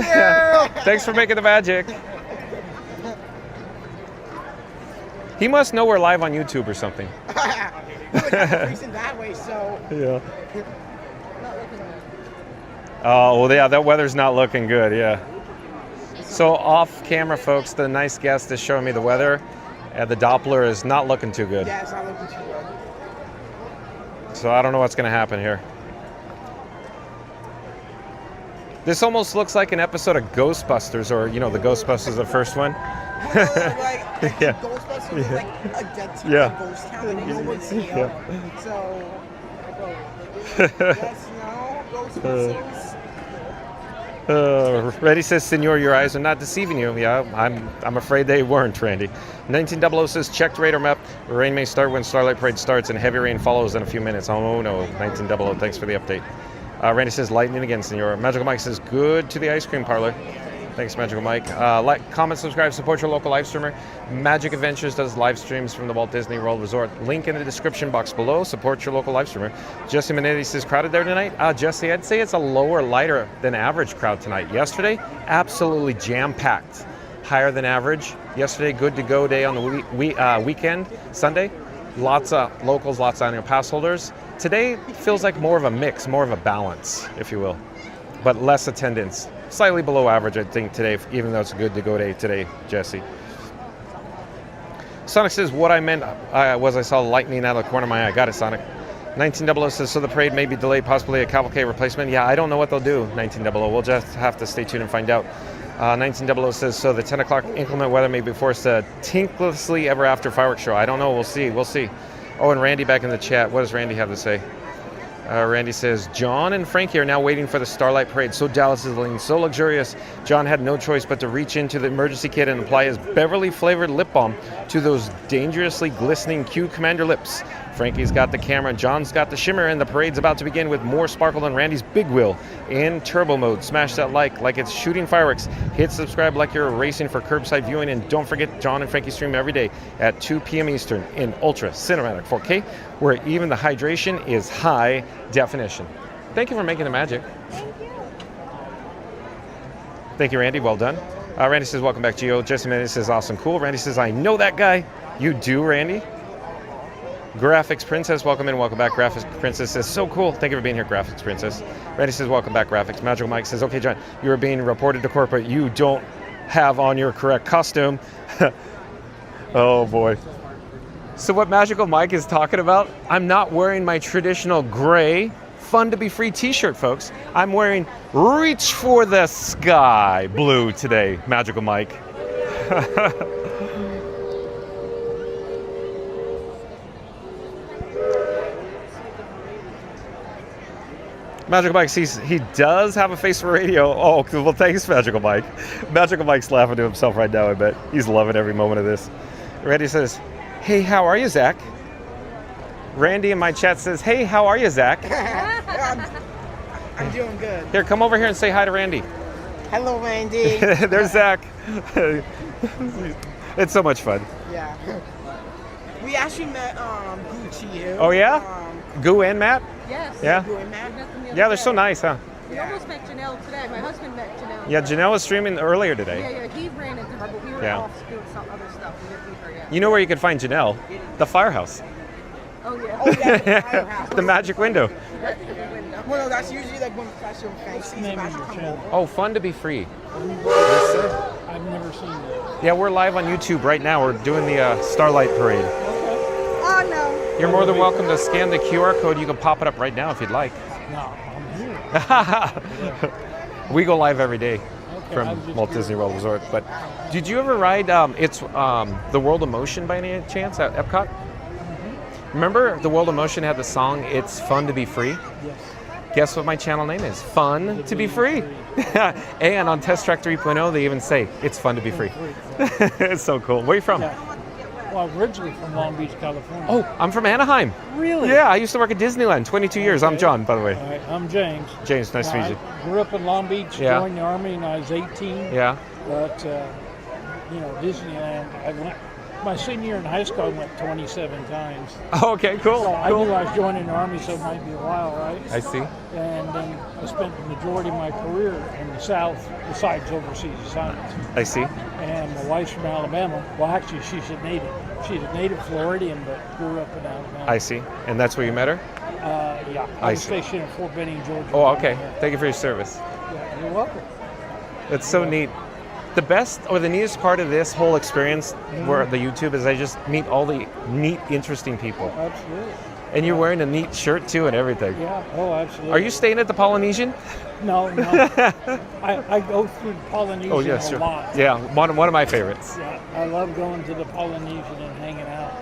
you. Thanks for making the magic. He must know we're live on YouTube or something. Look, I'm facing that way, so. Yeah. Oh, well, yeah, that weather's not looking good, yeah. So off camera, folks, the nice guest is showing me the weather, and the Doppler is not looking too good. Yeah, it's not looking too good. So I don't know what's going to happen here. This almost looks like an episode of Ghostbusters, or, you know, the Ghostbusters, the first one. Yeah. Ghostbusters was like a dead team, Yeah. ghost town that no one's here. Yeah. So, yes, no, Ghostbusters. Randy says, Senor, your eyes are not deceiving you. Yeah, I'm afraid they weren't, Randy. 1900 says, checked radar map. Rain may start when Starlight Parade starts and heavy rain follows in a few minutes. Oh no, 1900, thanks for the update. Randy says, lightning again, Senor. Magical Mike says, good to the ice cream parlor. Thanks, Magical Mike. Like, comment, subscribe, support your local live streamer. Magic Adventures does live streams from the Walt Disney World Resort. Link in the description box below. Support your local live streamer. Jesse Minetti says, crowded there tonight? Jesse, I'd say it's a lower, lighter than average crowd tonight. Yesterday, absolutely jam-packed. Higher than average. Yesterday, good to go day on the weekend, Sunday. Lots of locals, lots of annual pass holders. Today feels like more of a mix, more of a balance, if you will. But less attendance. Slightly below average, I think, today, even though it's a good to go day today, Jesse. Sonic says, what I meant was I saw lightning out of the corner of my eye. Got it, Sonic. 1900 says, so the parade may be delayed, possibly a cavalcade replacement. Yeah, I don't know what they'll do, 1900. We'll just have to stay tuned and find out. 1900 says, so the 10 o'clock inclement weather may be forced to tinklessly ever after fireworks show. I don't know. We'll see. We'll see. Oh, and Randy back in the chat. What does Randy have to say? Randy says, John and Frankie are now waiting for the Starlight Parade. So dazzling, so luxurious. John had no choice but to reach into the emergency kit and apply his Beverly-flavored lip balm to those dangerously glistening Q Commander lips. Frankie's got the camera, John's got the shimmer, and the parade's about to begin with more sparkle than Randy's big wheel in turbo mode. Smash that like it's shooting fireworks. Hit subscribe like you're racing for curbside viewing, and don't forget John and Frankie stream every day at 2 p.m. Eastern in Ultra Cinematic 4K, where even the hydration is high definition. Thank you for making the magic. Thank you. Thank you, Randy. Well done. Randy says, welcome back, Gio. Jesse Mendes says, awesome, cool. Randy says, I know that guy. You do, Randy? Graphics Princess, welcome in, welcome back. Graphics Princess says, so cool. Thank you for being here, Graphics Princess. Randy says, welcome back, Graphics. Magical Mike says, okay, John, you are being reported to court, but you don't have on your correct costume. Oh, boy. So what Magical Mike is talking about, I'm not wearing my traditional gray Fun to Be Free t-shirt, folks. I'm wearing Reach for the Sky blue today, Magical Mike. Magical Mike sees he does have a face for radio. Oh, well, thanks, Magical Mike. Magical Mike's laughing to himself right now, I bet. He's loving every moment of this. Randy says, hey, how are you, Zach? Randy in my chat says, hey, how are you, Zach? I'm doing good. Here, come over here and say hi to Randy. Hello, Randy. There's Zach. It's so much fun. Yeah. We actually met Gucci. Oh, yeah? Goo and Matt? Yes. Yeah? Goo and Matt. Yeah, they're so nice, huh? We almost met Janelle today. My husband met Janelle. Yeah, Janelle was streaming earlier today. Yeah, he ran into her, but we were off doing some other stuff. We didn't meet her yet. You know where you can find Janelle? The firehouse. Oh, yeah. Oh, yeah, the firehouse. The magic window. Well, no, that's usually like when professional fans see magic come over. Oh, Fun to Be Free. Yes, sir. I've never seen that. Yeah, we're live on YouTube right now. We're doing the Starlight Parade. Oh, no. You're more than welcome to scan the QR code. You can pop it up right now if you'd like. No, I'm here. We go live every day Okay, from Walt Disney World Resort. But did you ever ride the World of Motion by any chance at Epcot? Mm-hmm. Remember the World of Motion had the song It's Fun to Be Free? Yes. Guess what my channel name is? Fun to Be Free. And on Test Track 3.0 they even say it's fun to be free. It's so cool. Where are you from? Yeah. Well, originally from Long Beach, California. Oh, I'm from Anaheim. Really? Yeah, I used to work at Disneyland 22 years. I'm John, by the way. All right, I'm James. James, nice to meet you. I grew up in Long Beach, Yeah. joined the Army when I was 18. Yeah. But, Disneyland, I went, my senior year in high school, I went 27 times. Oh, okay, cool. So I cool. knew I was joining the Army, so it might be a while, right? I see. And then I spent the majority of my career in the South, besides overseas assignments. I see. And my wife's from Alabama. Well, actually, she's a native. She's a native Floridian, but grew up in Alabama. I see. And that's where you met her? Yeah. I I was see. stationed in Fort Benning, Georgia. Oh, okay. Thank you for your service. Yeah, you're welcome. It's so neat. The best or the neatest part of this whole experience where the YouTube is I just meet all the neat, interesting people. Absolutely. And you're wearing a neat shirt too and everything. Yeah. Oh, absolutely. Are you staying at the Polynesian? No. I go through Polynesian Oh, yeah, a sure. lot. Yeah, one of my favorites. Yeah, I love going to the Polynesian and hanging out.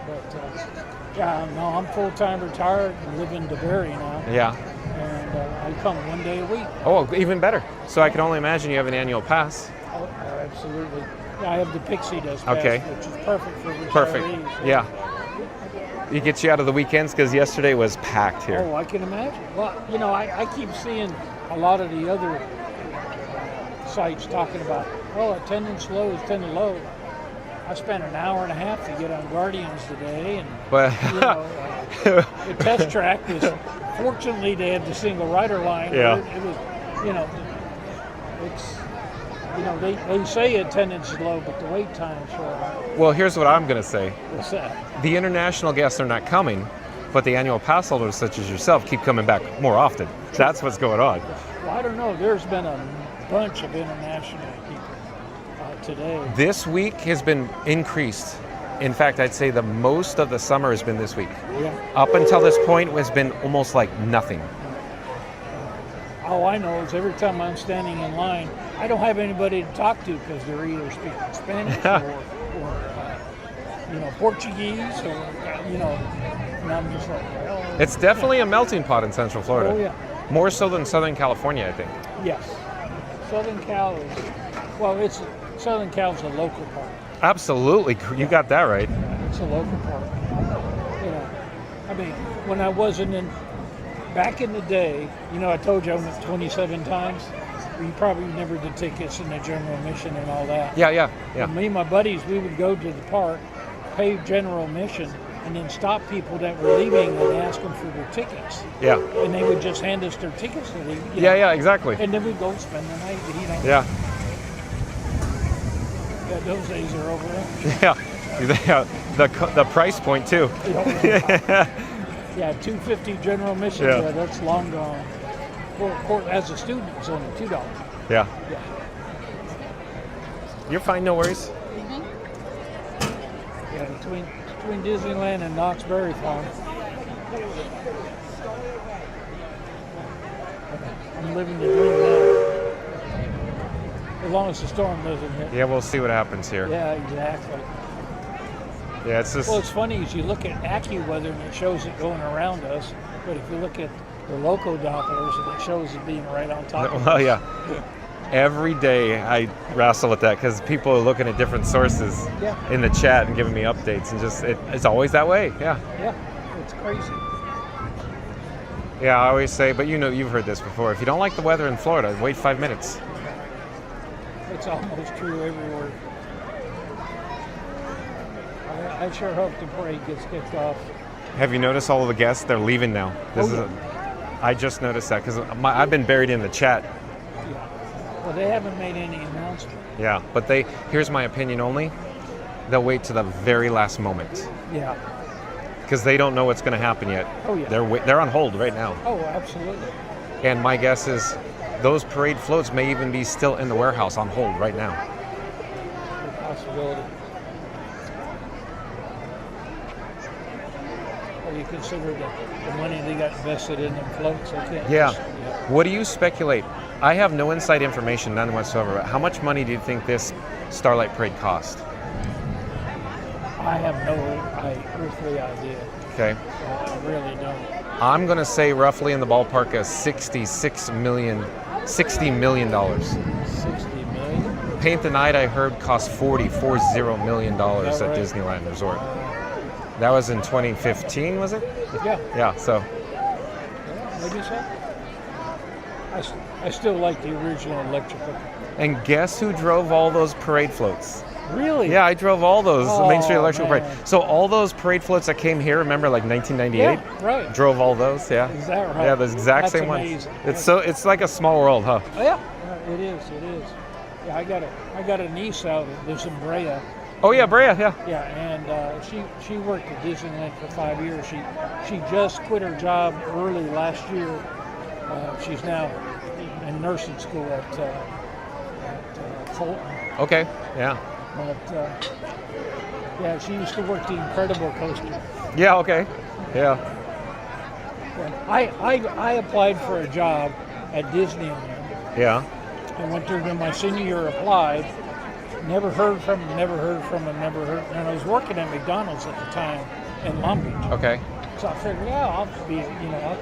But no, I'm full-time retired and live in DeBerry now. Yeah. And I come one day a week. Oh, even better. So I can only imagine you have an annual pass. Oh, absolutely. Yeah, I have the Pixie Dust Pass, Okay. which is perfect for retirees. Perfect. Yeah. It gets you out of the weekends because yesterday was packed here. Oh, I can imagine. Well, you know, I keep seeing a lot of the other sites talking about, well, attendance low is attendance low. I spent an hour and a half to get on Guardians today, and But you know, the test track was. Fortunately, they had the single rider line. Yeah. It was, you know, it's, you know, they say attendance is low, but the wait time's short. well, here's what I'm going to say. What's that? The international guests are not coming, but the annual pass holders such as yourself keep coming back more often. That's what's going on. Well, I don't know. There's been a bunch of international people today. This week has been increased. In fact, I'd say the most of the summer has been this week. Yeah. Up until this point has been almost like nothing. All I know is every time I'm standing in line, I don't have anybody to talk to because they're either speaking Spanish or you know, Portuguese or, you know, and I'm just like, well. It's definitely a melting pot in Central Florida. Oh, yeah. More so than Southern California, I think. Yes. Southern Cal is, well, Southern Cal's a local park. Absolutely. You got that right. It's a local park. You know, I mean, when I wasn't back in the day, you know, I told you I went 27 times. You probably never did tickets in the general admission and all that. Yeah. And me and my buddies, we would go to the park, pay general admission, and then stop people that were leaving and ask them for their tickets. Yeah. And they would just hand us their tickets to leave. Yeah, exactly. And then we'd go spend the night, you know. Yeah. Yeah, those days are over. Yeah. The price point too. Yeah, $2.50 general admission. Yeah. Yeah, that's long gone. As a student, it's only $2. Yeah. Yeah. You're fine, no worries. Yeah, between Disneyland and Knott's Berry Farm. I'm living the dream now. As long as the storm doesn't hit. Yeah, we'll see what happens here. Yeah, exactly. Yeah, it's just. Well, it's funny is you look at AccuWeather and it shows it going around us, but if you look at the local Dopplers, it shows it being right on top of us. Well, yeah. Every day I wrestle with that because people are looking at different sources in the chat and giving me updates, and just it's always that way. Yeah. Yeah, it's crazy. Yeah, I always say, but you know, you've heard this before. If you don't like the weather in Florida, wait 5 minutes. It's almost true everywhere. I sure hope the parade gets kicked off. Have you noticed all of the guests? They're leaving now. I just noticed that because I've been buried in the chat. Yeah. Well, they haven't made any announcement. Yeah, but here's my opinion only. They'll wait to the very last moment. Yeah. Because they don't know what's going to happen yet. Oh, yeah. They're on hold right now. Oh, absolutely. And my guess is those parade floats may even be still in the warehouse on hold right now. Good possibility. Well, you consider the money they got invested in them floats. I can't. Yeah. What do you speculate? I have no inside information, none whatsoever. How much money do you think this Starlight Parade cost? I have no earthly idea. Okay. I really don't. I'm going to say roughly in the ballpark of $60 million. 60 million? Paint the Night, I heard, cost $40 million at right? Disneyland Resort. That was in 2015, was it? Yeah. Yeah, so. Yeah, maybe so. I still like the original electrical. And guess who drove all those parade floats? Really? Yeah, I drove all those Main Street Electrical man. Parade. So all those parade floats that came here, remember, like 1998? Yeah, right. Drove all those, yeah. Is that right? Yeah, the exact That's same amazing. ones. It's like a small world, huh? Oh, yeah, it is. Yeah, I got a niece out that lives in Brea, Oh yeah, Brea, yeah. Yeah, and she worked at Disneyland for 5 years. She just quit her job early last year. She's now in nursing school at Fulton. Okay, yeah. But yeah, she used to work the Incredible Coaster. Yeah, okay. Yeah. I applied for a job at Disneyland. Yeah. I went there in my senior year, applied. Never heard from him, and I was working at McDonald's at the time in Long Beach. Okay. So I figured, I'll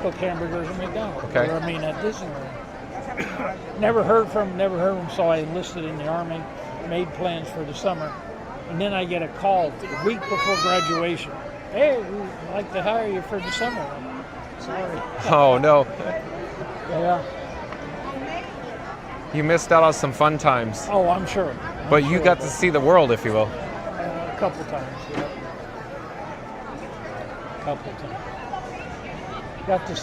cook hamburgers at McDonald's. Okay. At Disneyland. Never heard from him, so I enlisted in the Army, made plans for the summer, and then I get a call a week before graduation. Hey, we'd like to hire you for the summer. Sorry. Oh no. Yeah. You missed out on some fun times. Oh, I'm sure. But you got to see the world, if you will. A couple times, yeah. A couple times. Got to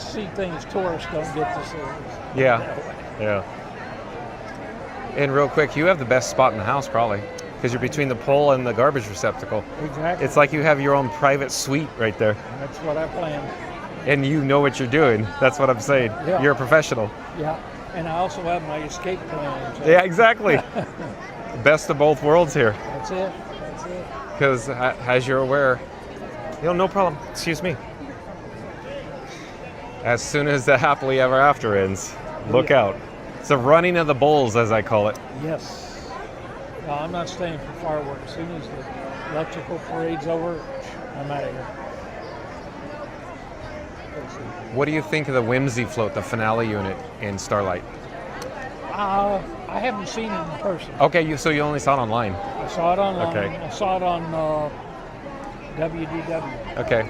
see things tourists don't get to see. Yeah. And real quick, you have the best spot in the house, probably, because you're between the pole and the garbage receptacle. Exactly. It's like you have your own private suite right there. That's what I planned. And you know what you're doing. That's what I'm saying. Yeah. You're a professional. Yeah. And I also have my escape plan. So. Yeah, exactly. Best of both worlds here. That's it. Because as you're aware, no problem. Excuse me. As soon as the happily ever after ends, look out. It's a running of the bulls, as I call it. Yes. No, I'm not staying for fireworks. As soon as the electrical parade's over, I'm out of here. What do you think of the Whimsy float, the finale unit in Starlight? I haven't seen it in person. Okay, so you only saw it online. I saw it online. Okay. I saw it on WDW. Okay.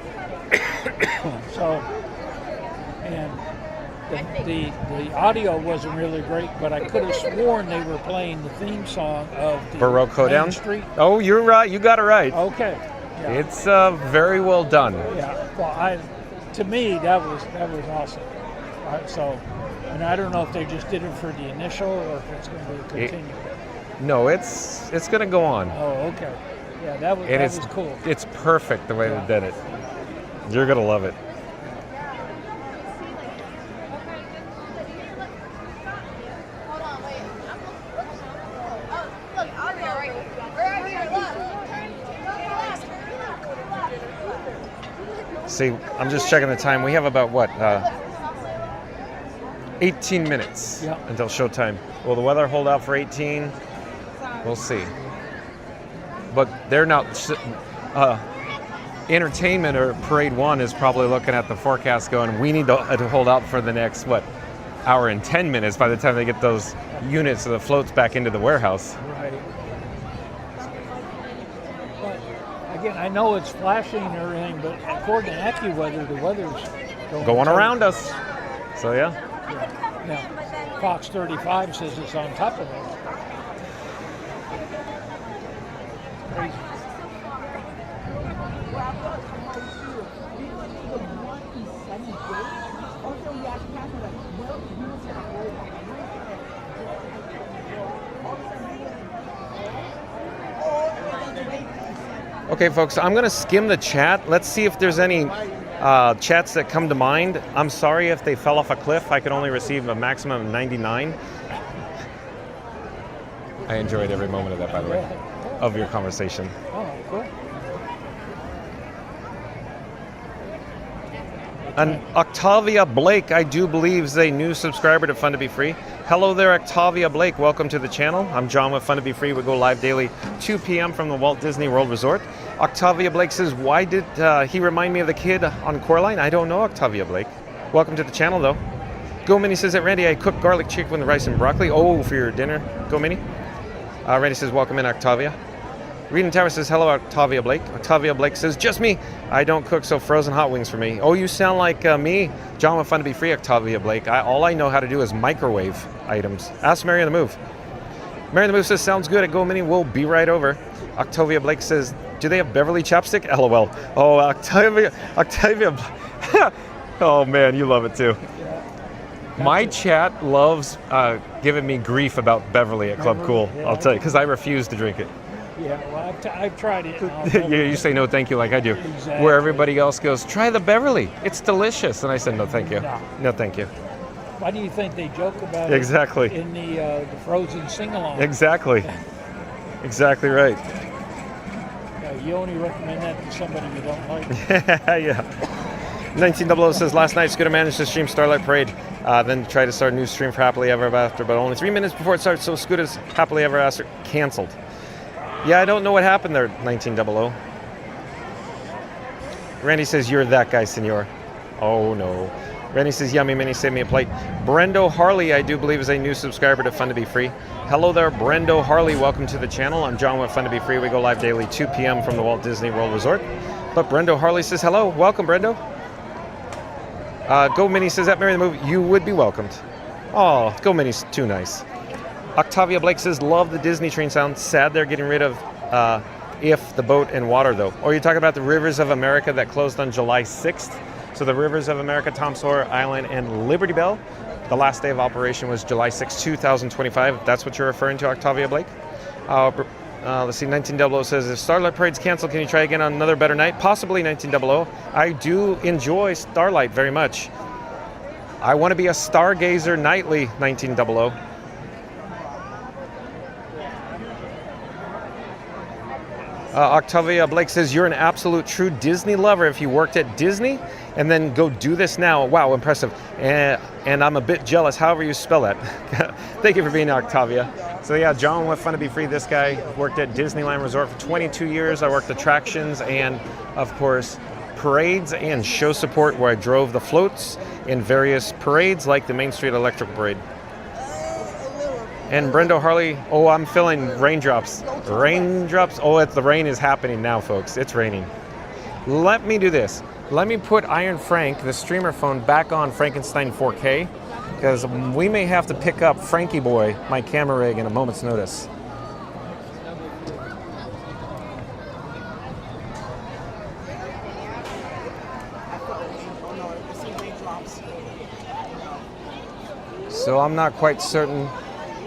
So, and the audio wasn't really great, but I could have sworn they were playing the theme song of the Baroque Hoedown? Main Street. Oh, you're right. You got it right. Okay. Yeah. It's very well done. Yeah. Well, to me, that was awesome. So, and I don't know if they just did it for the initial or if it's going to be continued. No, it's going to go on. Oh, okay. Yeah, that was cool. It's perfect the way they did it. You're going to love it. See, I'm just checking the time. We have about, 18 minutes until showtime. Will the weather hold out for 18? We'll see. But they're not... entertainment or Parade 1 is probably looking at the forecast going, we need to hold out for the next, hour and 10 minutes by the time they get those units of the floats back into the warehouse. Right. Again, I know it's flashing and everything, but according to AccuWeather, the weather's going around us. So yeah. Now, Fox 35 says it's on top of it. Crazy. Okay, folks, I'm going to skim the chat. Let's see if there's any chats that come to mind. I'm sorry if they fell off a cliff. I could only receive a maximum of 99. I enjoyed every moment of that, by the way, of your conversation. Oh, cool. And Octavia Blake, I do believe, is a new subscriber to Fun to Be Free. Hello there, Octavia Blake. Welcome to the channel. I'm John with Fun to Be Free. We go live daily, 2 p.m. from the Walt Disney World Resort. Octavia Blake says, why did he remind me of the kid on Coraline? I don't know, Octavia Blake. Welcome to the channel, though. Go Minnie says that, Randy, I cooked garlic chicken with rice and broccoli. Oh, for your dinner. Go Minnie. Randy says, welcome in, Octavia. Reading Tower says, hello, Octavia Blake. Octavia Blake says, just me. I don't cook, so frozen hot wings for me. Oh, you sound like me. John with Fun to Be Free, Octavia Blake. All I know how to do is microwave items. Ask Mary on the Move. Mary on the Move says, sounds good at Go Mini. We'll be right over. Octavia Blake says, do they have Beverly chapstick? LOL. Oh, Octavia. Oh, man, you love it too. My chat loves giving me grief about Beverly at Club Cool. I'll tell you, because I refuse to drink it. Yeah, well, I've tried it. And I'll tell You say no thank you like I do. Exactly. Where everybody else goes, try the Beverly. It's delicious. And I said, no thank you. No. No thank you. Why do you think they joke about Exactly. it in the Frozen sing-along? Exactly. Exactly right. You only recommend that to somebody you don't like. Yeah. 1900 says, last night Scooter managed to stream Starlight Parade, then tried to start a new stream for Happily Ever After, but only 3 minutes before it started, so Scooter's Happily Ever After canceled. Yeah, I don't know what happened there, 1900. Randy says, you're that guy, senor. Oh, no. Randy says, yummy, Minnie, save me a plate. Brendo Harley, I do believe, is a new subscriber to Fun to Be Free. Hello there, Brendo Harley. Welcome to the channel. I'm John with Fun to Be Free. We go live daily, 2 p.m. from the Walt Disney World Resort. But Brendo Harley says, hello. Welcome, Brendo. Go Minnie says, at Mary the Movie, you would be welcomed. Oh, Go Minnie's too nice. Octavia Blake says, love the Disney train sound. Sad they're getting rid of If, the boat, and water, though. Or you're talking about the Rivers of America that closed on July 6th. So the Rivers of America, Tom Sawyer Island, and Liberty Bell. The last day of operation was July 6, 2025. That's what you're referring to, Octavia Blake. Let's see, 1900 says, if Starlight Parade's canceled, can you try again on another better night? Possibly, 1900. I do enjoy Starlight very much. I want to be a stargazer nightly, 1900. Octavia Blake says, you're an absolute true Disney lover if you worked at Disney and then go do this now. Wow, impressive. And I'm a bit jealous, however you spell that. Thank you for being Octavia. So yeah, John with Fun to Be Free. This guy worked at Disneyland Resort for 22 years. I worked attractions and, of course, parades and show support where I drove the floats in various parades like the Main Street Electric Parade. And Brendo Harley, oh, I'm feeling raindrops. Raindrops. Oh, the rain is happening now, folks. It's raining. Let me do this. Let me put Iron Frank, the streamer phone, back on Frankenstein 4K, because we may have to pick up Frankie Boy, my camera rig, in a moment's notice. So I'm not quite certain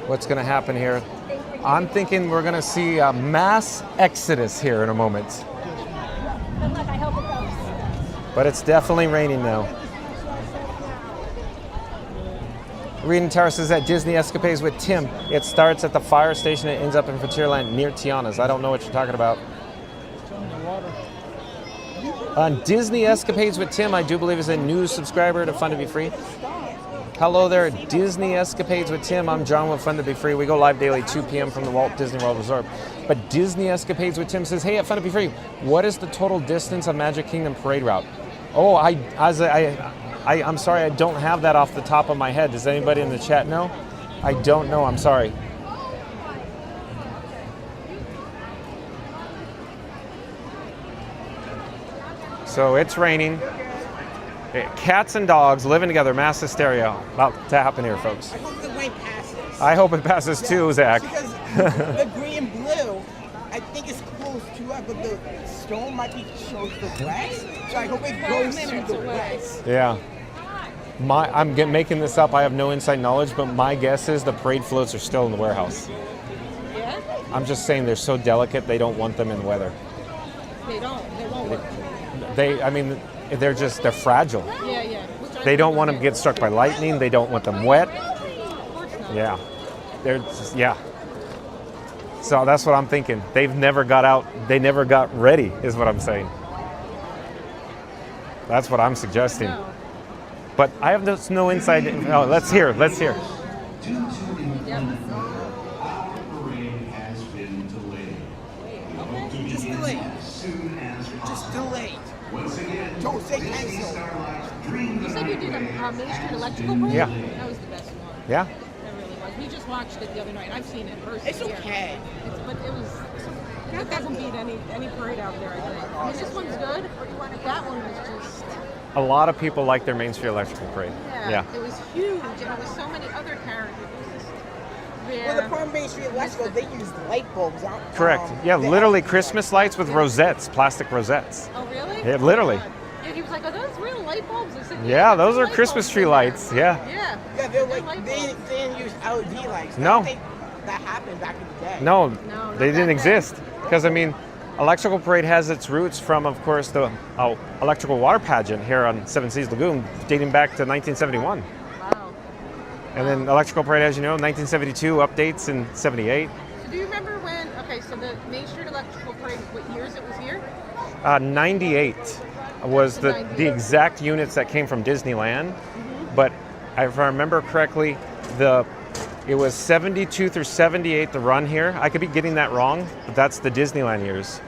what's going to happen here. I'm thinking we're going to see a mass exodus here in a moment. But it's definitely raining now. Reading Tower says that Disney Escapades with Tim. It starts at the fire station and ends up in Frontierland near Tiana's. I don't know what you're talking about. Disney Escapades with Tim, I do believe, is a new subscriber to Fun to Be Free. Hello there, Disney Escapades with Tim. I'm John with Fun to Be Free. We go live daily 2 p.m. from the Walt Disney World Resort. But Disney Escapades with Tim says, hey, at Fun to Be Free, what is the total distance of Magic Kingdom parade route? Oh, I'm sorry, I don't have that off the top of my head. Does anybody in the chat know? I don't know, I'm sorry. So it's raining. Cats and dogs living together, mass hysteria about to happen here, folks. I hope the rain passes. I hope it passes too, Zach. Because the green and blue, I think it's close to it, but the storm might be close to west. So I hope it goes to the west. Yeah. I'm making this up. I have no inside knowledge, but my guess is the parade floats are still in the warehouse. Yeah? I'm just saying they're so delicate, they don't want them in weather. They won't work. They're fragile. Yeah, yeah. They don't want them to get struck by lightning. They don't want them wet. Yeah. Yeah. So that's what I'm thinking. They've never got out. They never got ready, is what I'm saying. That's what I'm suggesting. No. But I have no inside. Oh, let's hear. Let's hear. Just delayed. Don't say cancel. You said you did a Main Street Electrical Parade? Yeah. That was the best one. Yeah. That really was. We just watched it the other night. I've seen it in person. It's okay. But it was. It doesn't beat any parade out there, I think. I mean, this one's good. That one was just. A lot of people like their Main Street Electrical Parade. Yeah. It was huge, and there was so many other characters. Well, the problem Main Street Electrical, they used light bulbs. Correct. Yeah, literally Christmas lights with rosettes, plastic rosettes. Oh, really? Yeah, literally. Yeah, he was like, are those real light bulbs? I said, Yeah, those are Christmas tree lights. Yeah. Yeah. Yeah, they're like, they didn't use LED lights. No. that happened back in the day. No, not they didn't back then. exist. Because, I mean, Electrical Parade has its roots from, of course, the electrical water pageant here on Seven Seas Lagoon, dating back to 1971. Wow. And then Electrical Parade, as you know, 1972, updates in 78. So do you remember when, okay, so the Main Street Electrical Parade, what years it was here? 98 was the 98. exact units that came from Disneyland. But if I remember correctly, it was 72 through 78, the run here. I could be getting that wrong, but that's the Disneyland years.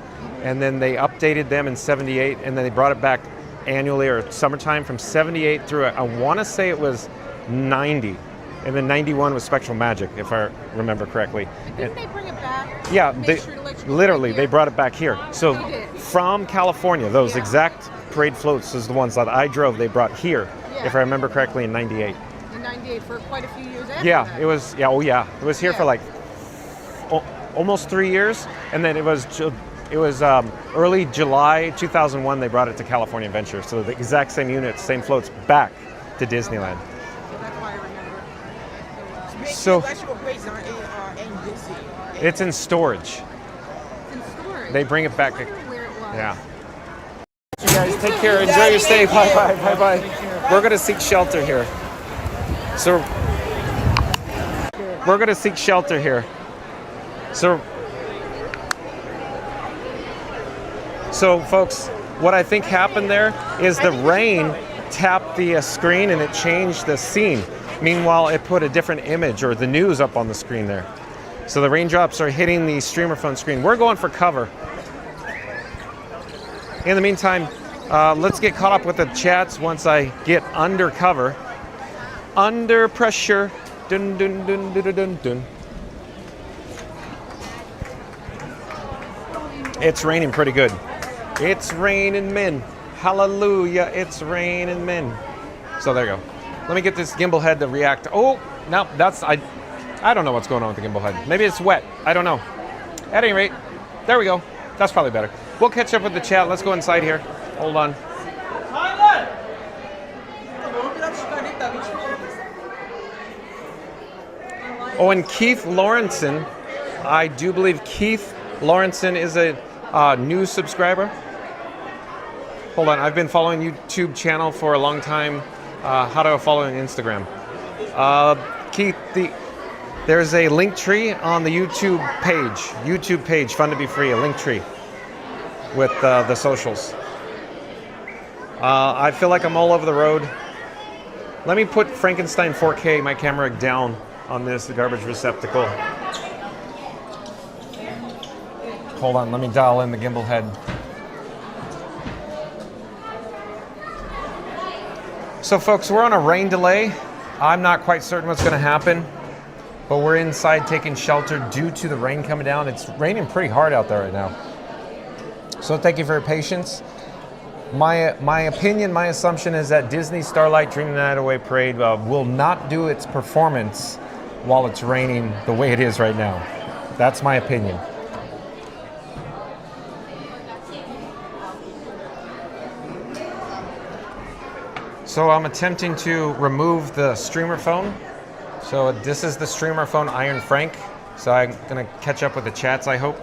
And then they updated them in 78, and then they brought it back annually or summertime from 78 through, I want to say it was 90. And then 91 was Spectral Magic, if I remember correctly. Didn't they bring it back? Yeah, Main they Street Electrical literally, Parade they here? brought it back here. So They did. from California, those Yeah. exact parade floats is the ones that I drove, they brought here, Yeah. if I remember correctly, in 98. In 98 for quite a few years after Yeah, that. it was, yeah, oh yeah. It was here for Yeah. like almost 3 years, and then it was early July 2001 they brought it to California Adventure. So the exact same units, same floats back to Disneyland. So that's why I remember. Maybe So- electrical parades aren't in Disney. It's in storage. It's in storage. They bring it back. I wonder where it was. Yeah. You guys take care. Enjoy your stay. Bye bye. Bye bye. We're gonna seek shelter here. So we're gonna seek shelter here. So folks, what I think happened there is the rain tapped the screen and it changed the scene. Meanwhile, it put a different image or the news up on the screen there. So the raindrops are hitting the streamer phone screen. We're going for cover. In the meantime, let's get caught up with the chats once I get under cover. Under pressure. Dun, dun, dun, dun, dun, dun. It's raining pretty good. It's raining men. Hallelujah, it's raining men. So there you go. Let me get this gimbal head to react. Oh, no, I don't know what's going on with the gimbal head. Maybe it's wet. I don't know. At any rate, there we go. That's probably better. We'll catch up with the chat. Let's go inside here. Hold on. Oh, and Keith Lawrenson. I do believe Keith Lawrenson is a new subscriber. Hold on. I've been following YouTube channel for a long time. How do I follow on Instagram? Keith, there's a link tree on the YouTube page, Fun to Be Free, a link tree with the socials. I feel like I'm all over the road. Let me put Frankenstein 4K, my camera down on this garbage receptacle. Hold on, let me dial in the gimbal head. So folks, we're on a rain delay. I'm not quite certain what's going to happen, but we're inside taking shelter due to the rain coming down. It's raining pretty hard out there right now. So thank you for your patience. My opinion, my assumption is that Disney Starlight Dream the Night Away Parade will not do its performance while it's raining the way it is right now. That's my opinion. So I'm attempting to remove the streamer phone. So this is the streamer phone Iron Frank. So I'm gonna catch up with the chats, I hope.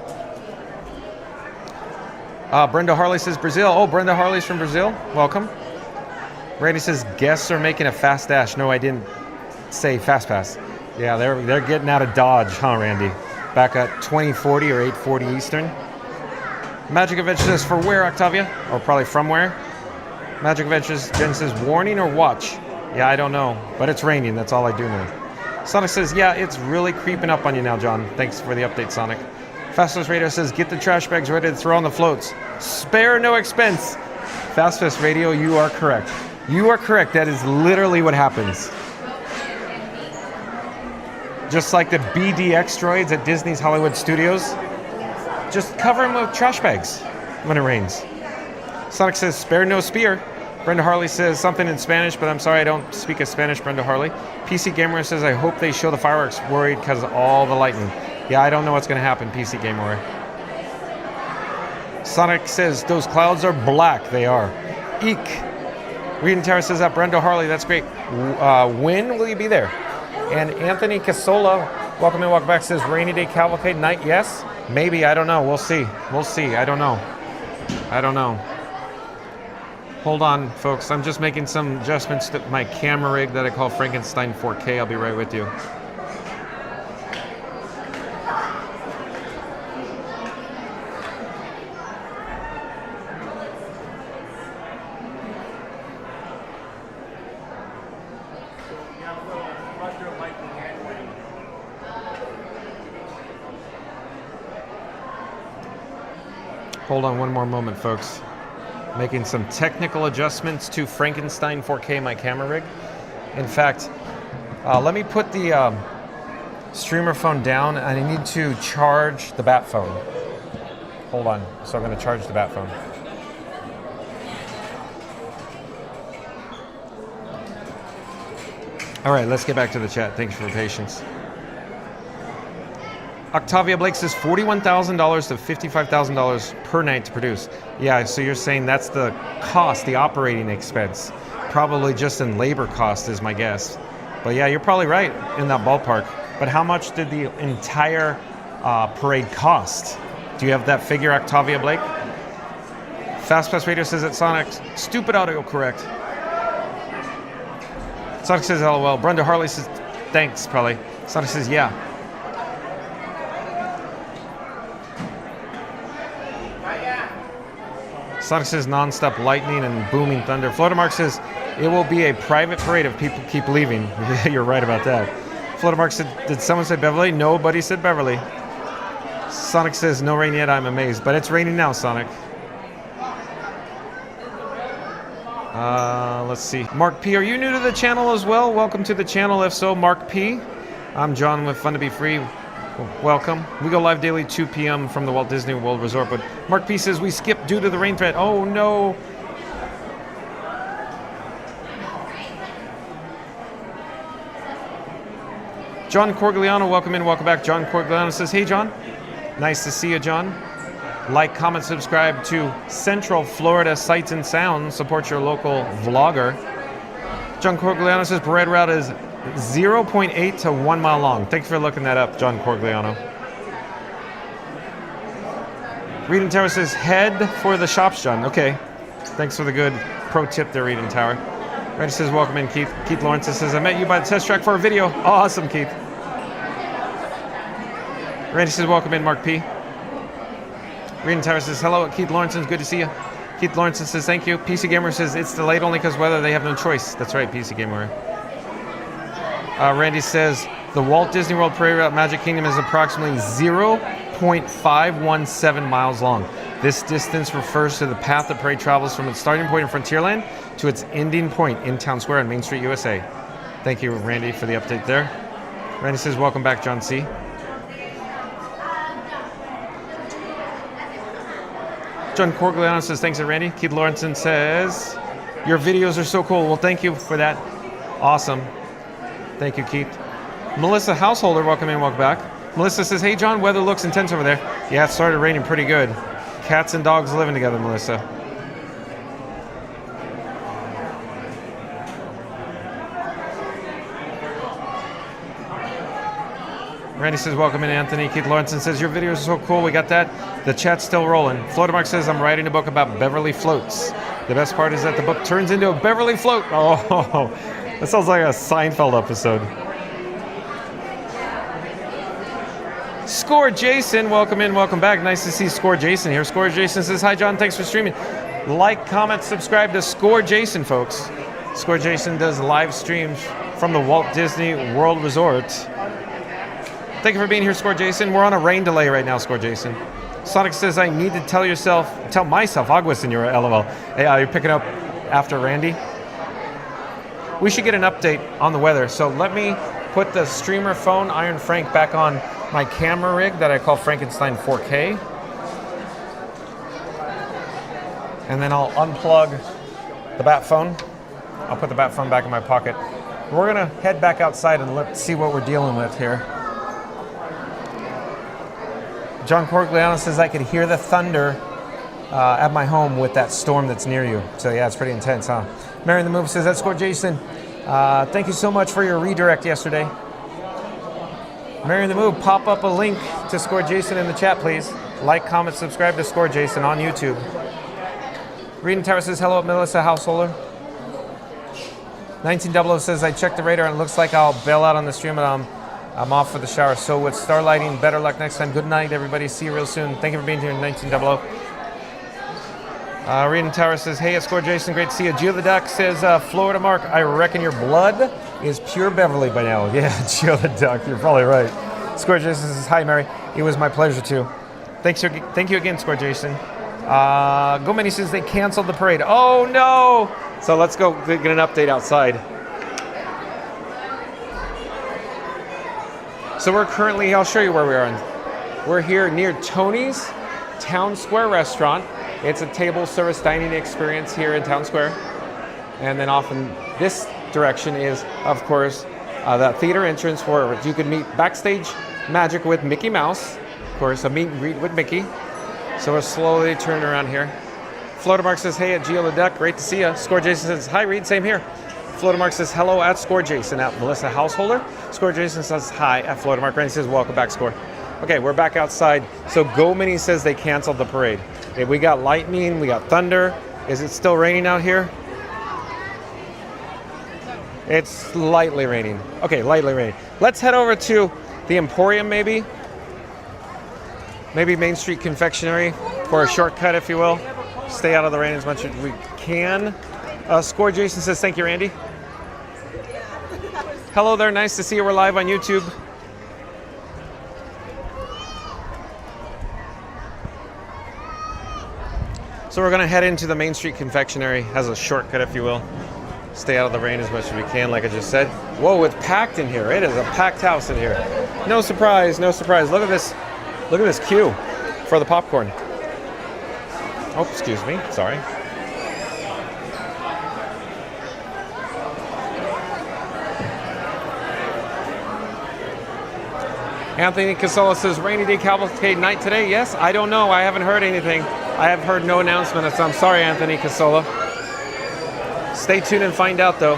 Brenda Harley says Brazil. Oh, Brenda Harley's from Brazil. Welcome. Randy says guests are making a fast dash. No, I didn't say fast pass. Yeah, they're getting out of Dodge, huh, Randy? Back at 2040 or 840 Eastern. Magic Adventures says for where, Octavia? Or probably from where? Magic Adventures, Jen says warning or watch? Yeah, I don't know, but it's raining. That's all I do know. Sonic says, yeah, it's really creeping up on you now, John. Thanks for the update, Sonic. Fastest Radio says, get the trash bags ready to throw on the floats. Spare no expense. Fastest Radio, you are correct. You are correct. That is literally what happens. Just like the BDX droids at Disney's Hollywood Studios. Just cover them with trash bags when it rains. Sonic says, spare no spear. Brenda Harley says something in Spanish, but I'm sorry I don't speak a Spanish, Brenda Harley. PC Gamer says, I hope they show the fireworks, worried because of all the lightning. Yeah, I don't know what's going to happen, PC Gamer. Sonic says, those clouds are black. They are. Eek. Reed and Tara says that. Brenda Harley, that's great. When will you be there? And Anthony Casola Welcome in, welcome back. Says rainy day cavalcade night. Yes, maybe. I don't know. We'll see. We'll see. I don't know. I don't know. Hold on, folks. I'm just making some adjustments to my camera rig that I call Frankenstein 4K. I'll be right with you. Hold on one more moment, folks. Making some technical adjustments to Frankenstein 4K, my camera rig. In fact, let me put the streamer phone down, and I need to charge the bat phone. Hold on. So I'm going to charge the bat phone. All right, let's get back to the chat. Thanks for your patience. Octavia Blake says $41,000 to $55,000 per night to produce. Yeah, so you're saying that's the cost, the operating expense. Probably just in labor cost is my guess. But yeah, you're probably right in that ballpark. But how much did the entire parade cost? Do you have that figure, Octavia Blake? Fast Pass Radio says that Sonic, stupid autocorrect. Sonic says LOL. Brenda Harley says thanks, probably. Sonic says yeah. Sonic says non-stop lightning and booming thunder. Florida Mark says it will be a private parade if people keep leaving. You're right about that. Florida Mark said, did someone say Beverly? Nobody said Beverly. Sonic says no rain yet. I'm amazed, but it's raining now, Sonic. Let's see. Mark P, are you new to the channel as well? Welcome to the channel. If so, Mark P. I'm John with Fun to Be Free. Welcome. We go live daily 2 p.m. from the Walt Disney World Resort, but Mark P says we skipped due to the rain threat. Oh no. John Corgliano, welcome in, welcome back. John Corgliano says, hey John. Nice to see you, John. Like, comment, subscribe to Central Florida Sights and Sounds. Support your local vlogger. John Corgliano says parade route is 0.8 to 1 mile long. Thank you for looking that up, John Corgliano. Reading Tower says head for the shops, John. Okay. Thanks for the good pro tip there, Reading Tower. Randy says welcome in, Keith. Keith Lawrence says I met you by the test track for a video. Awesome, Keith. Randy says welcome in, Mark P. Reading Tower says hello, Keith Lawrence. Good to see you. Keith Lawrence says thank you. PC Gamer says it's delayed only because weather. They have no choice. That's right, PC Gamer. Randy says the Walt Disney World Parade Route Magic Kingdom is approximately 0.517 miles long. This distance refers to the path the parade travels from its starting point in Frontierland to its ending point in Town Square on Main Street, USA. Thank you, Randy, for the update there. Randy says welcome back, John C. John Corgliano says thanks, Randy. Keith Lawrenson says your videos are so cool. Well, thank you for that. Awesome. Thank you, Keith. Melissa Householder, welcome in, welcome back. Melissa says, hey, John, weather looks intense over there. Yeah, it started raining pretty good. Cats and dogs living together, Melissa. Randy says, welcome in, Anthony. Keith Lawrenson says, your videos are so cool. We got that. The chat's still rolling. Florida Mark says, I'm writing a book about Beverly floats. The best part is that the book turns into a Beverly float. Oh, that sounds like a Seinfeld episode. Score Jason, welcome in, welcome back. Nice to see Score Jason here. Score Jason says, hi, John. Thanks for streaming. Like, comment, subscribe to Score Jason, folks. Score Jason does live streams from the Walt Disney World Resort. Thank you for being here, Score Jason. We're on a rain delay right now, Score Jason. Sonic says, I need to tell myself, Agua Senora, LOL. Hey, you're picking up after Randy? We should get an update on the weather. So let me put the streamer phone, Iron Frank, back on my camera rig that I call Frankenstein 4K. And then I'll unplug the bat phone. I'll put the bat phone back in my pocket. We're gonna head back outside and let's see what we're dealing with here. John Corgliano says I could hear the thunder at my home with that storm that's near you. So yeah, it's pretty intense, huh? Mary in the Move says, that's Score Jason. Thank you so much for your redirect yesterday. Mary the Move, pop up a link to Score Jason in the chat, please. Like, comment, subscribe to Score Jason on YouTube. Reading Tower says, hello, Melissa Householder. 1900 says, I checked the radar and it looks like I'll bail out on the stream and I'm off for the shower. So with starlighting, better luck next time. Good night, everybody. See you real soon. Thank you for being here in 1900. Reading Tower says, hey, it's Score Jason. Great to see you. Gio the Duck says, Florida Mark, I reckon your blood is pure Beverly by now. Yeah, Gio the Duck, you're probably right. Score Jason says, hi, Mary. It was my pleasure, too. Thank you again, Score Jason. Go Many says they canceled the parade. Oh, no. So let's go get an update outside. So we're currently, I'll show you where we are. We're here near Tony's Town Square Restaurant. It's a table service dining experience here in Town Square. And then off in this direction is, of course, the theater entrance where you can meet backstage magic with Mickey Mouse. Of course, a meet and greet with Mickey. So we're slowly turning around here. Florida Mark says, hey, at Gio the Duck, great to see you. Score Jason says, hi, Reed, same here. Florida Mark says, hello at Score Jason at Melissa Householder. Score Jason says, hi at Florida Mark. Randy says, welcome back, Score. Okay, we're back outside. So Go Mini says they canceled the parade. Okay, we got lightning, we got thunder. Is it still raining out here? It's lightly raining. Okay, lightly raining. Let's head over to the Emporium, maybe. Maybe Main Street Confectionery for a shortcut, if you will. Stay out of the rain as much as we can. Score Jason says, thank you, Randy. Hello there, nice to see you. We're live on YouTube. So we're gonna head into the Main Street Confectionery as a shortcut, if you will. Stay out of the rain as much as we can, like I just said. Whoa, it's packed in here. It is a packed house in here. No surprise, no surprise. Look at this queue for the popcorn. Oh, excuse me, sorry. Anthony Casola says, rainy day cavalcade night today. Yes, I don't know. I haven't heard anything. I have heard no announcement. So I'm sorry, Anthony Casola. Stay tuned and find out, though.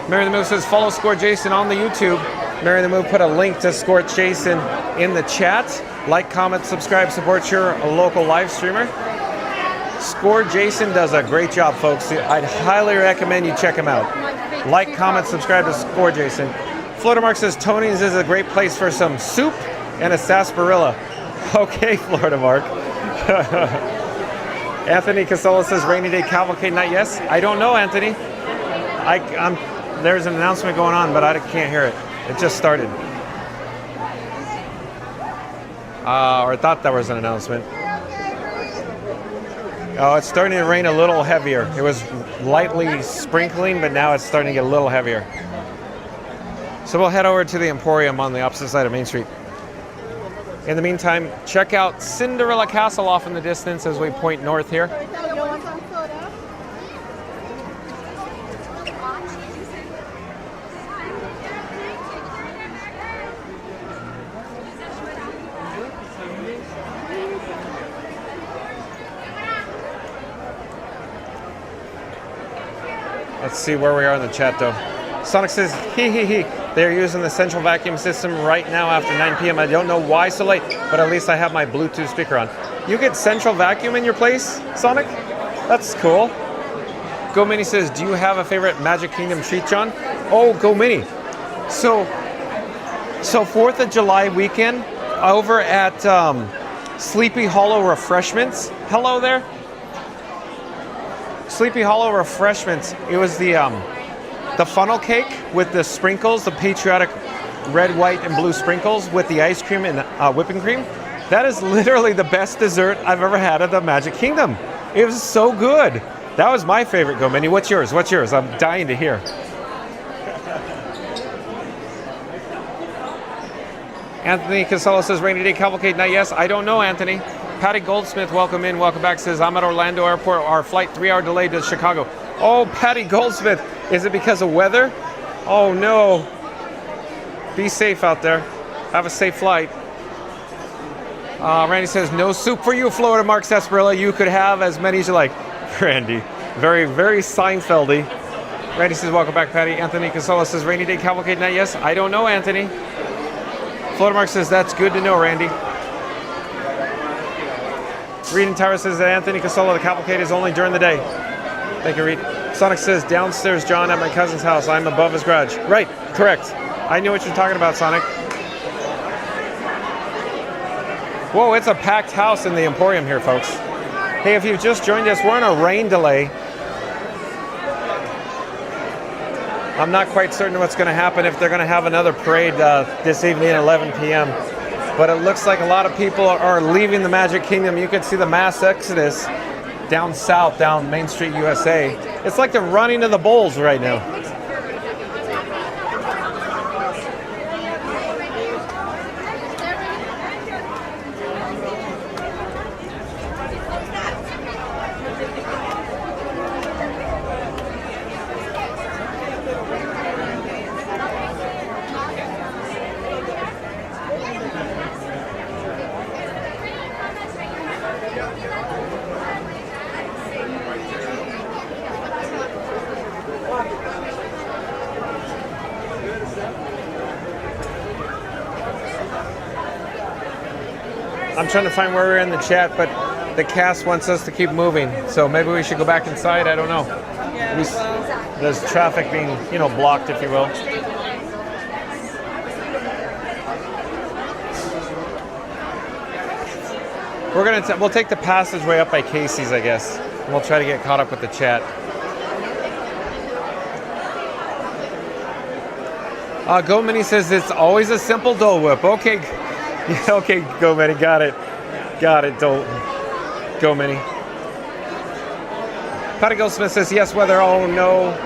Mary the Move says, follow Score Jason on the YouTube. Mary the Move put a link to Score Jason in the chat. Like, comment, subscribe, support your local live streamer. Score Jason does a great job, folks. I'd highly recommend you check him out. Like, comment, subscribe to Score Jason. Florida Mark says Tony's is a great place for some soup and a sarsaparilla. Okay, Florida Mark. Anthony Casola says rainy day cavalcade night. Yes, I don't know, Anthony. There's an announcement going on, but I can't hear it. It just started. Or I thought there was an announcement. Oh, it's starting to rain a little heavier. It was lightly sprinkling, but now it's starting to get a little heavier. So we'll head over to the Emporium on the opposite side of Main Street. In the meantime, check out Cinderella Castle off in the distance as we point north here. Let's see where we are in the chat, though. Sonic says, hee. They're using the central vacuum system right now after 9 p.m. I don't know why so late, but at least I have my Bluetooth speaker on. You get central vacuum in your place, Sonic? That's cool. Go Mini says, do you have a favorite Magic Kingdom treat, John? Oh, Go Mini. So 4th of July weekend over at Sleepy Hollow Refreshments. Hello there. Sleepy Hollow Refreshments. It was the funnel cake with the sprinkles, the patriotic red, white, and blue sprinkles with the ice cream and whipping cream. That is literally the best dessert I've ever had at the Magic Kingdom. It was so good. That was my favorite, Go Mini. What's yours? What's yours? I'm dying to hear. Anthony Casella says, rainy day cavalcade night. Yes, I don't know, Anthony. Patty Goldsmith, welcome in, welcome back, says, I'm at Orlando Airport. Our flight 3-hour delay to Chicago. Oh, Patty Goldsmith. Is it because of weather? Oh, no. Be safe out there. Have a safe flight. Randy says, no soup for you, Florida Mark Sarsaparilla. You could have as many as you like. Randy, very, very Seinfeldy. Randy says, welcome back, Patty. Anthony Casella says, rainy day cavalcade night. Yes, I don't know, Anthony. Floatermark says, that's good to know, Randy. Reed and Tyra says that Anthony Casola, the cavalcade is only during the day. Thank you, Reed. Sonic says, downstairs, John, at my cousin's house. I'm above his garage. Right, correct. I knew what you're talking about, Sonic. Whoa, it's a packed house in the Emporium here, folks. Hey, if you've just joined us, we're on a rain delay. I'm not quite certain what's going to happen if they're going to have another parade this evening at 11 p.m. But it looks like a lot of people are leaving the Magic Kingdom. You can see the mass exodus down south, down Main Street, USA. It's like they're running to the bowls right now. I'm trying to find where we're in the chat, but the cast wants us to keep moving. So maybe we should go back inside. I don't know. There's traffic being, blocked, if you will. We'll take the passageway up by Casey's, I guess. And we'll try to get caught up with the chat. Go Mini says it's always a simple Dole Whip. Okay. Yeah, okay, Go Mini, got it. Go Mini. Patty Goldsmith says yes, weather. Oh no.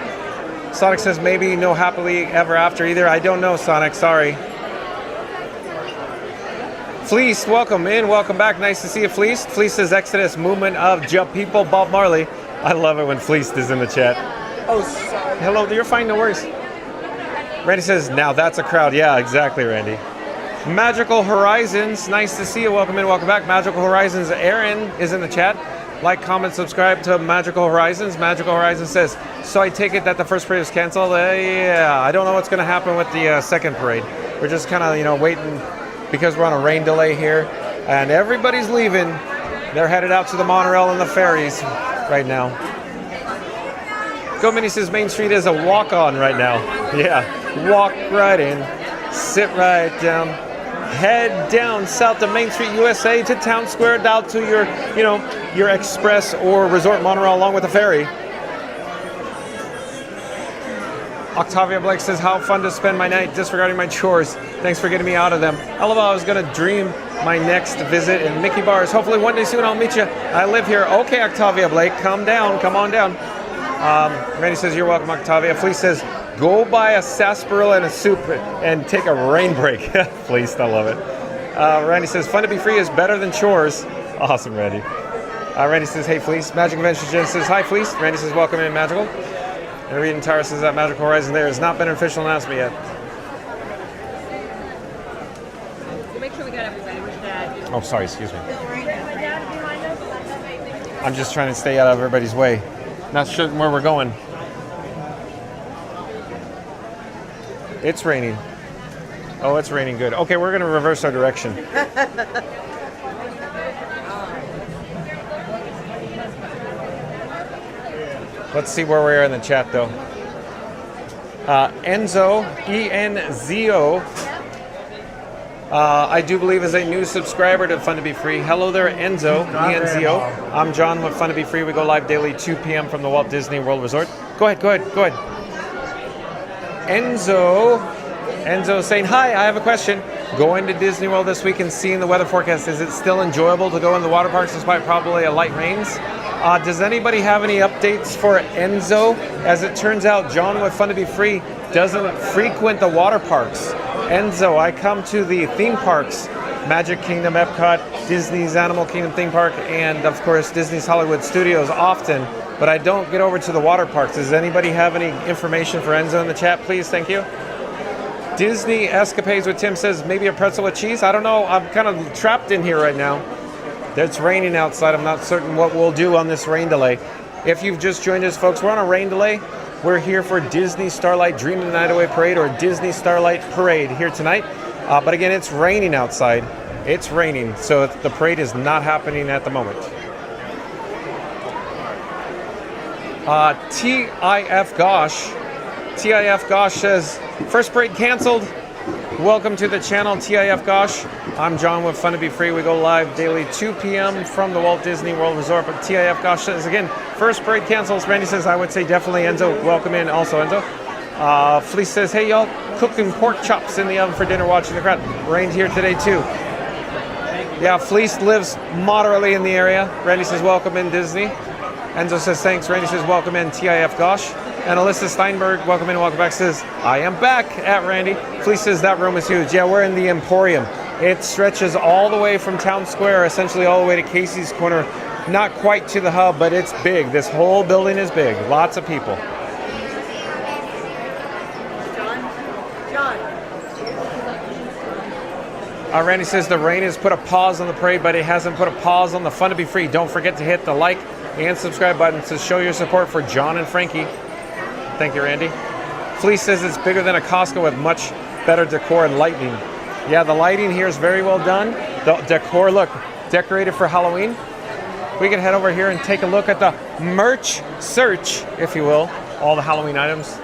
Sonic says maybe no happily ever after either. I don't know, Sonic, sorry. Fleece, welcome in, welcome back. Nice to see you, Fleece. Fleece says Exodus, movement of Jump People, Bob Marley. I love it when Fleece is in the chat. Oh, sorry. Hello, you're fine, no worries. Randy says, now that's a crowd. Yeah, exactly, Randy. Magical Horizons, nice to see you. Welcome in, welcome back. Magical Horizons, Aaron is in the chat. Like, comment, subscribe to Magical Horizons. Magical Horizons says, so I take it that the first parade is canceled? Yeah, I don't know what's going to happen with the second parade. We're just kind of, waiting because we're on a rain delay here. And everybody's leaving. They're headed out to the monorail and the ferries right now. Go Mini says Main Street is a walk-on right now. Yeah, walk right in, sit right down. Head down south to Main Street, USA to Town Square, down to your, your express or resort monorail along with the ferry. Octavia Blake says, how fun to spend my night disregarding my chores. Thanks for getting me out of them. I love how I was going to dream my next visit in Mickey Bars. Hopefully one day soon I'll meet you. I live here. Okay, Octavia Blake, come on down. Randy says, you're welcome, Octavia. Fleece says, go buy a sarsaparilla and a soup and take a rain break. Fleece, I love it. Randy says, fun to be free is better than chores. Awesome, Randy. Randy says, hey, Fleece. Magic Adventure Jen says, hi, Fleece. Randy says, welcome in, Magical. And Reed and Tara says that Magical Horizon there has not been an official announcement yet. Make sure we got everybody. Where's Dad? Oh, sorry, excuse me. I'm just trying to stay out of everybody's way. Not sure where we're going. It's raining. Oh, it's raining good. Okay, we're going to reverse our direction. Let's see where we are in the chat, though. Enzo, E-N-Z-O, I do believe is a new subscriber to Fun to Be Free. Hello there, Enzo, E-N-Z-O. I'm John with Fun to Be Free. We go live daily 2 p.m. from the Walt Disney World Resort. Go ahead. Enzo saying, hi, I have a question. Going to Disney World this week and seeing the weather forecast, is it still enjoyable to go in the water parks despite probably a light rains? Does anybody have any updates for Enzo? As it turns out, John with Fun to Be Free doesn't frequent the water parks. Enzo, I come to the theme parks, Magic Kingdom, Epcot, Disney's Animal Kingdom theme park, and of course Disney's Hollywood Studios often, but I don't get over to the water parks. Does anybody have any information for Enzo in the chat, please? Thank you. Disney Escapades with Tim says, maybe a pretzel with cheese? I don't know. I'm kind of trapped in here right now. It's raining outside. I'm not certain what we'll do on this rain delay. If you've just joined us, folks, we're on a rain delay. We're here for Disney Starlight Dream the Night Away Parade, or Disney Starlight Parade here tonight. But again, it's raining outside. It's raining, so the parade is not happening at the moment. TIF Gosh says, first parade canceled. Welcome to the channel, TIF Gosh. I'm John with Fun to Be Free. We go live daily 2 p.m. from the Walt Disney World Resort. But TIF Gosh says, again, first parade cancels. Randy says, I would say definitely Enzo. Welcome in also, Enzo. Fleece says, hey y'all, cooking pork chops in the oven for dinner, watching the crowd. Rained here today too. Yeah, Fleece lives moderately in the area. Randy says, welcome in Disney. Enzo says, thanks. Randy says, welcome in TIF Gosh. And Alyssa Steinberg, welcome in, welcome back, says, I am back at Randy. Fleece says, that room is huge. Yeah, we're in the Emporium. It stretches all the way from Town Square, essentially all the way to Casey's Corner. Not quite to the hub, but it's big. This whole building is big. Lots of people. Randy says the rain has put a pause on the parade, but it hasn't put a pause on the Fun to Be Free. Don't forget to hit the like and subscribe button to show your support for John and Frankie. Thank you, Randy. Fleece says it's bigger than a Costco with much better decor and lighting. Yeah, the lighting here is very well done. The decor, look, decorated for Halloween. We can head over here and take a look at the merch search, if you will, all the Halloween items.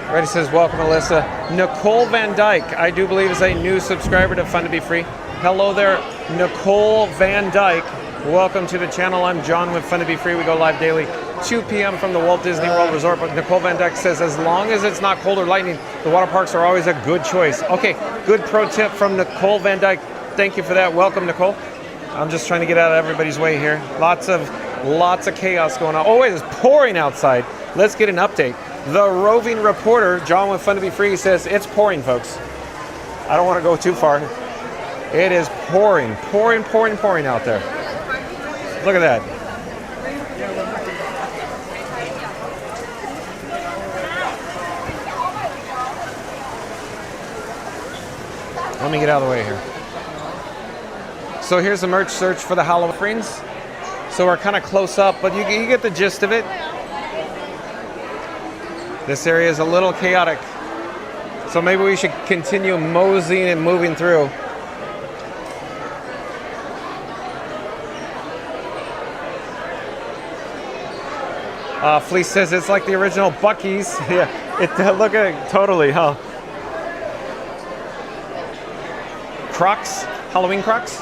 Randy says, welcome, Alyssa. Nicole Van Dyke, I do believe is a new subscriber to Fun to Be Free. Hello there, Nicole Van Dyke. Welcome to the channel. I'm John with Fun to Be Free. We go live daily 2 p.m. from the Walt Disney World Resort. But Nicole Van Dyke says, as long as it's not cold or lightning, the water parks are always a good choice. Okay, good pro tip from Nicole Van Dyke. Thank you for that. Welcome, Nicole. I'm just trying to get out of everybody's way here. Lots of chaos going on. Oh, it is pouring outside. Let's get an update. The roving reporter, John with Fun to Be Free, says it's pouring, folks. I don't want to go too far. It is pouring out there. Look at that. Let me get out of the way here. So here's the merch search for the Halloween. So we're kind of close up, but you get the gist of it. This area is a little chaotic, so maybe we should continue moseying and moving through. Fleece says it's like the original Buc-ee's. Yeah, look at it, totally, huh? Crocs, Halloween Crocs.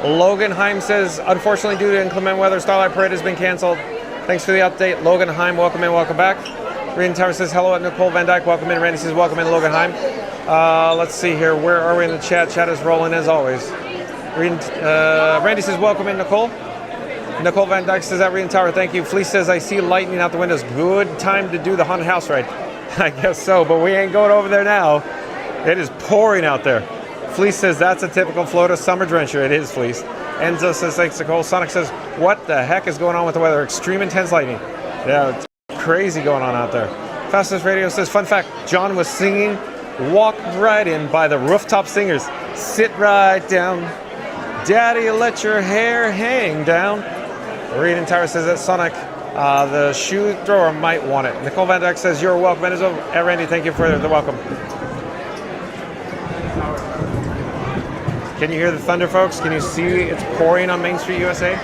Logan Heim says, unfortunately, due to inclement weather, Starlight Parade has been canceled. Thanks for the update. Logan Heim, welcome in, welcome back. Reading Tower says, hello at Nicole Van Dyke, welcome in. Randy says, welcome in, Logan Heim. Let's see here. Where are we in the chat? Chat is rolling as always. Randy says, welcome in, Nicole. Nicole Van Dyke says, at Reading Tower, thank you. Fleece says, I see lightning out the windows. Good time to do the haunted house ride. I guess so, but we ain't going over there now. It is pouring out there. Fleece says, that's a typical Florida summer drencher. It is, Fleece. Enzo says, thanks, Nicole. Sonic says, what the heck is going on with the weather? Extreme intense lightning. Yeah, it's crazy going on out there. Fastest Radio says, fun fact, John was singing Walk Right In by the Rooftop Singers. Sit right down. Daddy, let your hair hang down. Reading Tower says that Sonic, the shoe thrower might want it. Nicole Van Dyke says, you're welcome. Enzo, Randy, thank you for the welcome. Can you hear the thunder, folks? Can you see it's pouring on Main Street, USA?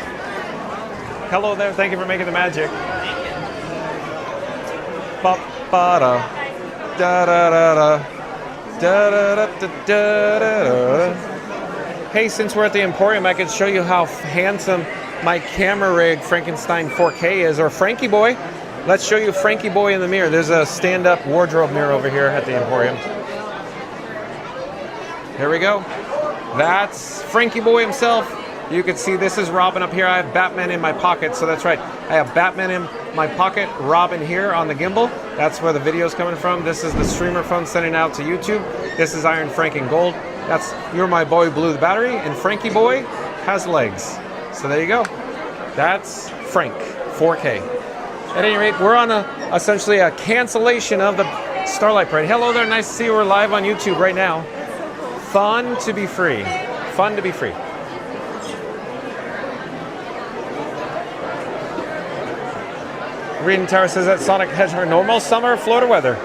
Hello there. Thank you for making the magic. Ba-ba-da. Da-da-da-da. Da-da-da-da-da-da. Hey, since we're at the Emporium, I could show you how handsome my camera rig Frankenstein 4K is, or Frankie Boy. Let's show you Frankie Boy in the mirror. There's a stand-up wardrobe mirror over here at the Emporium. Here we go. That's Frankie Boy himself. You can see this is Robin up here. I have Batman in my pocket, so that's right. I have Batman in my pocket, Robin here on the gimbal. That's where the video's coming from. This is the streamer phone sending out to YouTube. This is Iron Frank in gold. That's You're My Boy Blue the battery, and Frankie Boy has legs. So there you go. That's Frank, 4K. At any rate, we're on essentially a cancellation of the Starlight Parade. Hello there, nice to see you. We're live on YouTube right now. Fun to be free. Fun to be free. Green Tower says that Sonic Hedgehog normal summer Florida weather.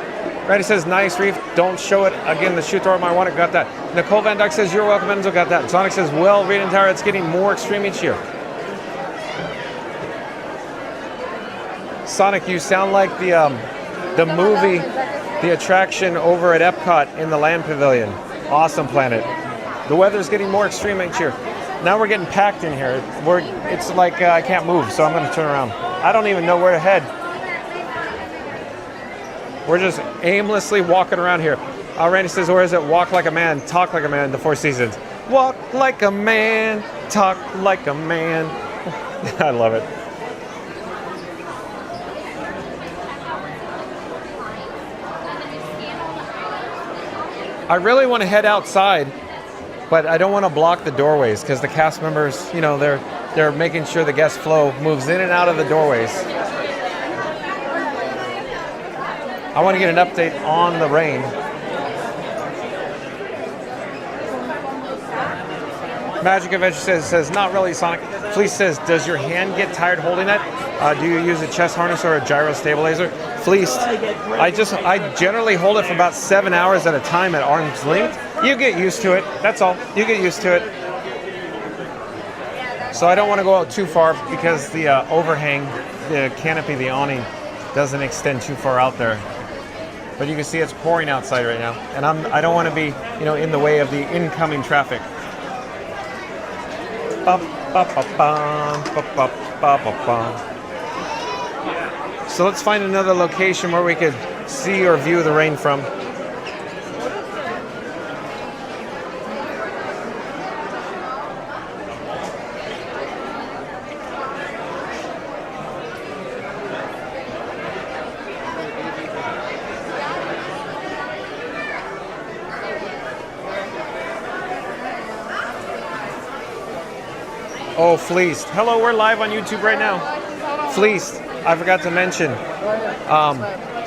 Randy says nice reef. Don't show it again. The shoot thrower might want it. Got that. Nicole Van Dyke says you're welcome. Enzo got that. Sonic says well, Green Tower. It's getting more extreme each year. Sonic, you sound like the movie, the attraction over at Epcot in the Land Pavilion. Awesome Planet. The weather's getting more extreme each year. Now we're getting packed in here. It's like I can't move, so I'm going to turn around. I don't even know where to head. We're just aimlessly walking around here. Randy says, where is it? Walk like a man, talk like a man, the Four Seasons. Walk like a man, talk like a man. I love it. I really want to head outside, but I don't want to block the doorways because the cast members, you know, they're making sure the guest flow moves in and out of the doorways. I want to get an update on the rain. Magic Adventure says not really, Sonic. Fleece says, does your hand get tired holding it? Do you use a chest harness or a gyro stabilizer? Fleeced. I generally hold it for about 7 hours at a time at arm's length. You get used to it. That's all. You get used to it. So I don't want to go out too far because the overhang, the canopy, the awning doesn't extend too far out there. But you can see it's pouring outside right now, and I don't want to be, you know, in the way of the incoming traffic. So let's find another location where we could see or view the rain from. Oh, Fleeced. Hello, we're live on YouTube right now. Fleeced. I forgot to mention,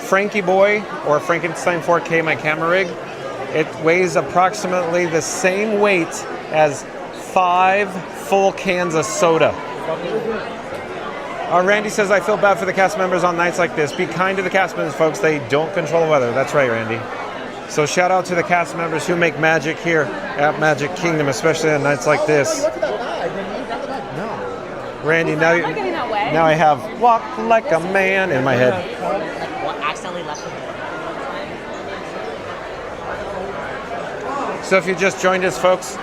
Frankie Boy, or Frankenstein 4K, my camera rig, it weighs approximately the same weight as 5 full cans of soda. Randy says, I feel bad for the cast members on nights like this. Be kind to the cast members, folks. They don't control the weather. That's right, Randy. So shout out to the cast members who make magic here at Magic Kingdom, especially on nights like this. Randy, now I have walk like a man in my head. Well, accidentally left it. So if you just joined us, folks,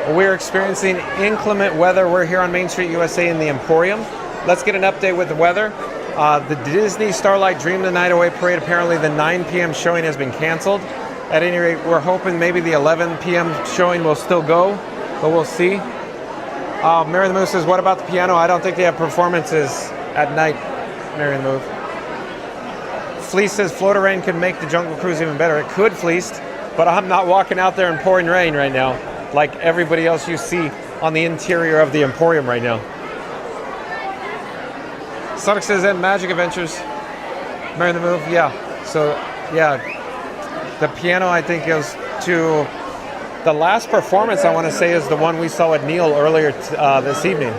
we're experiencing inclement weather. We're here on Main Street, USA in the Emporium. Let's get an update with the weather. The Disney Starlight Dream the Night Away Parade, apparently the 9 p.m. showing has been canceled. At any rate, we're hoping maybe the 11 p.m. showing will still go, but we'll see. Mary the Moose says, what about the piano? I don't think they have performances at night, Mary the Moose. Fleece says, Florida rain could make the Jungle Cruise even better. It could, Fleeced, but I'm not walking out there in pouring rain right now, like everybody else you see on the interior of the Emporium right now. Sonic says, and Magic Adventures. Mary the Move, yeah. So, yeah, the piano, I think, goes to... The last performance, I want to say, is the one we saw at Neil earlier this evening.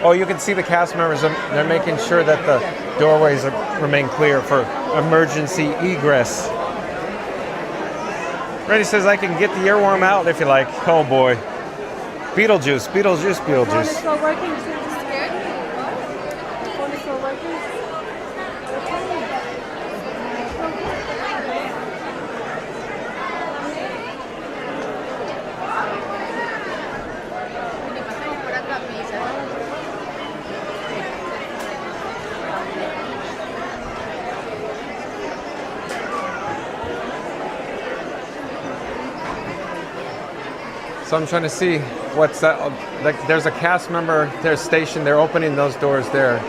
Oh, you can see the cast members. They're making sure that the doorways remain clear for emergency egress. Randy says, I can get the earworm out if you like. Oh, boy. Beetlejuice, Beetlejuice, Beetlejuice. So I'm trying to see what's that. Like, there's a cast member, they're stationed, they're opening those doors there.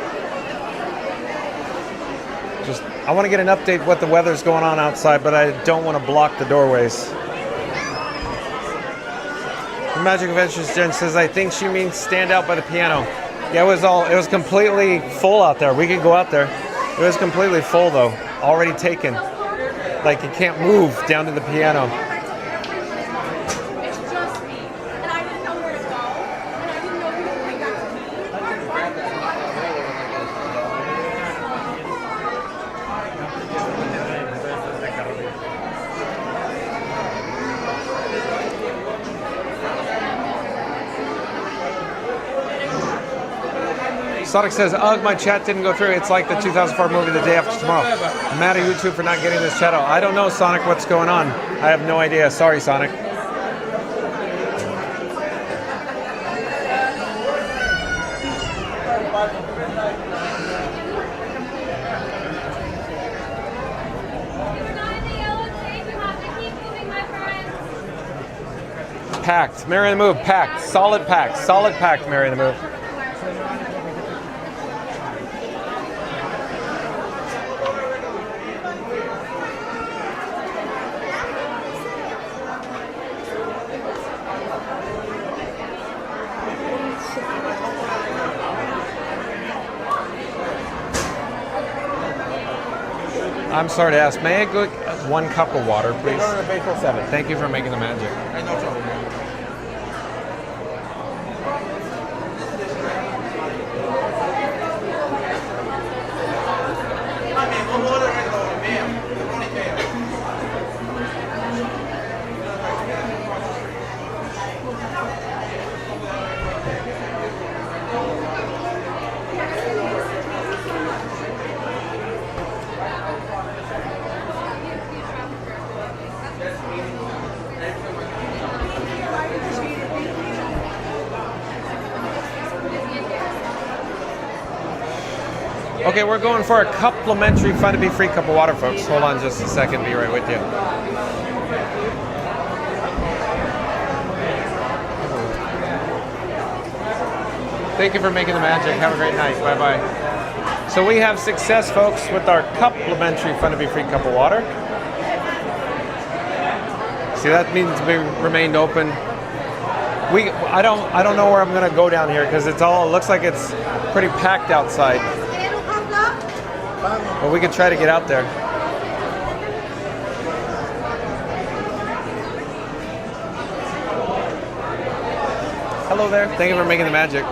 I want to get an update what the weather's going on outside, but I don't want to block the doorways. Magic Adventures Jen says, I think she means stand out by the piano. Yeah, it was completely full out there. We could go out there. It was completely full though, already taken. Like, you can't move down to the piano. Sonic says, ugh, my chat didn't go through. It's like the 2004 movie The Day After Tomorrow. I'm mad at YouTube for not getting this chat out. I don't know, Sonic, what's going on. I have no idea. Sorry, Sonic. Packed. Mary in the Move, packed. Solid packed. Solid packed, Mary in the Move. I'm sorry to ask, may I go 1 cup of water, please? Thank you for making the magic. No trouble. Okay, we're going for a complimentary Fun to Be Free cup of water, folks. Hold on just a second, be right with you. Thank you for making the magic. Have a great night. Bye-bye. So we have success, folks, with our complimentary Fun to Be Free cup of water. See, that means we remained open. I don't know where I'm gonna go down here because it looks like it's pretty packed outside. But we could try to get out there. Hello there. Thank you for making the magic.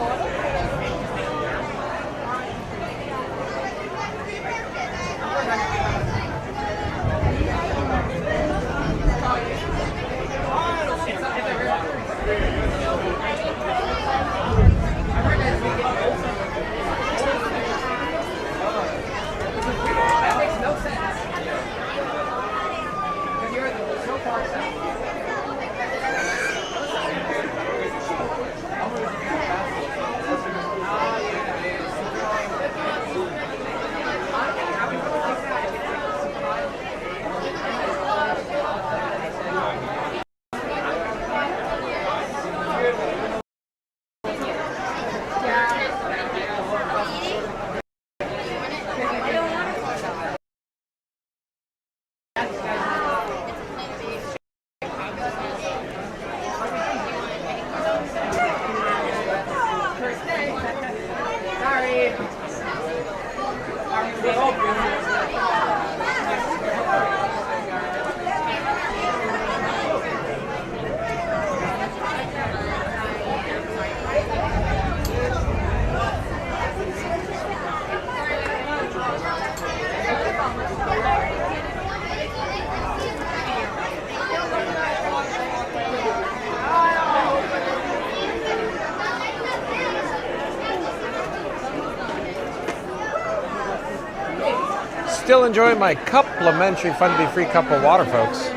Still enjoying my complimentary Fun to Be Free cup of water, folks.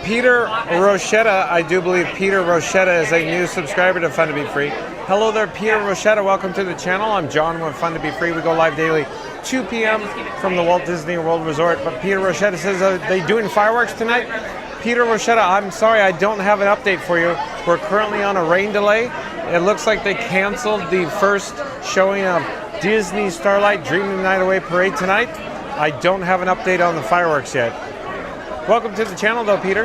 Peter Rochetta, I do believe Peter Rochetta is a new subscriber to Fun to Be Free. Hello there, Peter Rochetta. Welcome to the channel. I'm John with Fun to Be Free. We go live daily, 2 p.m. from the Walt Disney World Resort. But Peter Rochetta says, are they doing fireworks tonight? Peter Rochetta, I'm sorry, I don't have an update for you. We're currently on a rain delay. It looks like they canceled the first showing of Disney Starlight Dream the Night Away Parade tonight. I don't have an update on the fireworks yet. Welcome to the channel, though, Peter.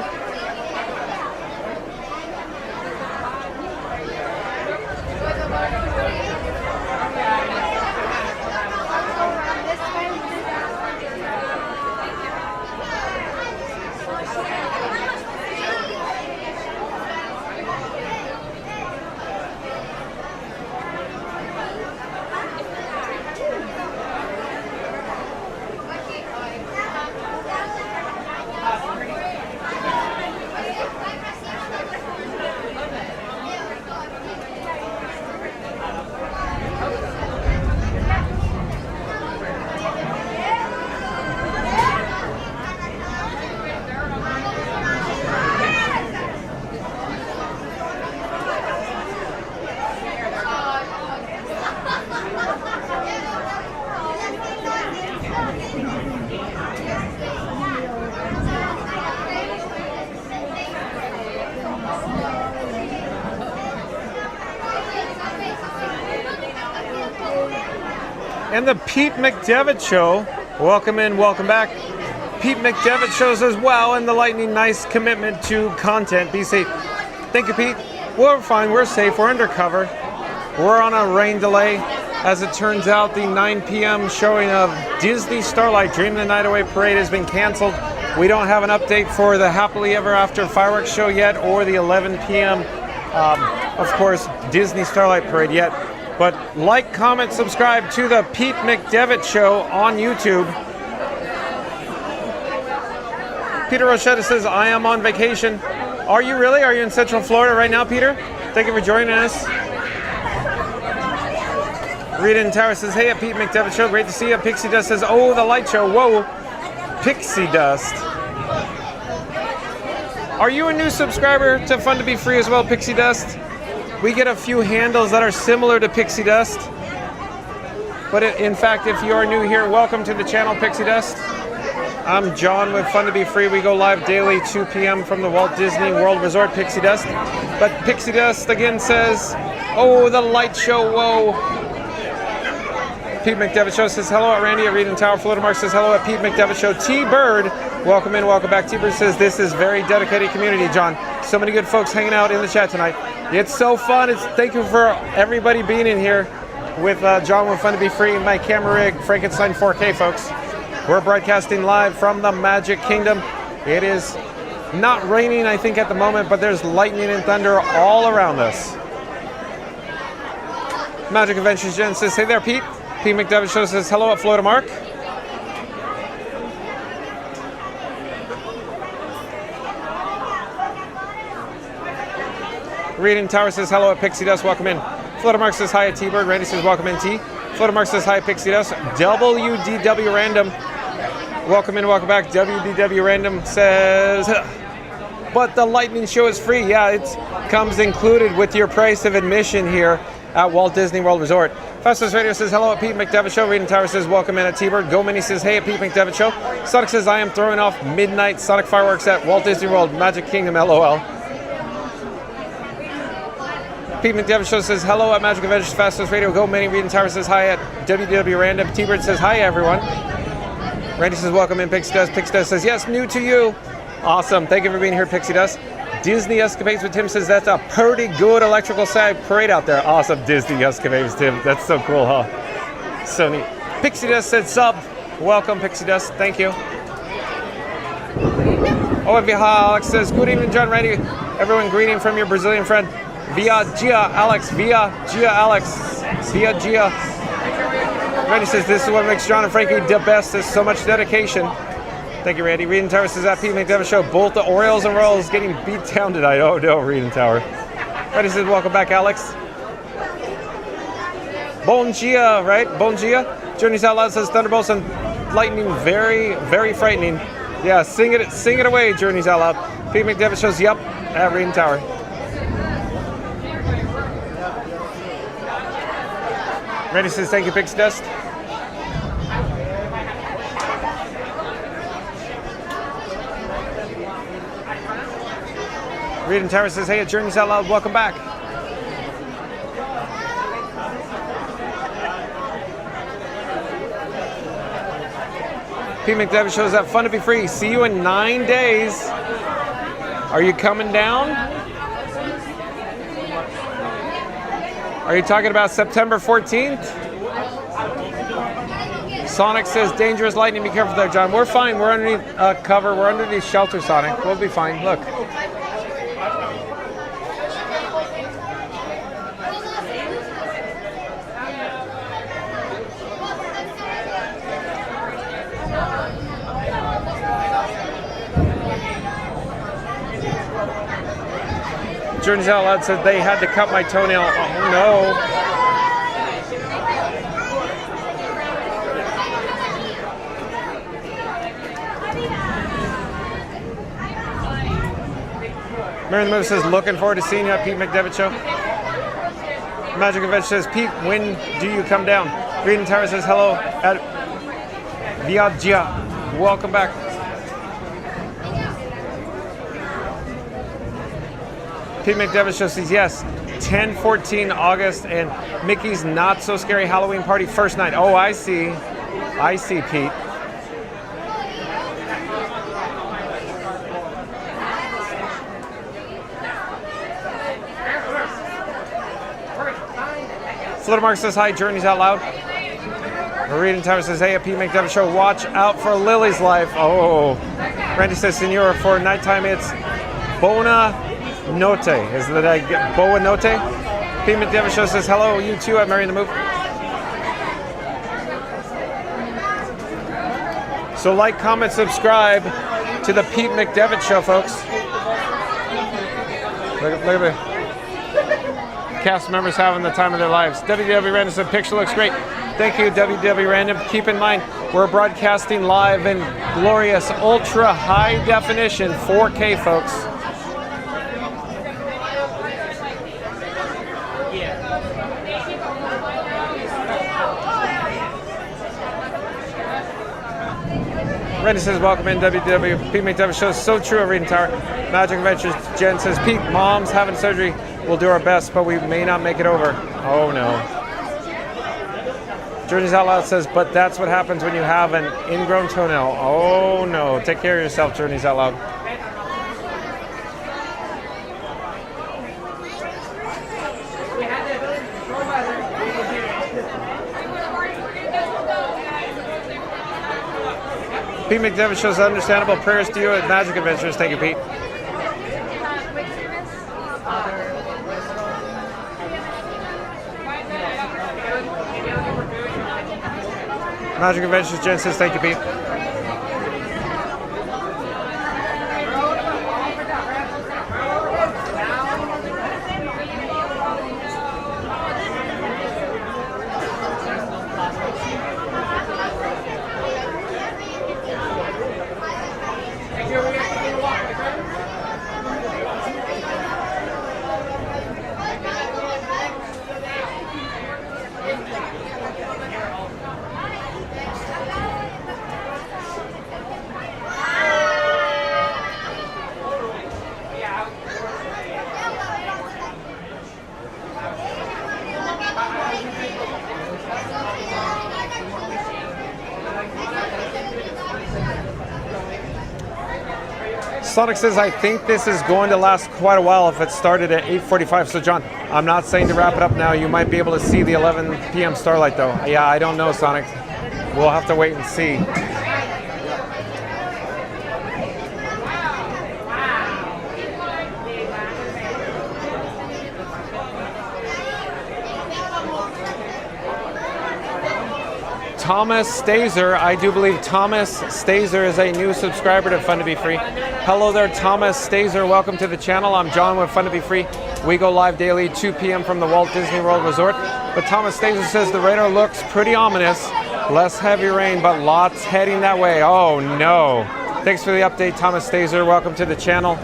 And the Pete McDevitt Show. Welcome in, welcome back. Pete McDevitt shows as well, and the Lightning, nice commitment to content. Be safe. Thank you, Pete. We're fine, we're safe, we're undercover. We're on a rain delay. As it turns out, the 9 p.m. showing of Disney Starlight Dream the Night Away Parade has been canceled. We don't have an update for the Happily Ever After fireworks show yet, or the 11 p.m. Of course, Disney Starlight Parade yet. But like, comment, subscribe to the Pete McDevitt Show on YouTube. Peter Rochetta says, I am on vacation. Are you really? Are you in Central Florida right now, Peter? Thank you for joining us. Rita in Tower says, hey, at Pete McDevitt Show, great to see you. Pixie Dust says, oh, the light show, whoa. Pixie Dust. Are you a new subscriber to Fun to Be Free as well, Pixie Dust? We get a few handles that are similar to Pixie Dust. But in fact, if you are new here, welcome to the channel, Pixie Dust. I'm John with Fun to Be Free. We go live daily, 2 p.m. from the Walt Disney World Resort, Pixie Dust. But Pixie Dust again says, oh, the light show, whoa. Pete McDevitt Show says hello at Randy at Reed and Tower. Florida Mark says hello at Pete McDevitt Show. T-Bird, welcome in, welcome back. T-Bird says this is very dedicated community, John. So many good folks hanging out in the chat tonight. It's so fun. Thank you for everybody being in here with John with Fun to Be Free and my camera rig, Frankenstein 4K, folks. We're broadcasting live from the Magic Kingdom. It is not raining, I think, at the moment, but there's lightning and thunder all around us. Magic Adventures Jen says, hey there, Pete. Pete McDevitt Show says hello at Florida Mark. Reading Tower says hello at Pixie Dust, welcome in. Florida Mark says hi at T-Bird. Randy says welcome in, T. Florida Mark says hi at Pixie Dust. WDW Random, welcome in, welcome back. WDW Random says, but the lightning show is free. Yeah, it comes included with your price of admission here at Walt Disney World Resort. Fastest Radio says hello at Pete McDevitt Show. Reading Tower says welcome in at T-Bird. Go Mini says hey at Pete McDevitt Show. Sonic says I am throwing off midnight Sonic fireworks at Walt Disney World Magic Kingdom, LOL. Pete McDevitt Show says hello at Magic Adventures Fastest Radio. Go Mini. Reading Tower says hi at WW Random. T-Bird says hi everyone. Randy says welcome in. Pixie Dust. Pixie Dust says yes, new to you. Awesome. Thank you for being here, Pixie Dust. Disney Escapades with Tim says that's a pretty good electrical side parade out there. Awesome, Disney Escapades, Tim. That's so cool, huh? So neat. Pixie Dust said sub. Welcome, Pixie Dust. Thank you. Oh, Alex says good evening, John Randy. Everyone greeting from your Brazilian friend. Via Gia Alex. Via Gia Alex. Via Gia. Randy says this is what makes John and Frankie the best. There's so much dedication. Thank you, Randy. Reed and Tower says at Pete McDevitt Show, both the Orioles and Royals getting beat down tonight. Oh no, Reed and Tower. Randy says welcome back, Alex. Bon Gia, right? Bon Gia. Journey's Out Loud says thunderbolts and lightning very, very frightening. Yeah, sing it away, Journey's Out Loud. Pete McDevitt shows yep at Reed and Tower. Randy says thank you, Pixie Dust. Reed and Tower says, hey, at Journeys Out Loud, welcome back. Pete McDevitt shows up, Fun to Be Free. See you in 9 days. Are you coming down? Are you talking about September 14th? Sonic says, dangerous lightning, be careful there, John. We're fine, we're underneath cover, we're underneath shelter, Sonic. We'll be fine, look. Journeys Out Loud said they had to cut my toenail. Oh no. Mary the Move says, looking forward to seeing you at Pete McDevitt Show. Magic Adventure says, Pete, when do you come down? Reed and Tower says, hello at Viagia. Welcome back. Pete McDevitt Show says yes. 10-14 August and Mickey's Not So Scary Halloween Party first night. Oh, I see. I see, Pete. Little Mark says hi, Journeys Out Loud. Reading Time says, hey, a Pete McDevitt Show, watch out for Lily's life. Oh. Randy says, Senora, for nighttime it's Bona Note. Is that Boa Note? Pete McDevitt Show says, hello, you too, I'm Mary in the Move. So like, comment, subscribe to the Pete McDevitt Show, folks. Look at me. Cast members having the time of their lives. WW Random said, picture looks great. Thank you, WW Random. Keep in mind, we're broadcasting live in glorious, ultra high definition 4K, folks. Randy says, welcome in, WW. Pete McDevitt Show. So true, Reading Tower. Magic Adventures. Jen says, Pete, mom's having surgery. We'll do our best, but we may not make it over. Oh, no. Journeys Out Loud says, but that's what happens when you have an ingrown toenail. Oh, no. Take care of yourself, Journeys Out Loud. Pete McDevitt Shows understandable prayers to you at Magic Adventures. Thank you, Pete. Magic Adventures, Jen says, thank you, Pete. Sonic says, I think this is going to last quite a while if it started at 8:45. So, John, I'm not saying to wrap it up now. You might be able to see the 11 p.m. Starlight, though. Yeah, I don't know, Sonic. We'll have to wait and see. Thomas Stazer, I do believe Thomas Stazer is a new subscriber to Fun to Be Free. Hello there, Thomas Stazer. Welcome to the channel. I'm John with Fun to Be Free. We go live daily, 2 p.m. from the Walt Disney World Resort. But Thomas Stazer says the radar looks pretty ominous. Less heavy rain, but lots heading that way. Oh no. Thanks for the update, Thomas Stazer. Welcome to the channel.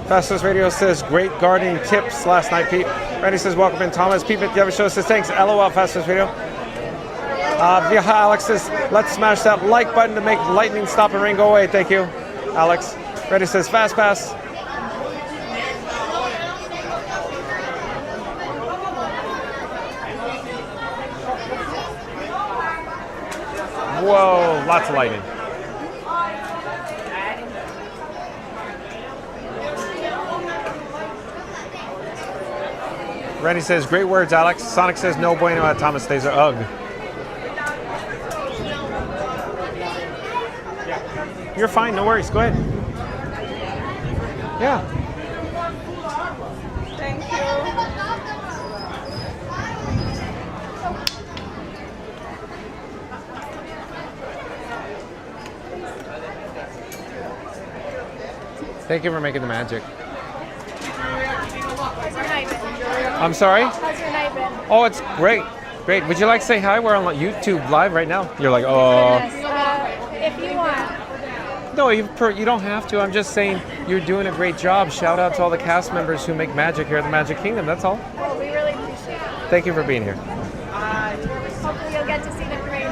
Fastest Radio says, great gardening tips last night, Pete. Randy says, welcome in, Thomas. Pete McDevitt Show says, thanks. LOL, Fastest Radio. Alex says, let's smash that like button to make lightning stop and rain go away. Thank you, Alex. Reddy says, fast pass. Whoa, lots of lightning. Randy says, great words, Alex. Sonic says, no bueno at Thomas Stazer. Ugh. You're fine, no worries. Go ahead. Yeah. Thank you. Thank you for making the magic. How's your night been? I'm sorry? How's your night been? Oh, it's great. Great. Would you like to say hi? We're on YouTube live right now. You're like, oh. If you want. No, you don't have to. I'm just saying you're doing a great job. Shout out to all the cast members who make magic here at the Magic Kingdom. That's all. Well, we really appreciate it. Thank you for being here. Hopefully you'll get to see the parade.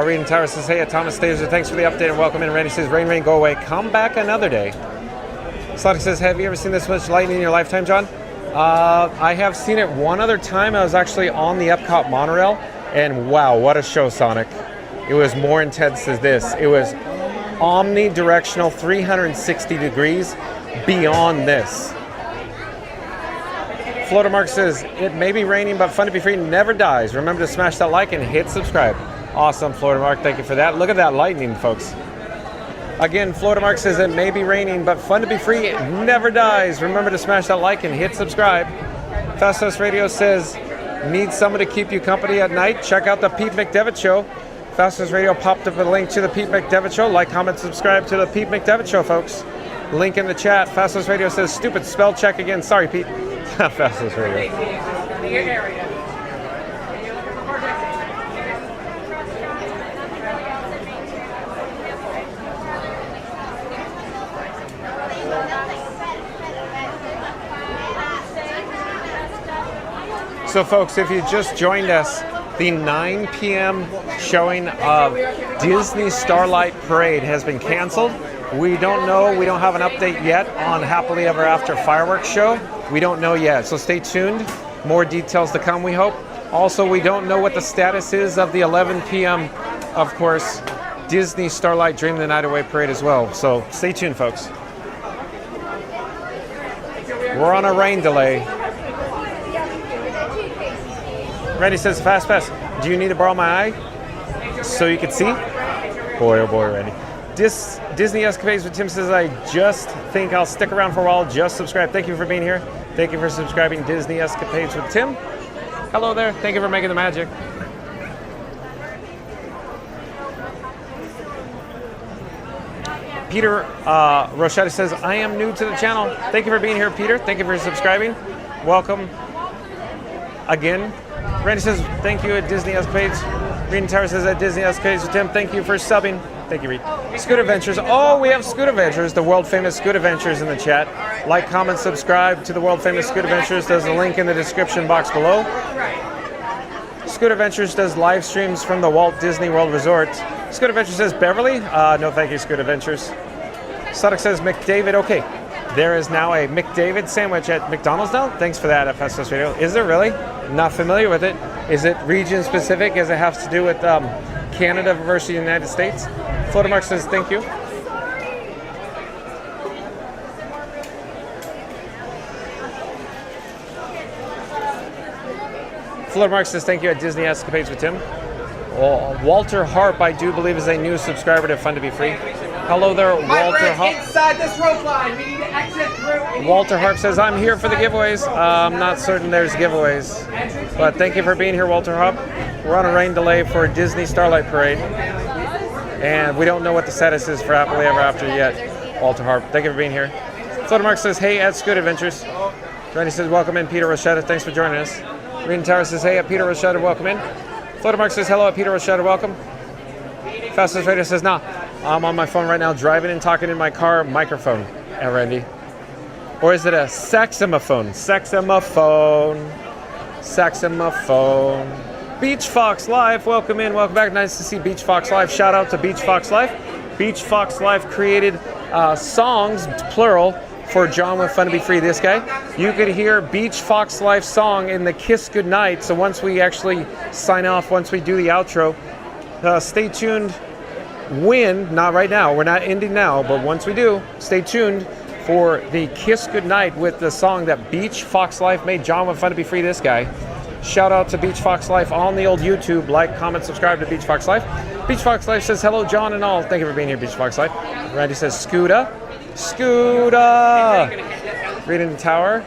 Reed and Tower says, hey, Thomas Stazer, thanks for the update and welcome in. Randy says, rain, rain, go away. Come back another day. Sonic says, have you ever seen this much lightning in your lifetime, John? I have seen it one other time. I was actually on the Epcot monorail, and wow, what a show, Sonic. It was more intense than this. It was omnidirectional, 360 degrees beyond this. Floater Mark says, it may be raining, but fun to be free never dies. Remember to smash that like and hit subscribe. Awesome, Floater Mark. Thank you for that. Look at that lightning, folks. Again, Floater Mark says, it may be raining, but fun to be free never dies. Remember to smash that like and hit subscribe. Fast Radio says, need someone to keep you company at night? Check out the Pete McDevitt Show. Fastest Radio popped up a link to the Pete McDevitt Show. Like, comment, subscribe to the Pete McDevitt Show, folks. Link in the chat. Fastest Radio says, stupid spell check again. Sorry, Pete. Fastest Radio. So, folks, if you just joined us, the 9 p.m. showing of Disney Starlight Parade has been canceled. We don't know. We don't have an update yet on Happily Ever After fireworks show. We don't know yet. So stay tuned. More details to come, we hope. Also, we don't know what the status is of the 11 p.m., of course, Disney Starlight Dream the Night Away Parade as well. So stay tuned, folks. We're on a rain delay. Randy says, fast pass. Do you need to borrow my eye so you can see? Boy, oh boy, Randy. Disney Escapades with Tim says, I just think I'll stick around for a while. Just subscribe. Thank you for being here. Thank you for subscribing. Disney Escapades with Tim. Hello there. Thank you for making the magic. Peter Rochetta says, I am new to the channel. Thank you for being here, Peter. Thank you for subscribing. Welcome again. Randy says, thank you at Disney Escapades. Reed and Tower says, at Disney Escapades with Tim, thank you for subbing. Thank you, Reed. Scoot Adventures. Oh, we have Scoot Adventures, the world famous Scoot Adventures in the chat. Like, comment, subscribe to the world famous Scoot Adventures. There's a link in the description box below. Scoot Adventures does live streams from the Walt Disney World Resort. Scoot Adventures says, Beverly? No, thank you, Scoot Adventures. Sonic says, McDavid. Okay, there is now a McDavid sandwich at McDonald's now. Thanks for that at Festivus Radio. Is there really? Not familiar with it. Is it region specific? Does it have to do with Canada versus the United States? Floater Mark says, thank you. Floater Mark says, thank you at Disney Escapades with Tim. Oh, Walter Harp, I do believe, is a new subscriber to Fun to Be Free. Hello there, Walter Harp. Inside this rope line, we need to exit through. Walter Harp says, I'm here for the giveaways. I'm not certain there's giveaways. But thank you for being here, Walter Harp. We're on a rain delay for Disney Starlight Parade. And we don't know what the status is for Happily Ever After yet, Walter Harp. Thank you for being here. Floater Mark says, hey, at Scoot Adventures. Randy says, welcome in, Peter Rochetta. Thanks for joining us. Reed Tower says, hey, at Peter Rochetta, welcome in. Floater Mark says, hello, at Peter Rochetta, welcome. Fastest Radio says, nah, I'm on my phone right now, driving and talking in my car, microphone, Randy. Or is it a saxophone? Saxophone. Beach Fox Live, welcome in, welcome back. Nice to see Beach Fox Live. Shout out to Beach Fox Live. Beach Fox Live created songs, plural, for John with Fun to Be Free, this guy. You could hear Beach Fox Live song in the Kiss Goodnight. So once we actually sign off, once we do the outro, stay tuned when, not right now, we're not ending now, but once we do, stay tuned for the Kiss Goodnight with the song that Beach Fox Life made John with Fun to Be Free, this guy. Shout out to Beach Fox Life on the old YouTube. Like, comment, subscribe to Beach Fox Life. Beach Fox Life says, hello, John and all. Thank you for being here, Beach Fox Life. Randy says, Scooda. Reed in the Tower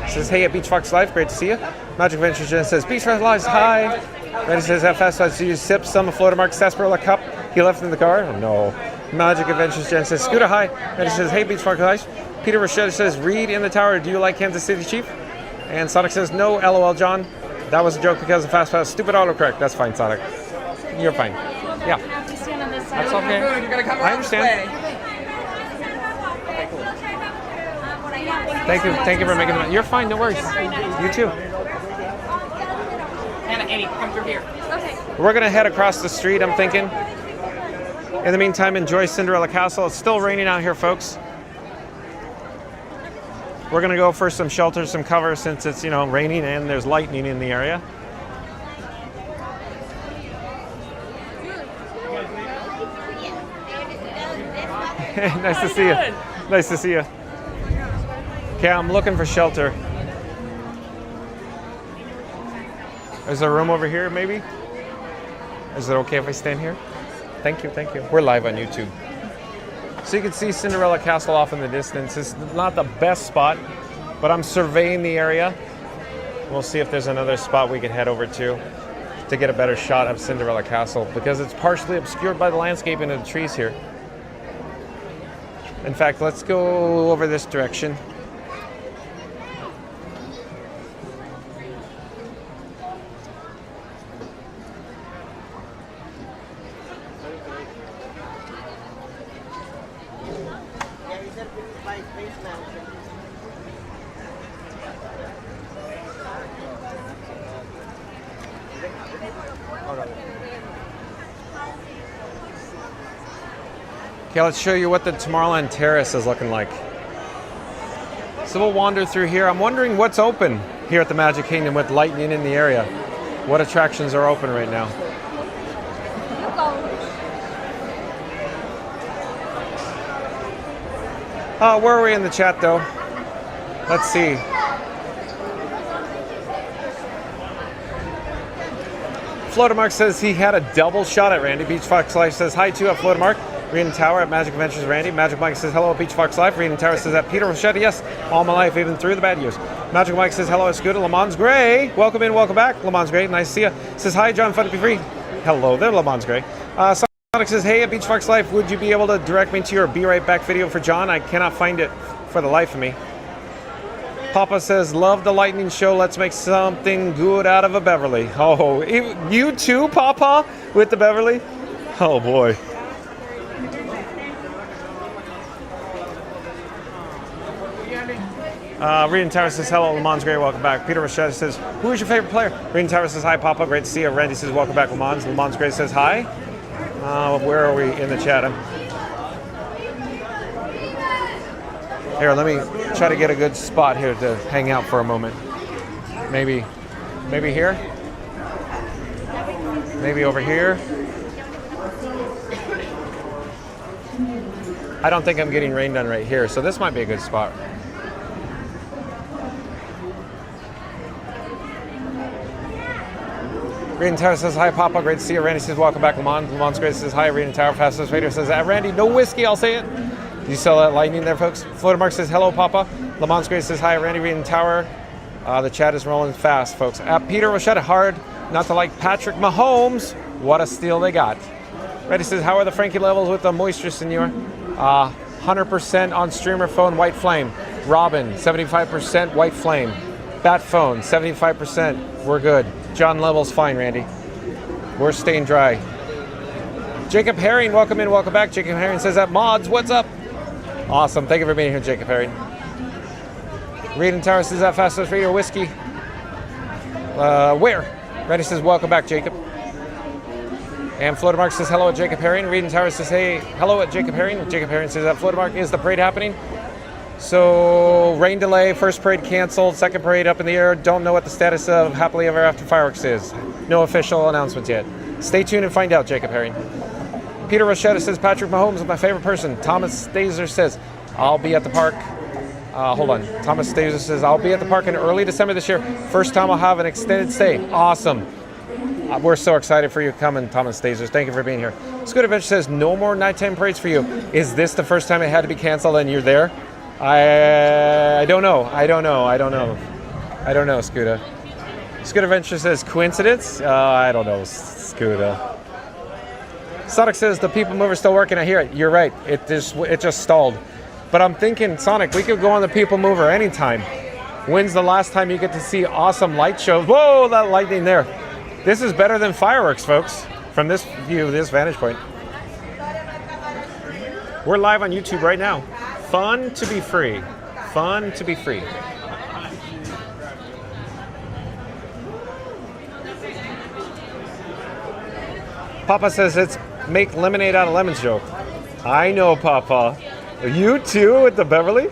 says, hey, at Beach Fox Life, great to see you. Magic Adventure Jen says, Beach Fox Life, hi. Randy says, how fast I see you sip some of Floater Mark's sarsaparilla cup he left in the car? Oh, no. Magic Adventures Jen says, Scooter, hi. Randy says, hey, Beach Fox Life. Peter Rochetta says, Reed in the Tower, do you like Kansas City Chief? And Sonic says, no, LOL, John. That was a joke because of Fast Pass. Stupid autocorrect. That's fine, Sonic. You're fine. Yeah. That's okay. I understand. Thank you for making them. You're fine, no worries. You too. Annie, come through here. Okay. We're gonna head across the street, I'm thinking. In the meantime, enjoy Cinderella Castle. It's still raining out here, folks. We're gonna go for some shelter, some cover, since it's, you know, raining and there's lightning in the area. Nice to see you. Nice to see you. Okay, I'm looking for shelter. Is there room over here, maybe? Is it okay if I stand here? Thank you, thank you. We're live on YouTube. So you can see Cinderella Castle off in the distance. It's not the best spot, but I'm surveying the area. We'll see if there's another spot we can head over to get a better shot of Cinderella Castle, because it's partially obscured by the landscape and the trees here. In fact, let's go over this direction. Okay, let's show you what the Tomorrowland Terrace is looking like. So we'll wander through here. I'm wondering what's open here at the Magic Kingdom with lightning in the area. What attractions are open right now? Where are we in the chat though? Let's see. Floatermark says he had a double shot at Randy. Beach Fox Life says hi to at Floatermark. Reading Tower at Magic Adventures Randy. Magic Mike says hello at Beach Fox Life. Reading Tower says at Peter Rochette. Yes, all my life, even through the bad years. Magic Mike says hello at Scooter. Lamons Gray. Welcome in, welcome back. Lamons Gray, nice to see you. Says hi, John Fun to be free. Hello there, Lamons Gray. Sonic says, hey, at Beach Fox Life, would you be able to direct me to your Be Right Back video for John? I cannot find it for the life of me. Papa says, love the lightning show. Let's make something good out of a Beverly. Oh, you too, Papa, with the Beverly? Oh, boy. Reading Tower says, hello, Lamons Gray, welcome back. Peter Rochette says, who is your favorite player? Reading Tower says, hi, Papa, great to see you. Randy says, welcome back, Lamons. Lamons Gray says, hi. Where are we in the chat? Here, let me try to get a good spot here to hang out for a moment. Maybe here? Maybe over here? I don't think I'm getting rained on right here, so this might be a good spot. Reading Tower says, hi, Papa, great to see you. Randy says, welcome back, Lamont. Lamont's great says, hi. Reading Tower, Fastest Vader says, Randy, no whiskey, I'll say it. Do you sell that lightning there, folks? Floater Mark says, hello, Papa. Lamont's great says, hi, Randy. Reading Tower. The chat is rolling fast, folks. Peter Rochette, hard not to like Patrick Mahomes. What a steal they got. Randy says, how are the Frankie levels with the moisture, senor? 100% on streamer phone, white flame. Robin, 75% white flame. Bat phone, 75%. We're good. John levels fine, Randy. We're staying dry. Jacob Herring, welcome in, welcome back. Jacob Herring says that mods, what's up? Awesome, thank you for being here, Jacob Herring. Reading Tower says that fastest radio whiskey. Where? Randy says welcome back, Jacob. And Floater Mark says hello at Jacob Herring. Reading Tower says hey, hello at Jacob Herring. Jacob Herring says that Floater Mark, is the parade happening? So, rain delay, first parade canceled, second parade up in the air. Don't know what the status of Happily Ever After Fireworks is. No official announcements yet. Stay tuned and find out, Jacob Herring. Peter Rochetta says, Patrick Mahomes is my favorite person. Thomas Stazer says, I'll be at the park. Hold on. Thomas Stazer says, I'll be at the park in early December this year. First time I'll have an extended stay. Awesome. We're so excited for you coming, Thomas Stazer. Thank you for being here. Scoot Adventure says, no more nighttime parades for you. Is this the first time it had to be canceled and you're there? I don't know, Scooter. Scooter Adventure says, coincidence? I don't know, Scooter. Sonic says, the People Mover still working. I hear it. You're right. It just stalled. But I'm thinking, Sonic, we could go on the People Mover anytime. When's the last time you get to see awesome light shows? Whoa, that lightning there. This is better than fireworks, folks, from this view, this vantage point. We're live on YouTube right now. Fun to be free. Fun to be free. Papa says it's make lemonade out of lemons joke. I know, Papa. You too with the Beverly?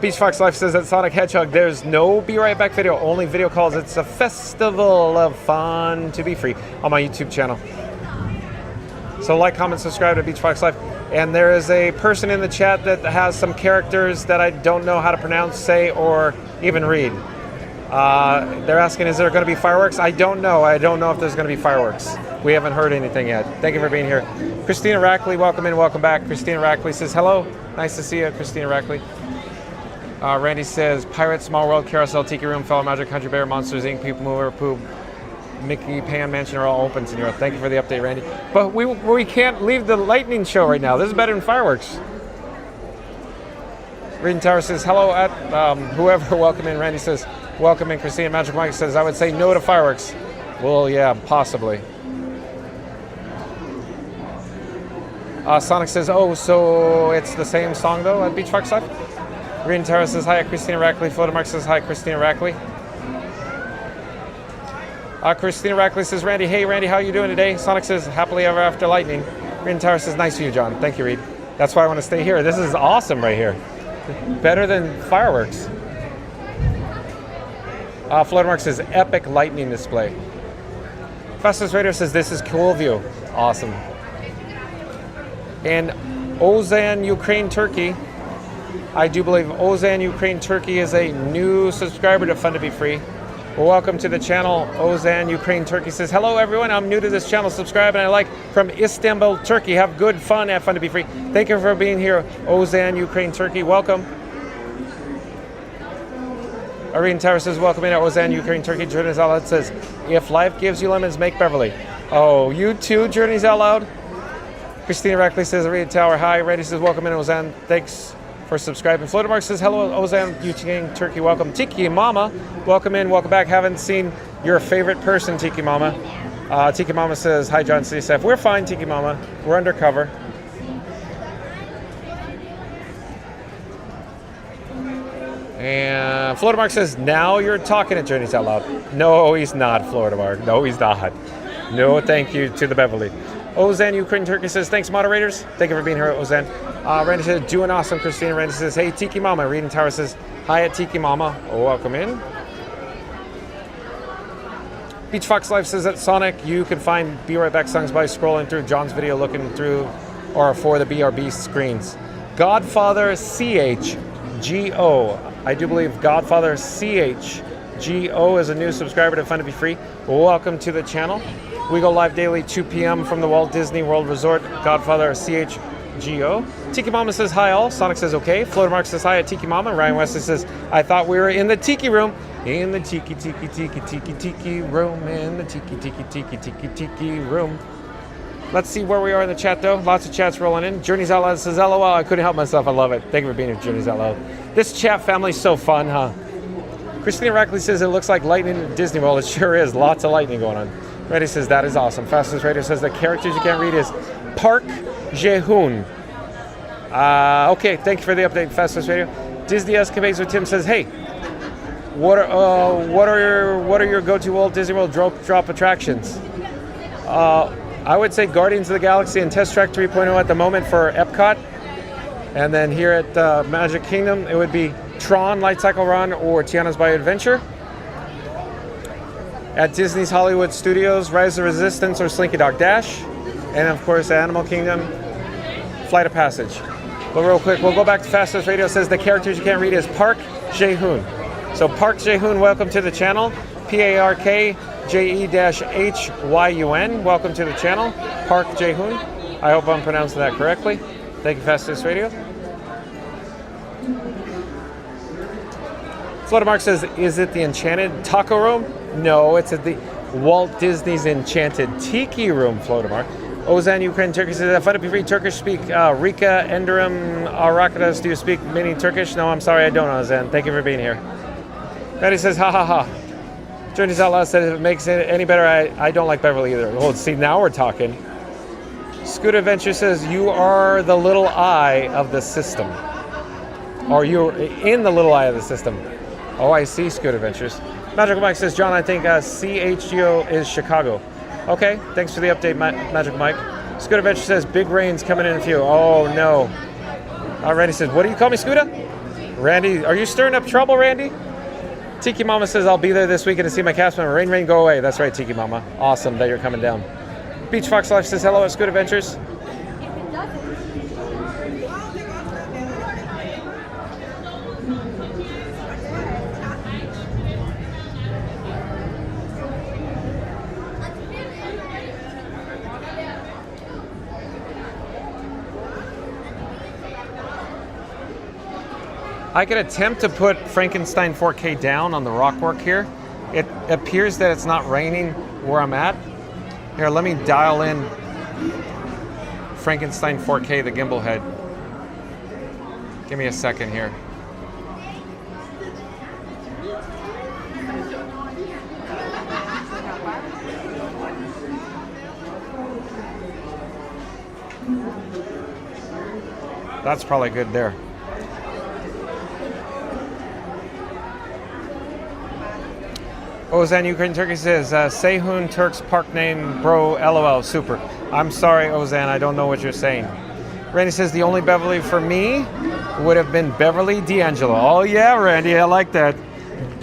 Beach Fox Life says that Sonic Hedgehog, there's no Be Right Back video, only video calls. It's a festival of fun to be free on my YouTube channel. So like, comment, subscribe to Beach Fox Life. And there is a person in the chat that has some characters that I don't know how to pronounce, say, or even read. They're asking, is there going to be fireworks? I don't know. I don't know if there's going to be fireworks. We haven't heard anything yet. Thank you for being here. Christina Rackley, welcome in, welcome back. Christina Rackley says, hello. Nice to see you, Christina Rackley. Randy says, Pirates, Small World, Carousel, Tiki Room, Fellow Magic, Country Bear, Monsters, Inc., People Mover, Poop, Mickey, Pan Mansion are all open, Senora. Thank you for the update, Randy. But we can't leave the lightning show right now. This is better than fireworks. Reading Tower says, hello at whoever, welcome in. Randy says, welcome in. Christina Magic Mike says, I would say no to fireworks. Well, yeah, possibly. Sonic says, oh, so it's the same song, though, at Beach Fox Life? Green Tower says, hi, Christina Rackley. Photomark says, hi, Christina Rackley. Christina Rackley says, Randy, hey, Randy, how you doing today? Sonic says, happily ever after lightning. Green Tower says, nice to you, John. Thank you, Reed. That's why I want to stay here. This is awesome right here. Better than fireworks. Photomark says, epic lightning display. Fastest Radio says, this is cool view. Awesome. And Ozan, Ukraine, Turkey. I do believe Ozan, Ukraine, Turkey is a new subscriber to Fun to Be Free. Well, welcome to the channel. Ozan, Ukraine, Turkey says, hello everyone, I'm new to this channel. Subscribe and I like from Istanbul, Turkey. Have good fun at Fun to Be Free. Thank you for being here, Ozan, Ukraine, Turkey. Welcome. Irene Tower says, welcome in at Ozan, Ukraine, Turkey. Journeys Out Loud says, if life gives you lemons, make Beverly. Oh, you too, Journeys Out Loud? Christina Rackley says, Irene Tower, hi. Randy says, welcome in, Ozan. Thanks for subscribing. Floatermark says, hello, Ozan, Ukraine, Turkey. Welcome. Tiki Mama, welcome in, welcome back. Haven't seen your favorite person, Tiki Mama. Tiki Mama says, hi, John CSF. We're fine, Tiki Mama. We're undercover. And Florida Mark says, now you're talking at Journeys Out Loud. No, he's not, Florida Mark. No, he's not. No, thank you to the Beverly. Ozan, Ukraine, Turkey says, thanks, moderators. Thank you for being here, Ozan. Randy says, doing awesome, Christina. Randy says, hey, Tiki Mama. Reading Tower says, hi at Tiki Mama. Welcome in. Beach Fox Life says that Sonic, you can find Be Right Back songs by scrolling through John's video, looking through, or for the BRB screens. Godfather CHGO. I do believe Godfather CHGO is a new subscriber to Fun to Be Free. Welcome to the channel. We go live daily 2 p.m. from the Walt Disney World Resort. Godfather CHGO. Tiki Mama says hi all. Sonic says okay. Floater Mark says hi at Tiki Mama. Ryan Wesley says, I thought we were in the Tiki room. In the Tiki room. In the Tiki room. Let's see where we are in the chat though. Lots of chats rolling in. Journeys Out Loud says, LOL, I couldn't help myself. I love it. Thank you for being here, Journeys Out Loud. This chat family's so fun, huh? Christina Rackley says it looks like lightning at Disney World. It sure is. Lots of lightning going on. Reddy says that is awesome. Fastest Radio says the characters you can't read is Park Jae-hoon. Okay, thank you for the update, Fastest Radio. Disney Escapades with Tim says, hey, what are your go-to Walt Disney World drop attractions? I would say Guardians of the Galaxy and Test Track 3.0 at the moment for Epcot. And then here at Magic Kingdom, it would be Tron Light Cycle Run or Tiana's Bayou Adventure. At Disney's Hollywood Studios, Rise of Resistance or Slinky Dog Dash. And of course, Animal Kingdom, Flight of Passage. But real quick, we'll go back to Fastest Radio. It says the characters you can't read is Park Jae-hoon. So Park Jae-hoon, welcome to the channel. PARKJE-HYUN, welcome to the channel. Park Jae-hoon. I hope I'm pronouncing that correctly. Thank you, Fastest Radio. Floater Mark says, is it the Enchanted Taco Room? No, it's at the Walt Disney's Enchanted Tiki Room, Floater Mark. Ozan, Ukraine, Turkey says, Fun to Be Free, Turkish speak. Rika, Enderim, Arakadas, do you speak mini Turkish? No, I'm sorry, I don't, Ozan. Thank you for being here. Betty says, ha ha ha. Journeys Out Loud says, if it makes it any better, I don't like Beverly either. Well, see, now we're talking. Scoot Adventure says, you are the little eye of the system. Or you're in the little eye of the system. Oh, I see, Scoot Adventures. Magical Mike says, John, I think CHGO is Chicago. Okay, thanks for the update, Magic Mike. Scooter Adventure says, big rain's coming in a few. Oh, no. Randy says, what do you call me, Scooter? Randy, are you stirring up trouble, Randy? Tiki Mama says, I'll be there this weekend to see my cast member. Rain, rain, go away. That's right, Tiki Mama. Awesome that you're coming down. Beach Fox Life says, hello at Scooter Adventures. I could attempt to put Frankenstein 4K down on the rockwork here. It appears that it's not raining where I'm at. Here, let me dial in Frankenstein 4K, the gimbal head. Give me a second here. That's probably good there. Ozan Ukraine Turkey says, Sehun Turks park name, bro, LOL, super. I'm sorry, Ozan, I don't know what you're saying. Randy says, the only Beverly for me would have been Beverly D'Angelo. Oh yeah, Randy, I like that.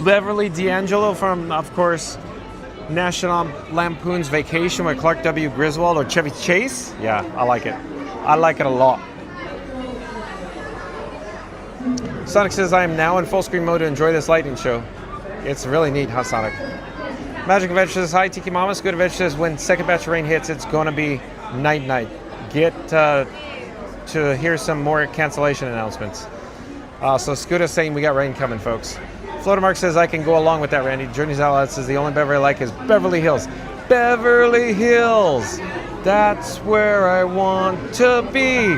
Beverly D'Angelo from, of course, National Lampoon's Vacation with Clark W. Griswold or Chevy Chase. Yeah, I like it. I like it a lot. Sonic says, I am now in full screen mode to enjoy this lightning show. It's really neat, huh, Sonic? Magic Adventure says, hi, Tiki Mama. Good Adventure says, when second batch of rain hits, it's going to be night-night. Get to hear some more cancellation announcements. So Scooter's saying we got rain coming, folks. Floater Mark says, I can go along with that, Randy. Journey's Outlet says, the only Beverly I like is Beverly Hills. Beverly Hills! That's where I want to be.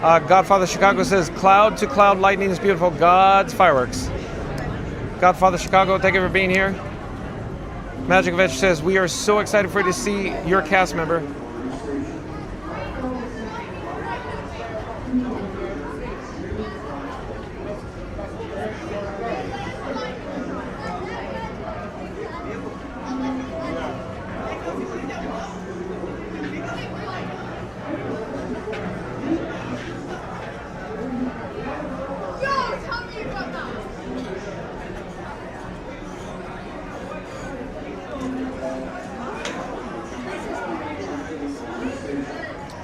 Godfather Chicago says, cloud to cloud lightning is beautiful. God's fireworks. Godfather Chicago, thank you for being here. Magic Adventure says, we are so excited for you to see your cast member.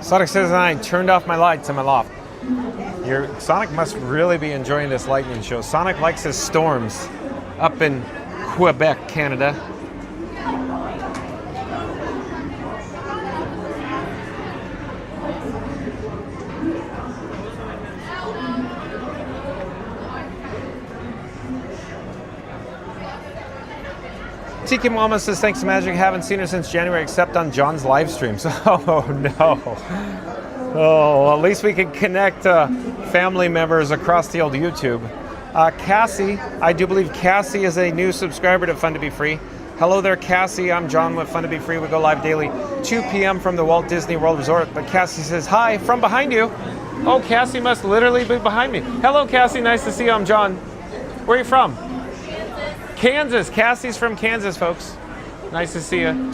Sonic says, I turned off my lights in my loft. Sonic must really be enjoying this lightning show. Sonic likes his storms up in Quebec, Canada. Tiki Mama says, thanks to Magic. Haven't seen her since January except on John's live streams. Oh, no. Oh, well, at least we can connect family members across the old YouTube. Cassie, I do believe Cassie is a new subscriber to Fun to Be Free. Hello there, Cassie. I'm John with Fun to Be Free. We go live daily, 2 p.m. from the Walt Disney World Resort. But Cassie says, hi, from behind you. Oh, Cassie must literally be behind me. Hello, Cassie. Nice to see you. I'm John. Where are you from? Kansas. Cassie's from Kansas, folks. Nice to see you.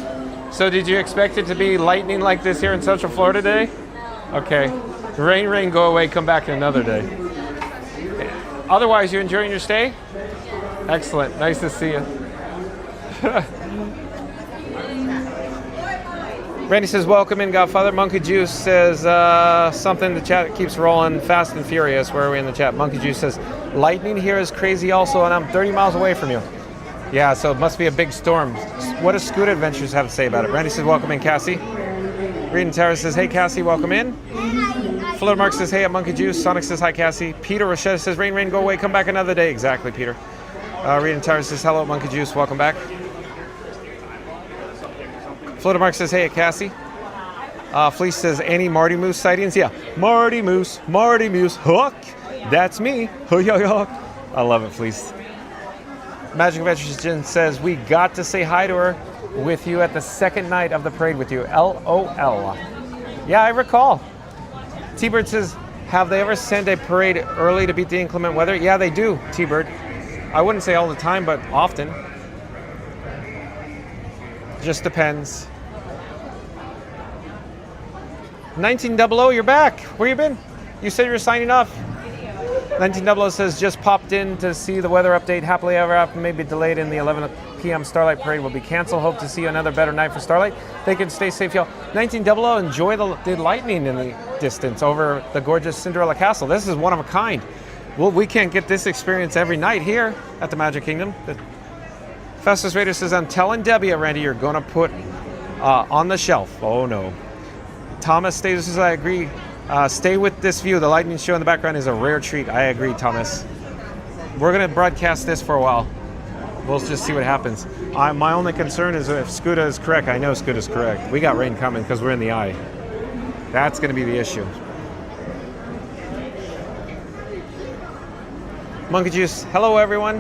So did you expect it to be lightning like this here in Central Florida today? Okay. Rain, rain, go away. Come back another day. Otherwise, you enjoying your stay? Excellent. Nice to see you. Randy says, welcome in, Godfather. Monkey Juice says something. The chat keeps rolling fast and furious. Where are we in the chat? Monkey Juice says, lightning here is crazy also, and I'm 30 miles away from you. Yeah, so it must be a big storm. What does Scooter Adventures have to say about it? Randy says, welcome in, Cassie. Reading Tower says, hey, Cassie, welcome in. Floater Mark says, hey, at Monkey Juice. Sonic says, hi, Cassie. Peter Rochetta says, rain, rain, go away, come back another day. Exactly, Peter. Reading Tower says, hello, Monkey Juice, welcome back. Floater Mark says, hey, at Cassie. Fleece says, any Marty Moose sightings? Yeah, Marty Moose, hook. That's me. I love it, Fleece. Magic Adventures says, we got to say hi to her with you at the second night of the parade with you. LOL. Yeah, I recall. T-Bird says, have they ever sent a parade early to beat the inclement weather? Yeah, they do, T-Bird. I wouldn't say all the time, but often. Just depends. 1900, you're back. Where you been? You said you were signing off. 1900 says, just popped in to see the weather update. Happily ever after, maybe delayed in the 11 p.m. Starlight Parade will be canceled. Hope to see you another better night for Starlight. Thank you and stay safe, y'all. 1900, enjoy the lightning in the distance over the gorgeous Cinderella Castle. This is one of a kind. Well, we can't get this experience every night here at the Magic Kingdom. Festus Raider says, I'm telling Debbie, Randy, you're going to put on the shelf. Oh, no. Thomas Status says, I agree. Stay with this view. The lightning show in the background is a rare treat. I agree, Thomas. We're going to broadcast this for a while. We'll just see what happens. My only concern is if Scooter is correct. I know Scooter is correct. We got rain coming because we're in the eye. That's going to be the issue. Monkey Juice, hello everyone.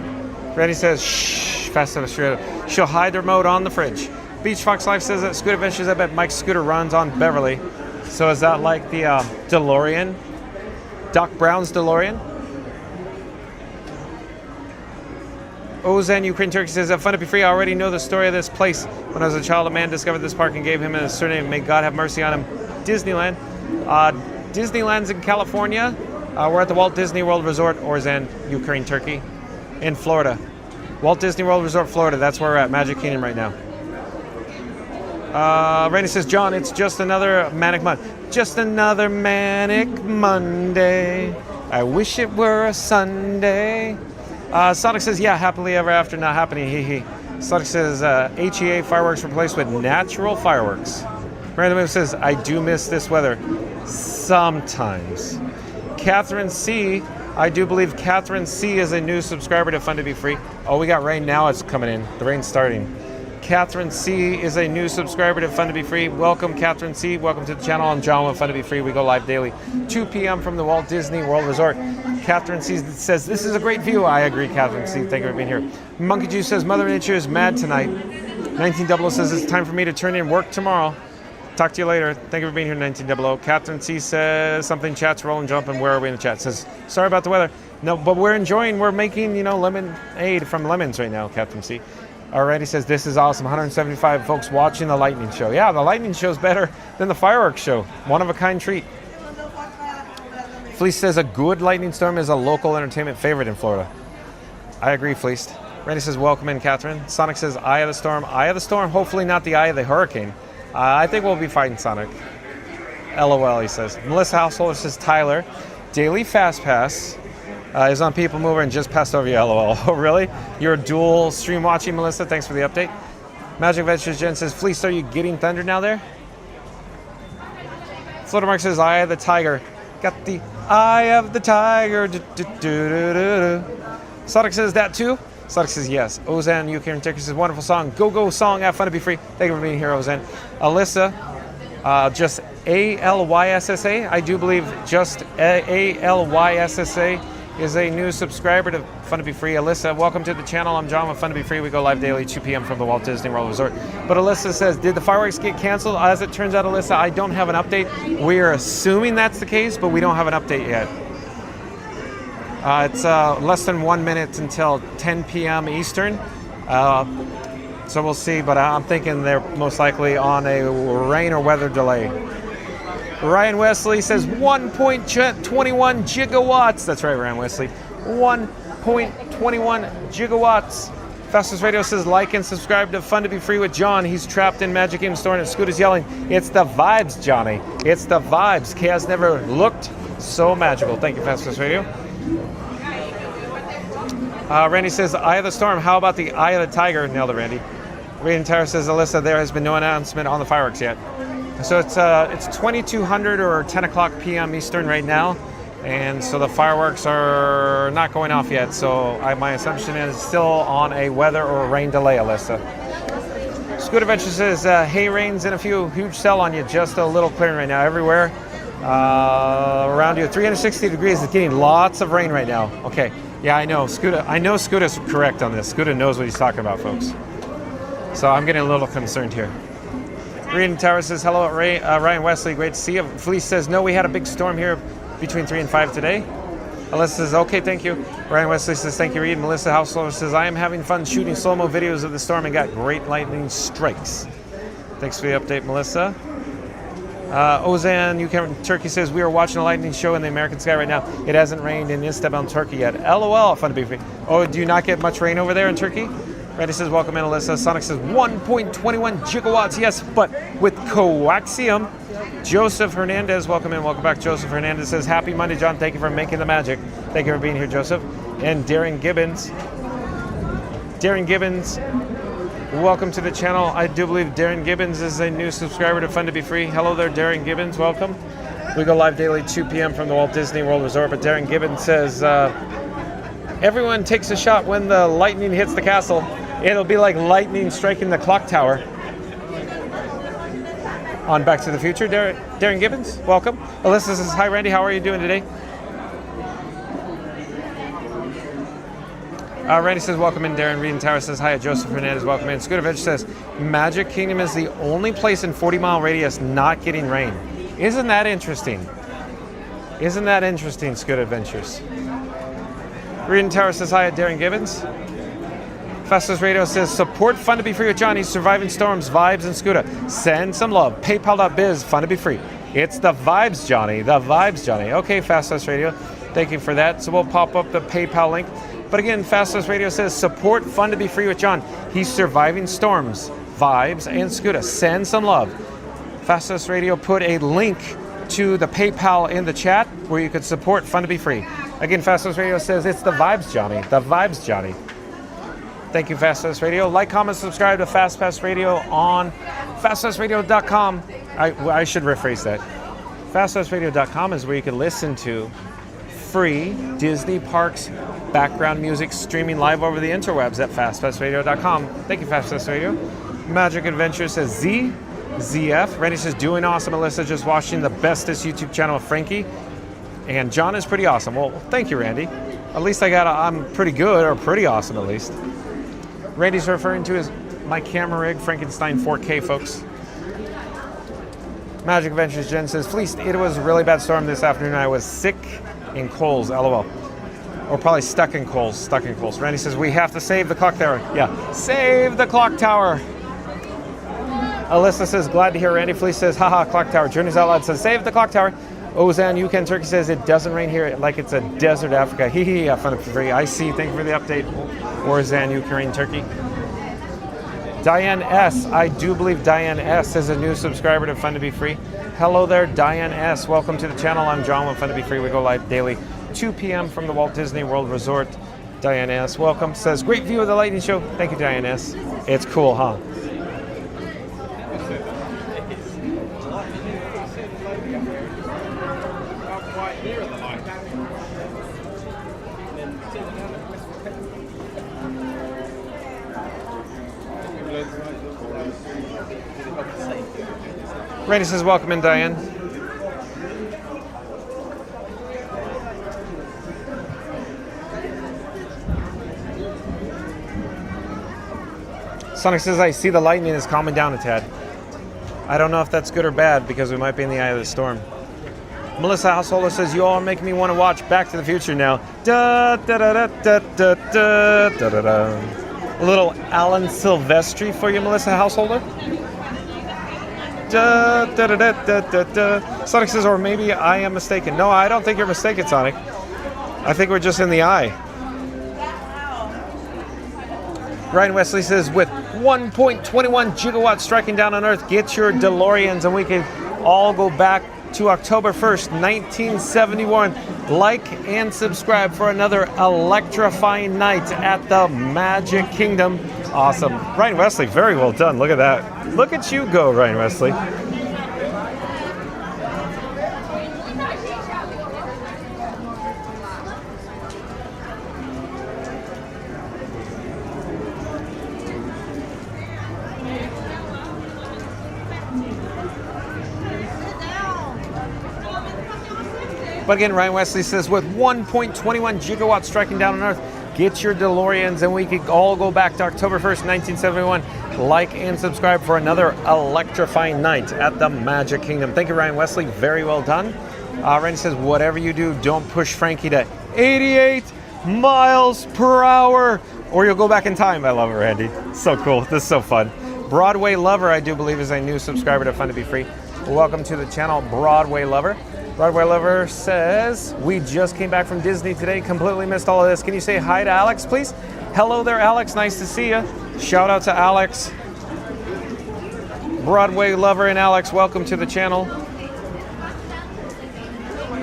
Randy says, shh, Festus Raider. She'll hide the remote on the fridge. Beach Fox Life says that Scooter Adventures, I bet Mike's scooter runs on Beverly. So is that like the DeLorean? Doc Brown's DeLorean? Ozan Ukraine Turkey says that fun to be free. I already know the story of this place. When I was a child, a man discovered this park and gave him a surname. May God have mercy on him. Disneyland. Disneyland's in California. We're at the Walt Disney World Resort, Ozan Ukraine Turkey, in Florida. Walt Disney World Resort, Florida. That's where we're at. Magic Kingdom right now. Randy says, John, it's just another manic month. Just another manic Monday. I wish it were a Sunday. Sonic says, yeah, happily ever after, not happening, hee hee. Sonic says, HEA fireworks replaced with natural fireworks. Random says, I do miss this weather. Sometimes. Catherine C, I do believe Catherine C is a new subscriber to Fun to Be Free. Oh, we got rain now. It's coming in. The rain's starting. Catherine C is a new subscriber to Fun to Be Free. Welcome, Catherine C. Welcome to the channel. I'm John with Fun to Be Free. We go live daily, 2 p.m. from the Walt Disney World Resort. Catherine C says, this is a great view. I agree, Catherine C. Thank you for being here. Monkey Juice says, Mother Nature is mad tonight. 1900 says, it's time for me to turn in work tomorrow. Talk to you later. Thank you for being here, 1900. Catherine C says, something chat's rolling, jumping. Where are we in the chat? Says, sorry about the weather. No, but we're making, lemonade from lemons right now, Catherine C. Already says, this is awesome. 175 folks watching the lightning show. Yeah, the lightning show's better than the fireworks show. One of a kind treat. Fleece says, a good lightning storm is a local entertainment favorite in Florida. I agree, Fleece. Randy says, welcome in, Catherine. Sonic says, eye of the storm. Eye of the storm, hopefully not the eye of the hurricane. I think we'll be fine, Sonic. LOL, he says. Melissa Householder says, Tyler, daily fast pass is on People Mover and just passed over you, LOL. Oh, really? You're dual stream watching, Melissa. Thanks for the update. Magic Ventures Jen says, Fleece, are you getting thunder now there? Florida Mark says, eye of the tiger. Got the eye of the tiger. Sonic says that too. Sonic says yes. Ozan, UK and Turkey says, wonderful song. Go, go song. Have fun to be free. Thank you for being here, Ozan. Alyssa, just ALYSSA. I do believe just ALYSSA is a new subscriber to Fun to Be Free. Alyssa, welcome to the channel. I'm John with Fun to Be Free. We go live daily, 2 p.m. from the Walt Disney World Resort. But Alyssa says, did the fireworks get canceled? As it turns out, Alyssa, I don't have an update. We're assuming that's the case, but we don't have an update yet. It's less than 1 minute until 10 p.m. Eastern. So we'll see, but I'm thinking they're most likely on a rain or weather delay. Ryan Wesley says 1.21 gigawatts. That's right, Ryan Wesley. 1.21 gigawatts. Fastest Radio says like and subscribe to Fun to Be Free with John. He's trapped in Magic Kingdom Store and Scooter's yelling, it's the vibes, Johnny. It's the vibes. Chaos never looked so magical. Thank you, Fastest Radio. Randy says, Eye of the Storm. How about the Eye of the Tiger? Nailed it, Randy. Raiden Tower says, Alyssa, there has been no announcement on the fireworks yet. So it's 2200 or 10 o'clock p.m. Eastern right now. And so the fireworks are not going off yet. So my assumption is still on a weather or rain delay, Alyssa. Scooter Adventure says, hey, rain's in a few. Huge sell on you. Just a little clearing right now. Everywhere around you. 360 degrees is getting lots of rain right now. Okay. Yeah, I know. Scooter. I know Scooter's correct on this. Scooter knows what he's talking about, folks. So I'm getting a little concerned here. Green Tower says, hello, Ryan Wesley. Great to see you. Felice says, no, we had a big storm here between 3 and 5 today. Alyssa says, okay, thank you. Ryan Wesley says, thank you, Reed. Melissa Householder says, I am having fun shooting slow-mo videos of the storm and got great lightning strikes. Thanks for the update, Melissa. Ozan, Turkey says, we are watching a lightning show in the American sky right now. It hasn't rained in Istanbul, Turkey yet. LOL, fun to be free. Oh, do you not get much rain over there in Turkey? Randy says, welcome in, Alyssa. Sonic says, 1.21 gigawatts, yes, but with coaxium. Joseph Hernandez, welcome in, welcome back. Joseph Hernandez says, happy Monday, John. Thank you for making the magic. Thank you for being here, Joseph. And Darren Gibbons. Welcome to the channel. I do believe Darren Gibbons is a new subscriber to Fun to Be Free. Hello there, Darren Gibbons. Welcome. We go live daily 2 p.m. from the Walt Disney World Resort, but Darren Gibbons says, everyone takes a shot when the lightning hits the castle. It'll be like lightning striking the clock tower. On Back to the Future, Darren Gibbons, welcome. Alyssa says, hi, Randy. How are you doing today? Randy says, welcome in. Darren Reed and Tower says, hi. Joseph Hernandez, welcome in. Scooter Adventure says, Magic Kingdom is the only place in 40-mile radius not getting rain. Isn't that interesting? Isn't that interesting, Scooter Adventures? Reed and Tower says, hi. Darren Gibbons. Festus Radio says, support Fun to Be Free with Johnny, Surviving Storms, Vibes, and Scooter. Send some love. PayPal.biz, Fun to Be Free. It's the Vibes, Johnny. The Vibes, Johnny. Okay, Festus Radio. Thank you for that. So we'll pop up the PayPal link. But again, Festus Radio says, support Fun to Be Free with John. He's surviving storms, vibes, and Scooter. Send some love. Festus Radio put a link to the PayPal in the chat where you could support Fun to Be Free. Again, Festus Radio says, it's the Vibes, Johnny. The Vibes, Johnny. Thank you, Fast Pass Radio. Like, comment, subscribe to Fast Pass Radio on fastpassradio.com. I should rephrase that. Fastpassradio.com is where you can listen to free Disney Parks background music streaming live over the interwebs at fastpassradio.com. Thank you, Fast Pass Radio. Magic Adventure says ZF. Randy says, doing awesome. Alyssa just watching the bestest YouTube channel of Frankie. And John is pretty awesome. Well, thank you, Randy. At least I'm pretty good, or pretty awesome at least. Randy's referring to his my camera rig, Frankenstein 4K, folks. Magic Adventures Jen says, Fleeced, it was a really bad storm this afternoon. I was sick in Coles, LOL. Or probably stuck in Coles. Randy says, we have to save the clock tower. Yeah, save the clock tower. Alyssa says, glad to hear Randy. Fleece says, haha, clock tower. Journeys Out Loud says, save the clock tower. Ozan Yukan Turkey says, it doesn't rain here like it's a desert Africa. Hee hee, fun for free. I see, thank you for the update. Ozan Ukraine Turkey. Diane S. I do believe Diane S. is a new subscriber to Fun to Be Free. Hello there, Diane S. Welcome to the channel. I'm John with Fun to Be Free. We go live daily 2 p.m. from the Walt Disney World Resort. Diane S. Welcome. Says, great view of the lightning show. Thank you, Diane S. It's cool, huh? Randy says, welcome in, Diane. Sonic says, I see the lightning is calming down a tad. I don't know if that's good or bad because we might be in the eye of the storm. Melissa Householder says, you all make me want to watch Back to the Future now. Da, da, da, da, da, da, da, da, da, da. A little Alan Silvestri for you, Melissa Householder. Da, da, da, da, da, da, da. Sonic says, or maybe I am mistaken. No, I don't think you're mistaken, Sonic. I think we're just in the eye. Ryan Wesley says, with 1.21 gigawatts striking down on Earth, get your DeLoreans and we can all go back to October 1st, 1971. Like and subscribe for another electrifying night at the Magic Kingdom. Awesome. Ryan Wesley, very well done. Look at that. Look at you go, Ryan Wesley. But again, Ryan Wesley says, with 1.21 gigawatts striking down on Earth, get your DeLoreans and we could all go back to October 1st, 1971. Like and subscribe for another electrifying night at the Magic Kingdom. Thank you, Ryan Wesley. Very well done. Randy says, whatever you do, don't push Frankie to 88 miles per hour. Or you'll go back in time. I love it, Randy. So cool. This is so fun. Broadway Lover, I do believe, is a new subscriber to Fun to Be Free. Welcome to the channel, Broadway Lover. Broadway Lover says, we just came back from Disney today. Completely missed all of this. Can you say hi to Alex, please? Hello there, Alex. Nice to see you. Shout out to Alex. Broadway Lover and Alex, welcome to the channel.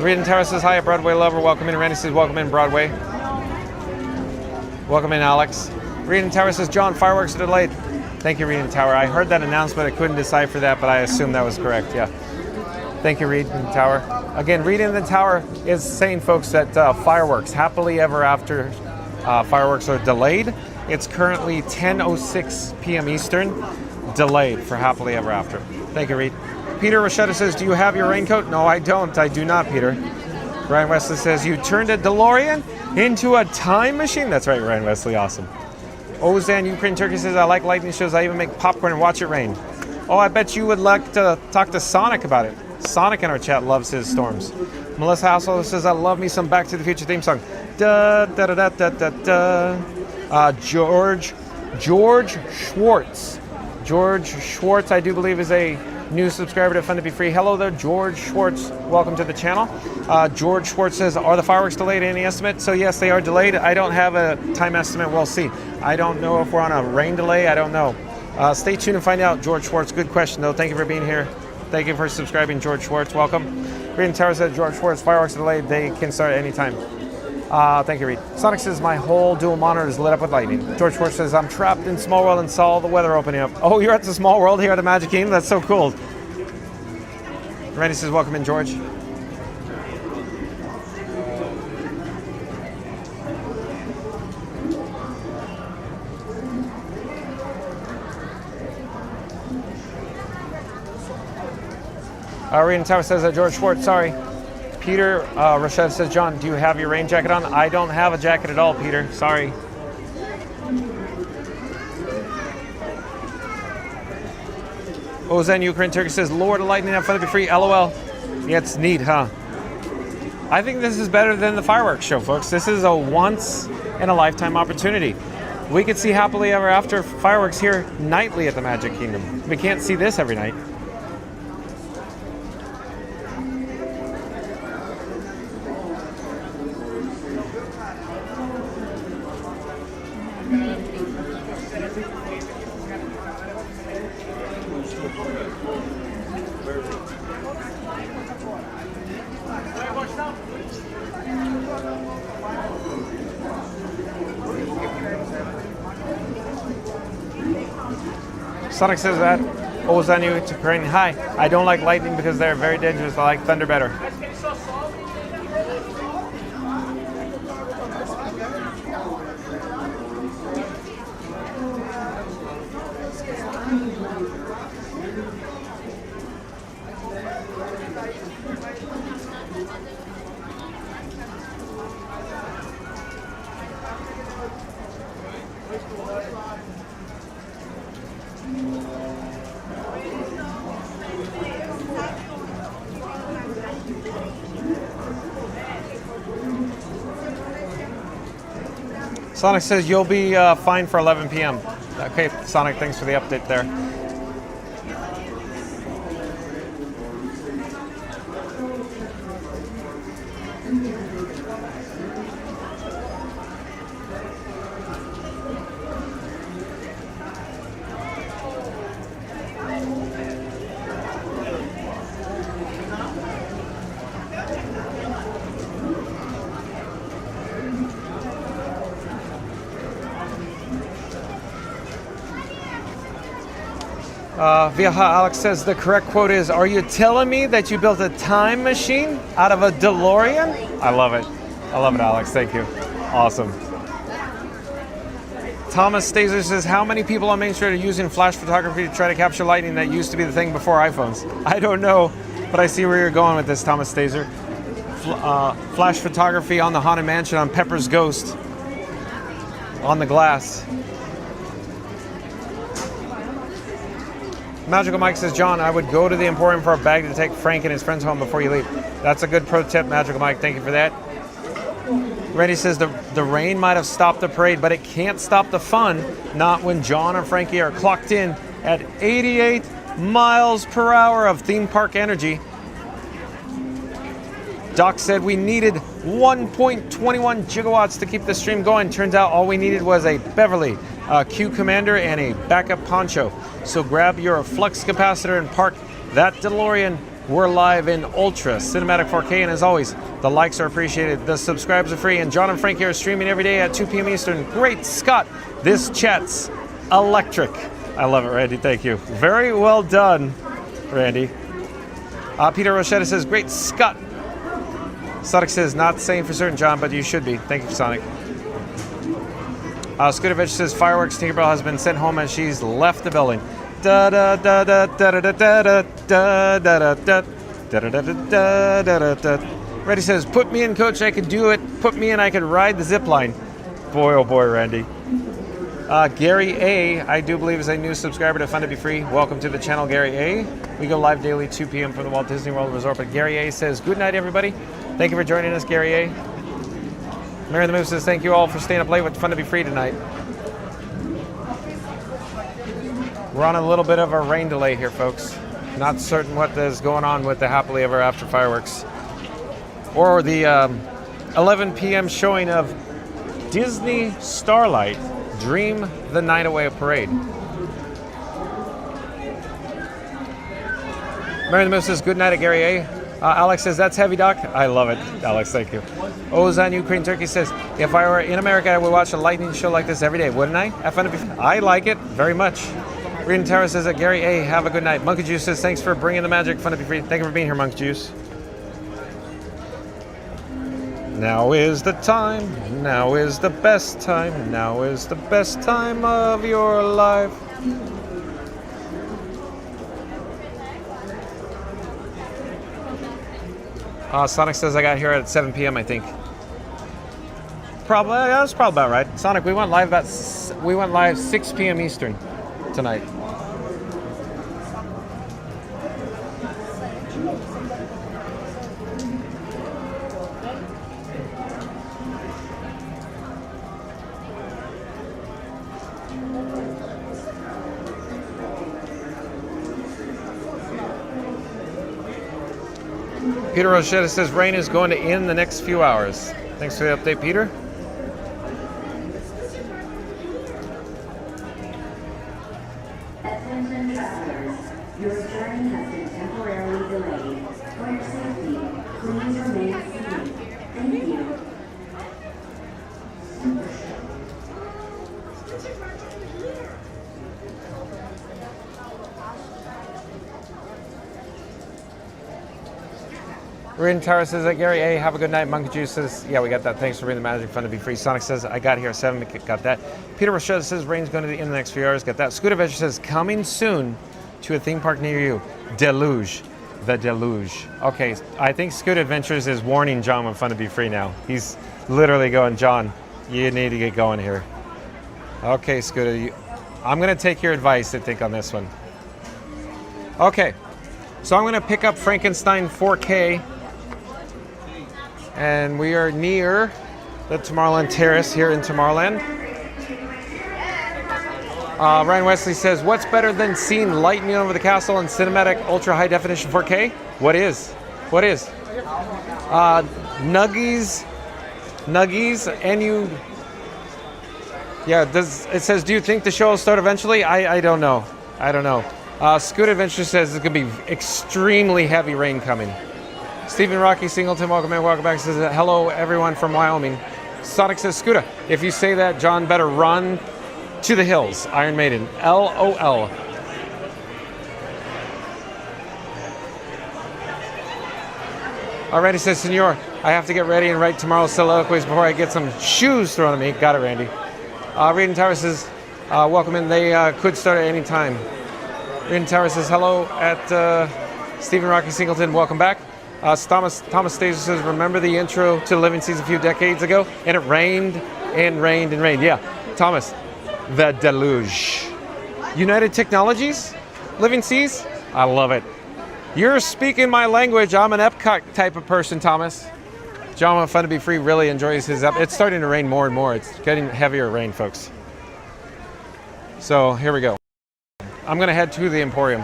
Reed and Tara says hi at Broadway Lover. Welcome in. Randy says welcome in, Broadway. Welcome in, Alex. Reed and Tower says, John, fireworks are delayed. Thank you, Reed and Tower. I heard that announcement. I couldn't decipher that, but I assume that was correct. Yeah. Thank you, Reed and Tower. Again, Reed and the Tower is saying, folks, that fireworks, happily ever after fireworks are delayed. It's currently 10:06 p.m. Eastern, delayed for happily ever after. Thank you, Reed. Peter Rochetta says, do you have your raincoat? No, I don't. I do not, Peter. Ryan Wesley says, you turned a DeLorean into a time machine? That's right, Ryan Wesley. Awesome. Ozan Ukraine Turkey says, I like lightning shows. I even make popcorn and watch it rain. Oh, I bet you would like to talk to Sonic about it. Sonic in our chat loves his storms. Melissa Hassel says, I love me some Back to the Future theme song. Da da da da da da. George Schwartz. George Schwartz, I do believe, is a new subscriber to Fun to Be Free. Hello there, George Schwartz. Welcome to the channel. George Schwartz says, are the fireworks delayed? Any estimate? So yes, they are delayed. I don't have a time estimate. We'll see. I don't know if we're on a rain delay. I don't know. Stay tuned and find out, George Schwartz. Good question, though. Thank you for being here. Thank you for subscribing, George Schwartz. Welcome. Reed and Tower said, George Schwartz, fireworks are delayed. They can start at any time. Thank you, Reed. Sonic says, my whole dual monitor is lit up with lightning. George Schwartz says, I'm trapped in Small World and saw all the weather opening up. Oh, you're at the Small World here at the Magic Kingdom? That's so cool. Randy says, welcome in, George. Reed and Tower says, George Schwartz, sorry. Peter Rochelle says, John, do you have your rain jacket on? I don't have a jacket at all, Peter. Sorry. Ozan Ukraine Turkey says, Lord of Lightning, have fun to be free. LOL. Yeah, it's neat, huh? I think this is better than the fireworks show, folks. This is a once in a lifetime opportunity. We could see happily ever after fireworks here nightly at the Magic Kingdom. We can't see this every night. Sonic says that. Ozanu to Ukraine. Hi, I don't like lightning because they're very dangerous. I like thunder better. Sonic says you'll be fine for 11 p.m. Okay, Sonic, thanks for the update there. Viaja Alex says the correct quote is, are you telling me that you built a time machine out of a DeLorean? I love it. I love it, Alex. Thank you. Awesome. Thomas Stazer says, how many people on Main Street are using flash photography to try to capture lightning that used to be the thing before iPhones? I don't know, but I see where you're going with this, Thomas Stazer. Flash photography on the Haunted Mansion on Pepper's Ghost on the glass. Magical Mike says, John, I would go to the Emporium for a bag to take Frank and his friends home before you leave. That's a good pro tip, Magical Mike. Thank you for that. Randy says the rain might have stopped the parade, but it can't stop the fun. Not when John and Frankie are clocked in at 88 miles per hour of theme park energy. Doc said we needed 1.21 gigawatts to keep the stream going. Turns out all we needed was a Beverly, a Q Commander, and a backup poncho. So grab your flux capacitor and park that DeLorean. We're live in Ultra Cinematic 4K, and as always, the likes are appreciated, the subscribes are free, and John and Frankie are streaming every day at 2 p.m. Eastern. Great Scott, this chat's electric. I love it, Randy, thank you. Very well done, Randy. Peter Rochetta says, great Scott. Sonic says, not saying for certain, John, but you should be. Thank you, Sonic. Scootervich says, fireworks Tinkerbell has been sent home as she's left the building. Da da da da da da da da da da da da da da da. Reddy says, put me in, coach, I can do it. Put me in, I can ride the zip line. Boy, oh boy, Randy. Gary A, I do believe is a new subscriber to Fun to Be Free. Welcome to the channel, Gary A. We go live daily 2 p.m. from the Walt Disney World Resort. But Gary A says, good night, everybody. Thank you for joining us, Gary A. Mary the Moose says, thank you all for staying up late with Fun to Be Free tonight. We're on a little bit of a rain delay here, folks. Not certain what is going on with the Happily Ever After fireworks. Or the 11 p.m. showing of Disney Starlight Dream the Night Away Parade. Mary the Moose says, good night at Gary A. Alex says, that's heavy, Doc. I love it, Alex, thank you. Ozan Ukraine Turkey says, if I were in America, I would watch a lightning show like this every day, wouldn't I? I like it very much. Rita Tara says that Gary A, have a good night. Monkey Juice says, thanks for bringing the magic. Fun to be free. Thank you for being here, Monkey Juice. Now is the time. Now is the best time. Now is the best time of your life. Sonic says I got here at 7 p.m. I think. Probably, yeah, that's probably about right. Sonic, we went live 6 p.m. Eastern tonight. Peter Rochetta says rain is going to end the next few hours. Thanks for the update, Peter. Attention travelers, your journey has been temporarily delayed. For your safety, please remain seated. Thank you. Rin Tara says that Gary A, have a good night. Monkey Juice says, yeah, we got that. Thanks for bringing the magic. Fun to be free. Sonic says, I got here at 7. Got that. Peter Rochelle says, rain's going to be in the next few hours. Got that. Scooter Adventure says, coming soon to a theme park near you. Deluge. The deluge. Okay, I think Scooter Adventures is warning John with Fun to be free now. He's literally going, John, you need to get going here. Okay, Scooter, I'm going to take your advice, I think, on this one. Okay, so I'm going to pick up Frankenstein 4K. And we are near the Tomorrowland Terrace here in Tomorrowland. Ryan Wesley says, what's better than seeing lightning over the castle in cinematic ultra high definition 4K? What is? Nuggies, and you... Yeah, it says, do you think the show will start eventually? I don't know. Scoot Adventure says it's going to be extremely heavy rain coming. Stephen Rocky Singleton, welcome in, welcome back. Says, hello everyone from Wyoming. Sonic says, Scooter, if you say that, John better run to the hills. Iron Maiden, LOL. Randy says, Senor, I have to get ready and write tomorrow's soliloquies before I get some shoes thrown at me. Got it, Randy. Reading Tower says, welcome in. They could start at any time. Reading Tower says, hello at Stephen Rocky Singleton, welcome back. Thomas Staser says, remember the intro to Living Seas a few decades ago? And it rained and rained and rained. Yeah, Thomas, the deluge. United Technologies? Living Seas? I love it. You're speaking my language. I'm an Epcot type of person, Thomas. John with Fun to Be Free really enjoys his It's starting to rain more and more. It's getting heavier rain, folks. So here we go. I'm going to head to the Emporium.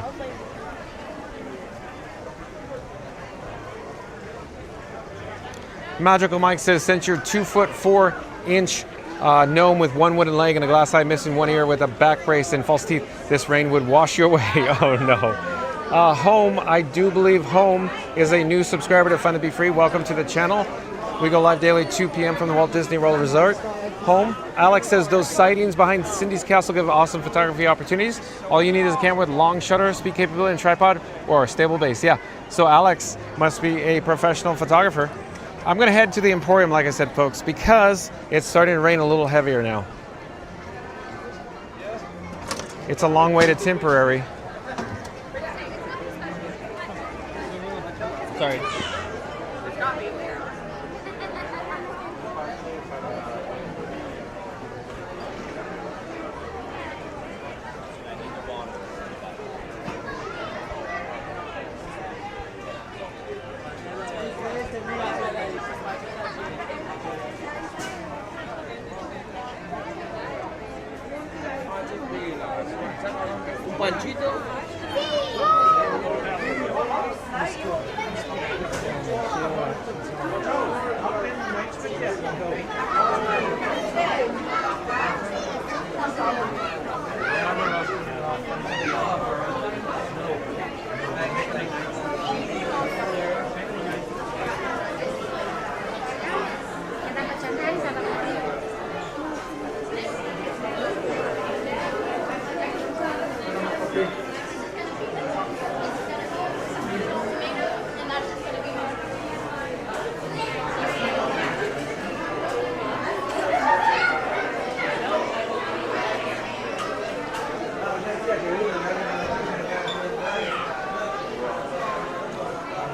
Magical Mike says, since you're 2'4" gnome with one wooden leg and a glass eye missing one ear with a back brace and false teeth, this rain would wash you away. Oh no. Home, I do believe Home is a new subscriber to Fun to Be Free. Welcome to the channel. We go live daily 2 p.m. from the Walt Disney World Resort. Home. Alex says those sightings behind Cindy's castle give awesome photography opportunities. All you need is a camera with long shutter, speed capability, and tripod, or a stable base. Yeah, so Alex must be a professional photographer. I'm gonna head to the Emporium, like I said, folks, because it's starting to rain a little heavier now. It's a long way to Temporary. Sorry.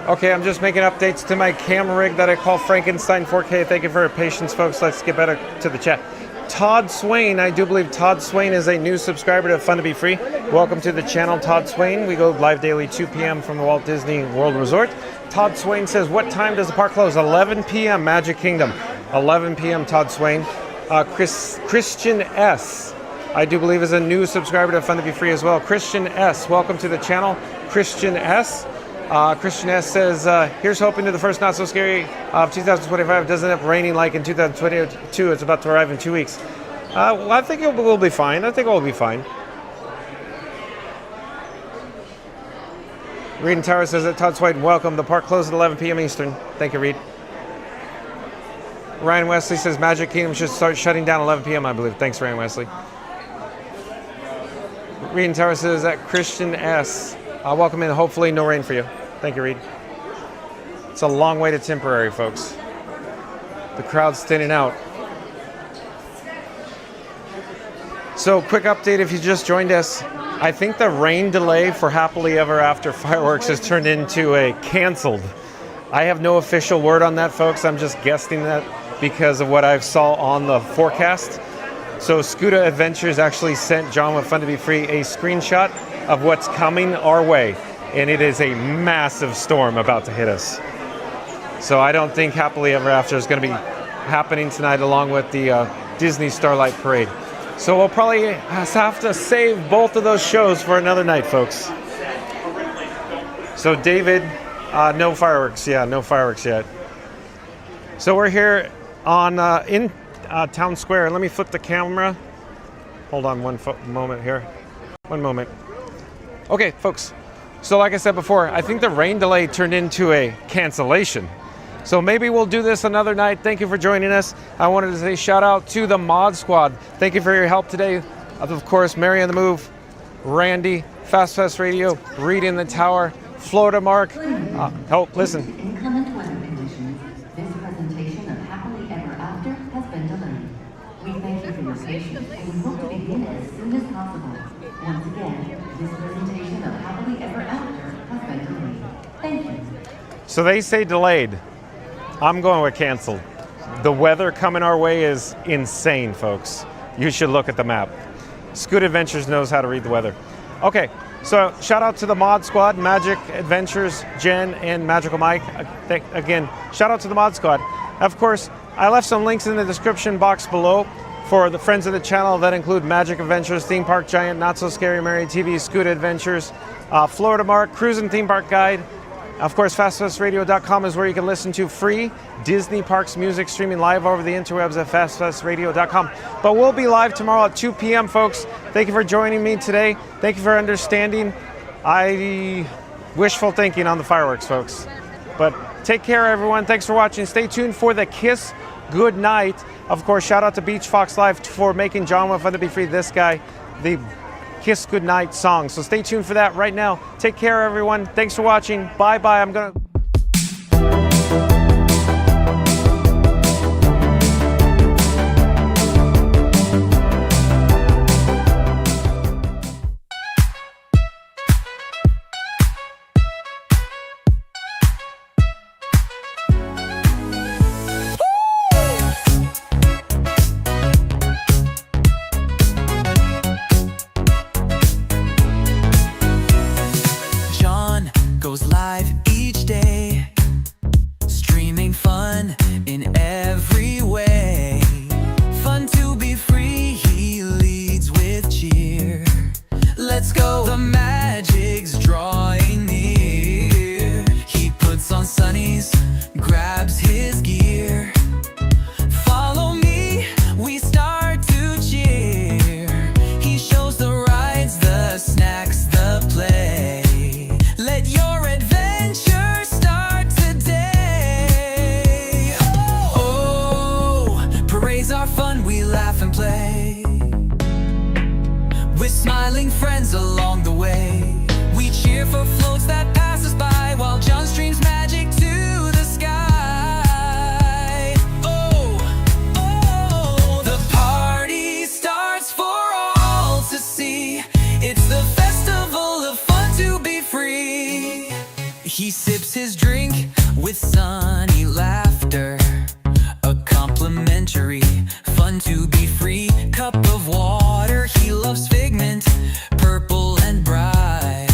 Okay, I'm just making updates to my camera rig that I call Frankenstein 4K. Thank you for your patience, folks. Let's get better to the chat. Todd Swain, I do believe Todd Swain is a new subscriber to Fun to Be Free. Welcome to the channel, Todd Swain. We go live daily 2 p.m. from the Walt Disney World Resort. Todd Swain says, what time does the park close? 11 p.m. Magic Kingdom. 11 p.m. Todd Swain. Christian S, I do believe is a new subscriber to Fun to Be Free as well. Christian S, welcome to the channel. Christian S. Christian S says, here's hoping to the first not so scary of 2025. It doesn't end up raining like in 2022. It's about to arrive in 2 weeks. Well, I think it will be fine. I think it will be fine. Reed and Tower says that Todd Swain, welcome. The park closed at 11 p.m. Eastern. Thank you, Reed. Ryan Wesley says Magic Kingdom should start shutting down 11 p.m. I believe. Thanks, Ryan Wesley. Reed and Tower says that Christian S. Welcome in. Hopefully no rain for you. Thank you, Reed. It's a long way to Temporary, folks. The crowd's thinning out. So, quick update if you just joined us. I think the rain delay for Happily Ever After fireworks has turned into a canceled. I have no official word on that, folks. I'm just guessing that because of what I saw on the forecast. So Scuda Adventures actually sent John with Fun to Be Free a screenshot of what's coming our way, and it is a massive storm about to hit us. So I don't think Happily Ever After is going to be happening tonight along with the Disney Starlight Parade. So we'll probably have to save both of those shows for another night, folks. So David, no fireworks. Yeah, no fireworks yet. So we're here on in Town Square. Let me flip the camera. Hold on one moment here. One moment. Okay, folks. So like I said before, I think the rain delay turned into a cancellation. So maybe we'll do this another night. Thank you for joining us. I wanted to say shout out to the Mod Squad. Thank you for your help today. Of course, Mary on the Move, Randy, Fast Radio, Reed in the Tower, Florida Mark. Listen. Inclement weather conditions. This presentation of Happily Ever After has been delayed. We thank you for your patience and we hope to begin as soon as possible. Once again, this presentation of Happily Ever After has been delayed. Thank you. So they say delayed. I'm going with canceled. The weather coming our way is insane, folks. You should look at the map. Scoot Adventures knows how to read the weather. Okay, so shout out to the Mod Squad, Magic Adventures, Jen, and Magical Mike. Again, shout out to the Mod Squad. Of course, I left some links in the description box below for the friends of the channel that include Magic Adventures, Theme Park Giant, Not So Scary Mary TV, Scoot Adventures, Florida Mark, Cruise and Theme Park Guide. Of course, fastfastradio.com is where you can listen to free Disney Parks music streaming live over the interwebs at fastfastradio.com. But we'll be live tomorrow at 2 p.m., folks. Thank you for joining me today. Thank you for understanding. Wishful thinking on the fireworks, folks. But take care, everyone. Thanks for watching. Stay tuned for the Kiss Good Night. Of course, shout out to Beach Fox Live for making John Want Fun to Be Free, this guy, the Kiss Goodnight song. So stay tuned for that right now. Take care, everyone. Thanks for watching. Bye-bye. I'm going to... Smiling friends along the way. We cheer for floats that pass us by while John streams magic to the sky. Oh, oh, the party starts for all to see. It's the festival of fun to be free. He sips his drink with sunny laughter. A complimentary fun to be free cup of water. He loves Figment, purple and bright.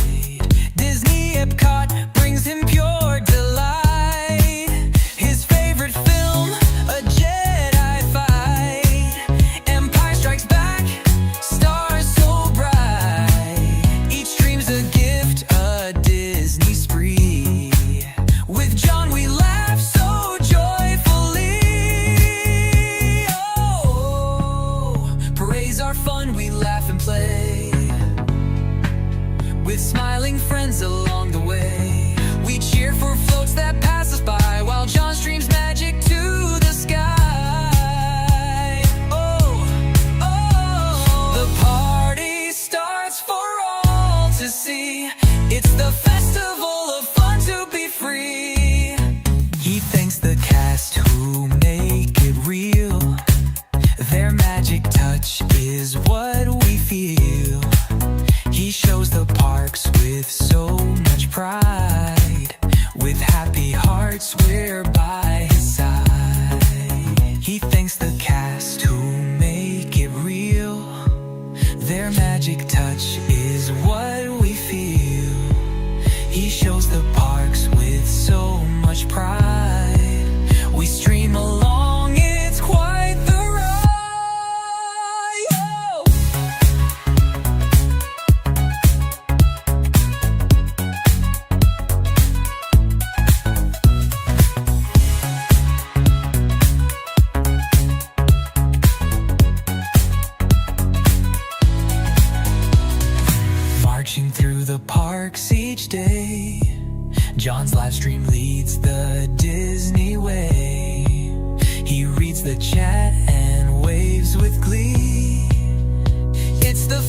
Disney Epcot brings him pure delight. His favorite film, a Jedi fight. Empire Strikes Back, stars so bright. Each dream's a gift, a Disney spree. With John we laugh so joyfully. Oh, parades are fun, we laugh and play. With smiling friends along the way. We cheer for floats that pass us by while John streams magic to the sky. Oh, oh, the party starts for all to see. It's the festival of fun to be free. He thanks the cast who make it real. Their magic touch is what we feel. He shows the parks with so much pride. With happy hearts we're by his side. He thanks the cast who make it real. Their magic touch is what we feel. He shows the parks with so much pride. We stream along, it's quite the ride. Oh! Marching through the parks each day. John's live stream leads the Disney way. He reads the chat and waves with glee. It's the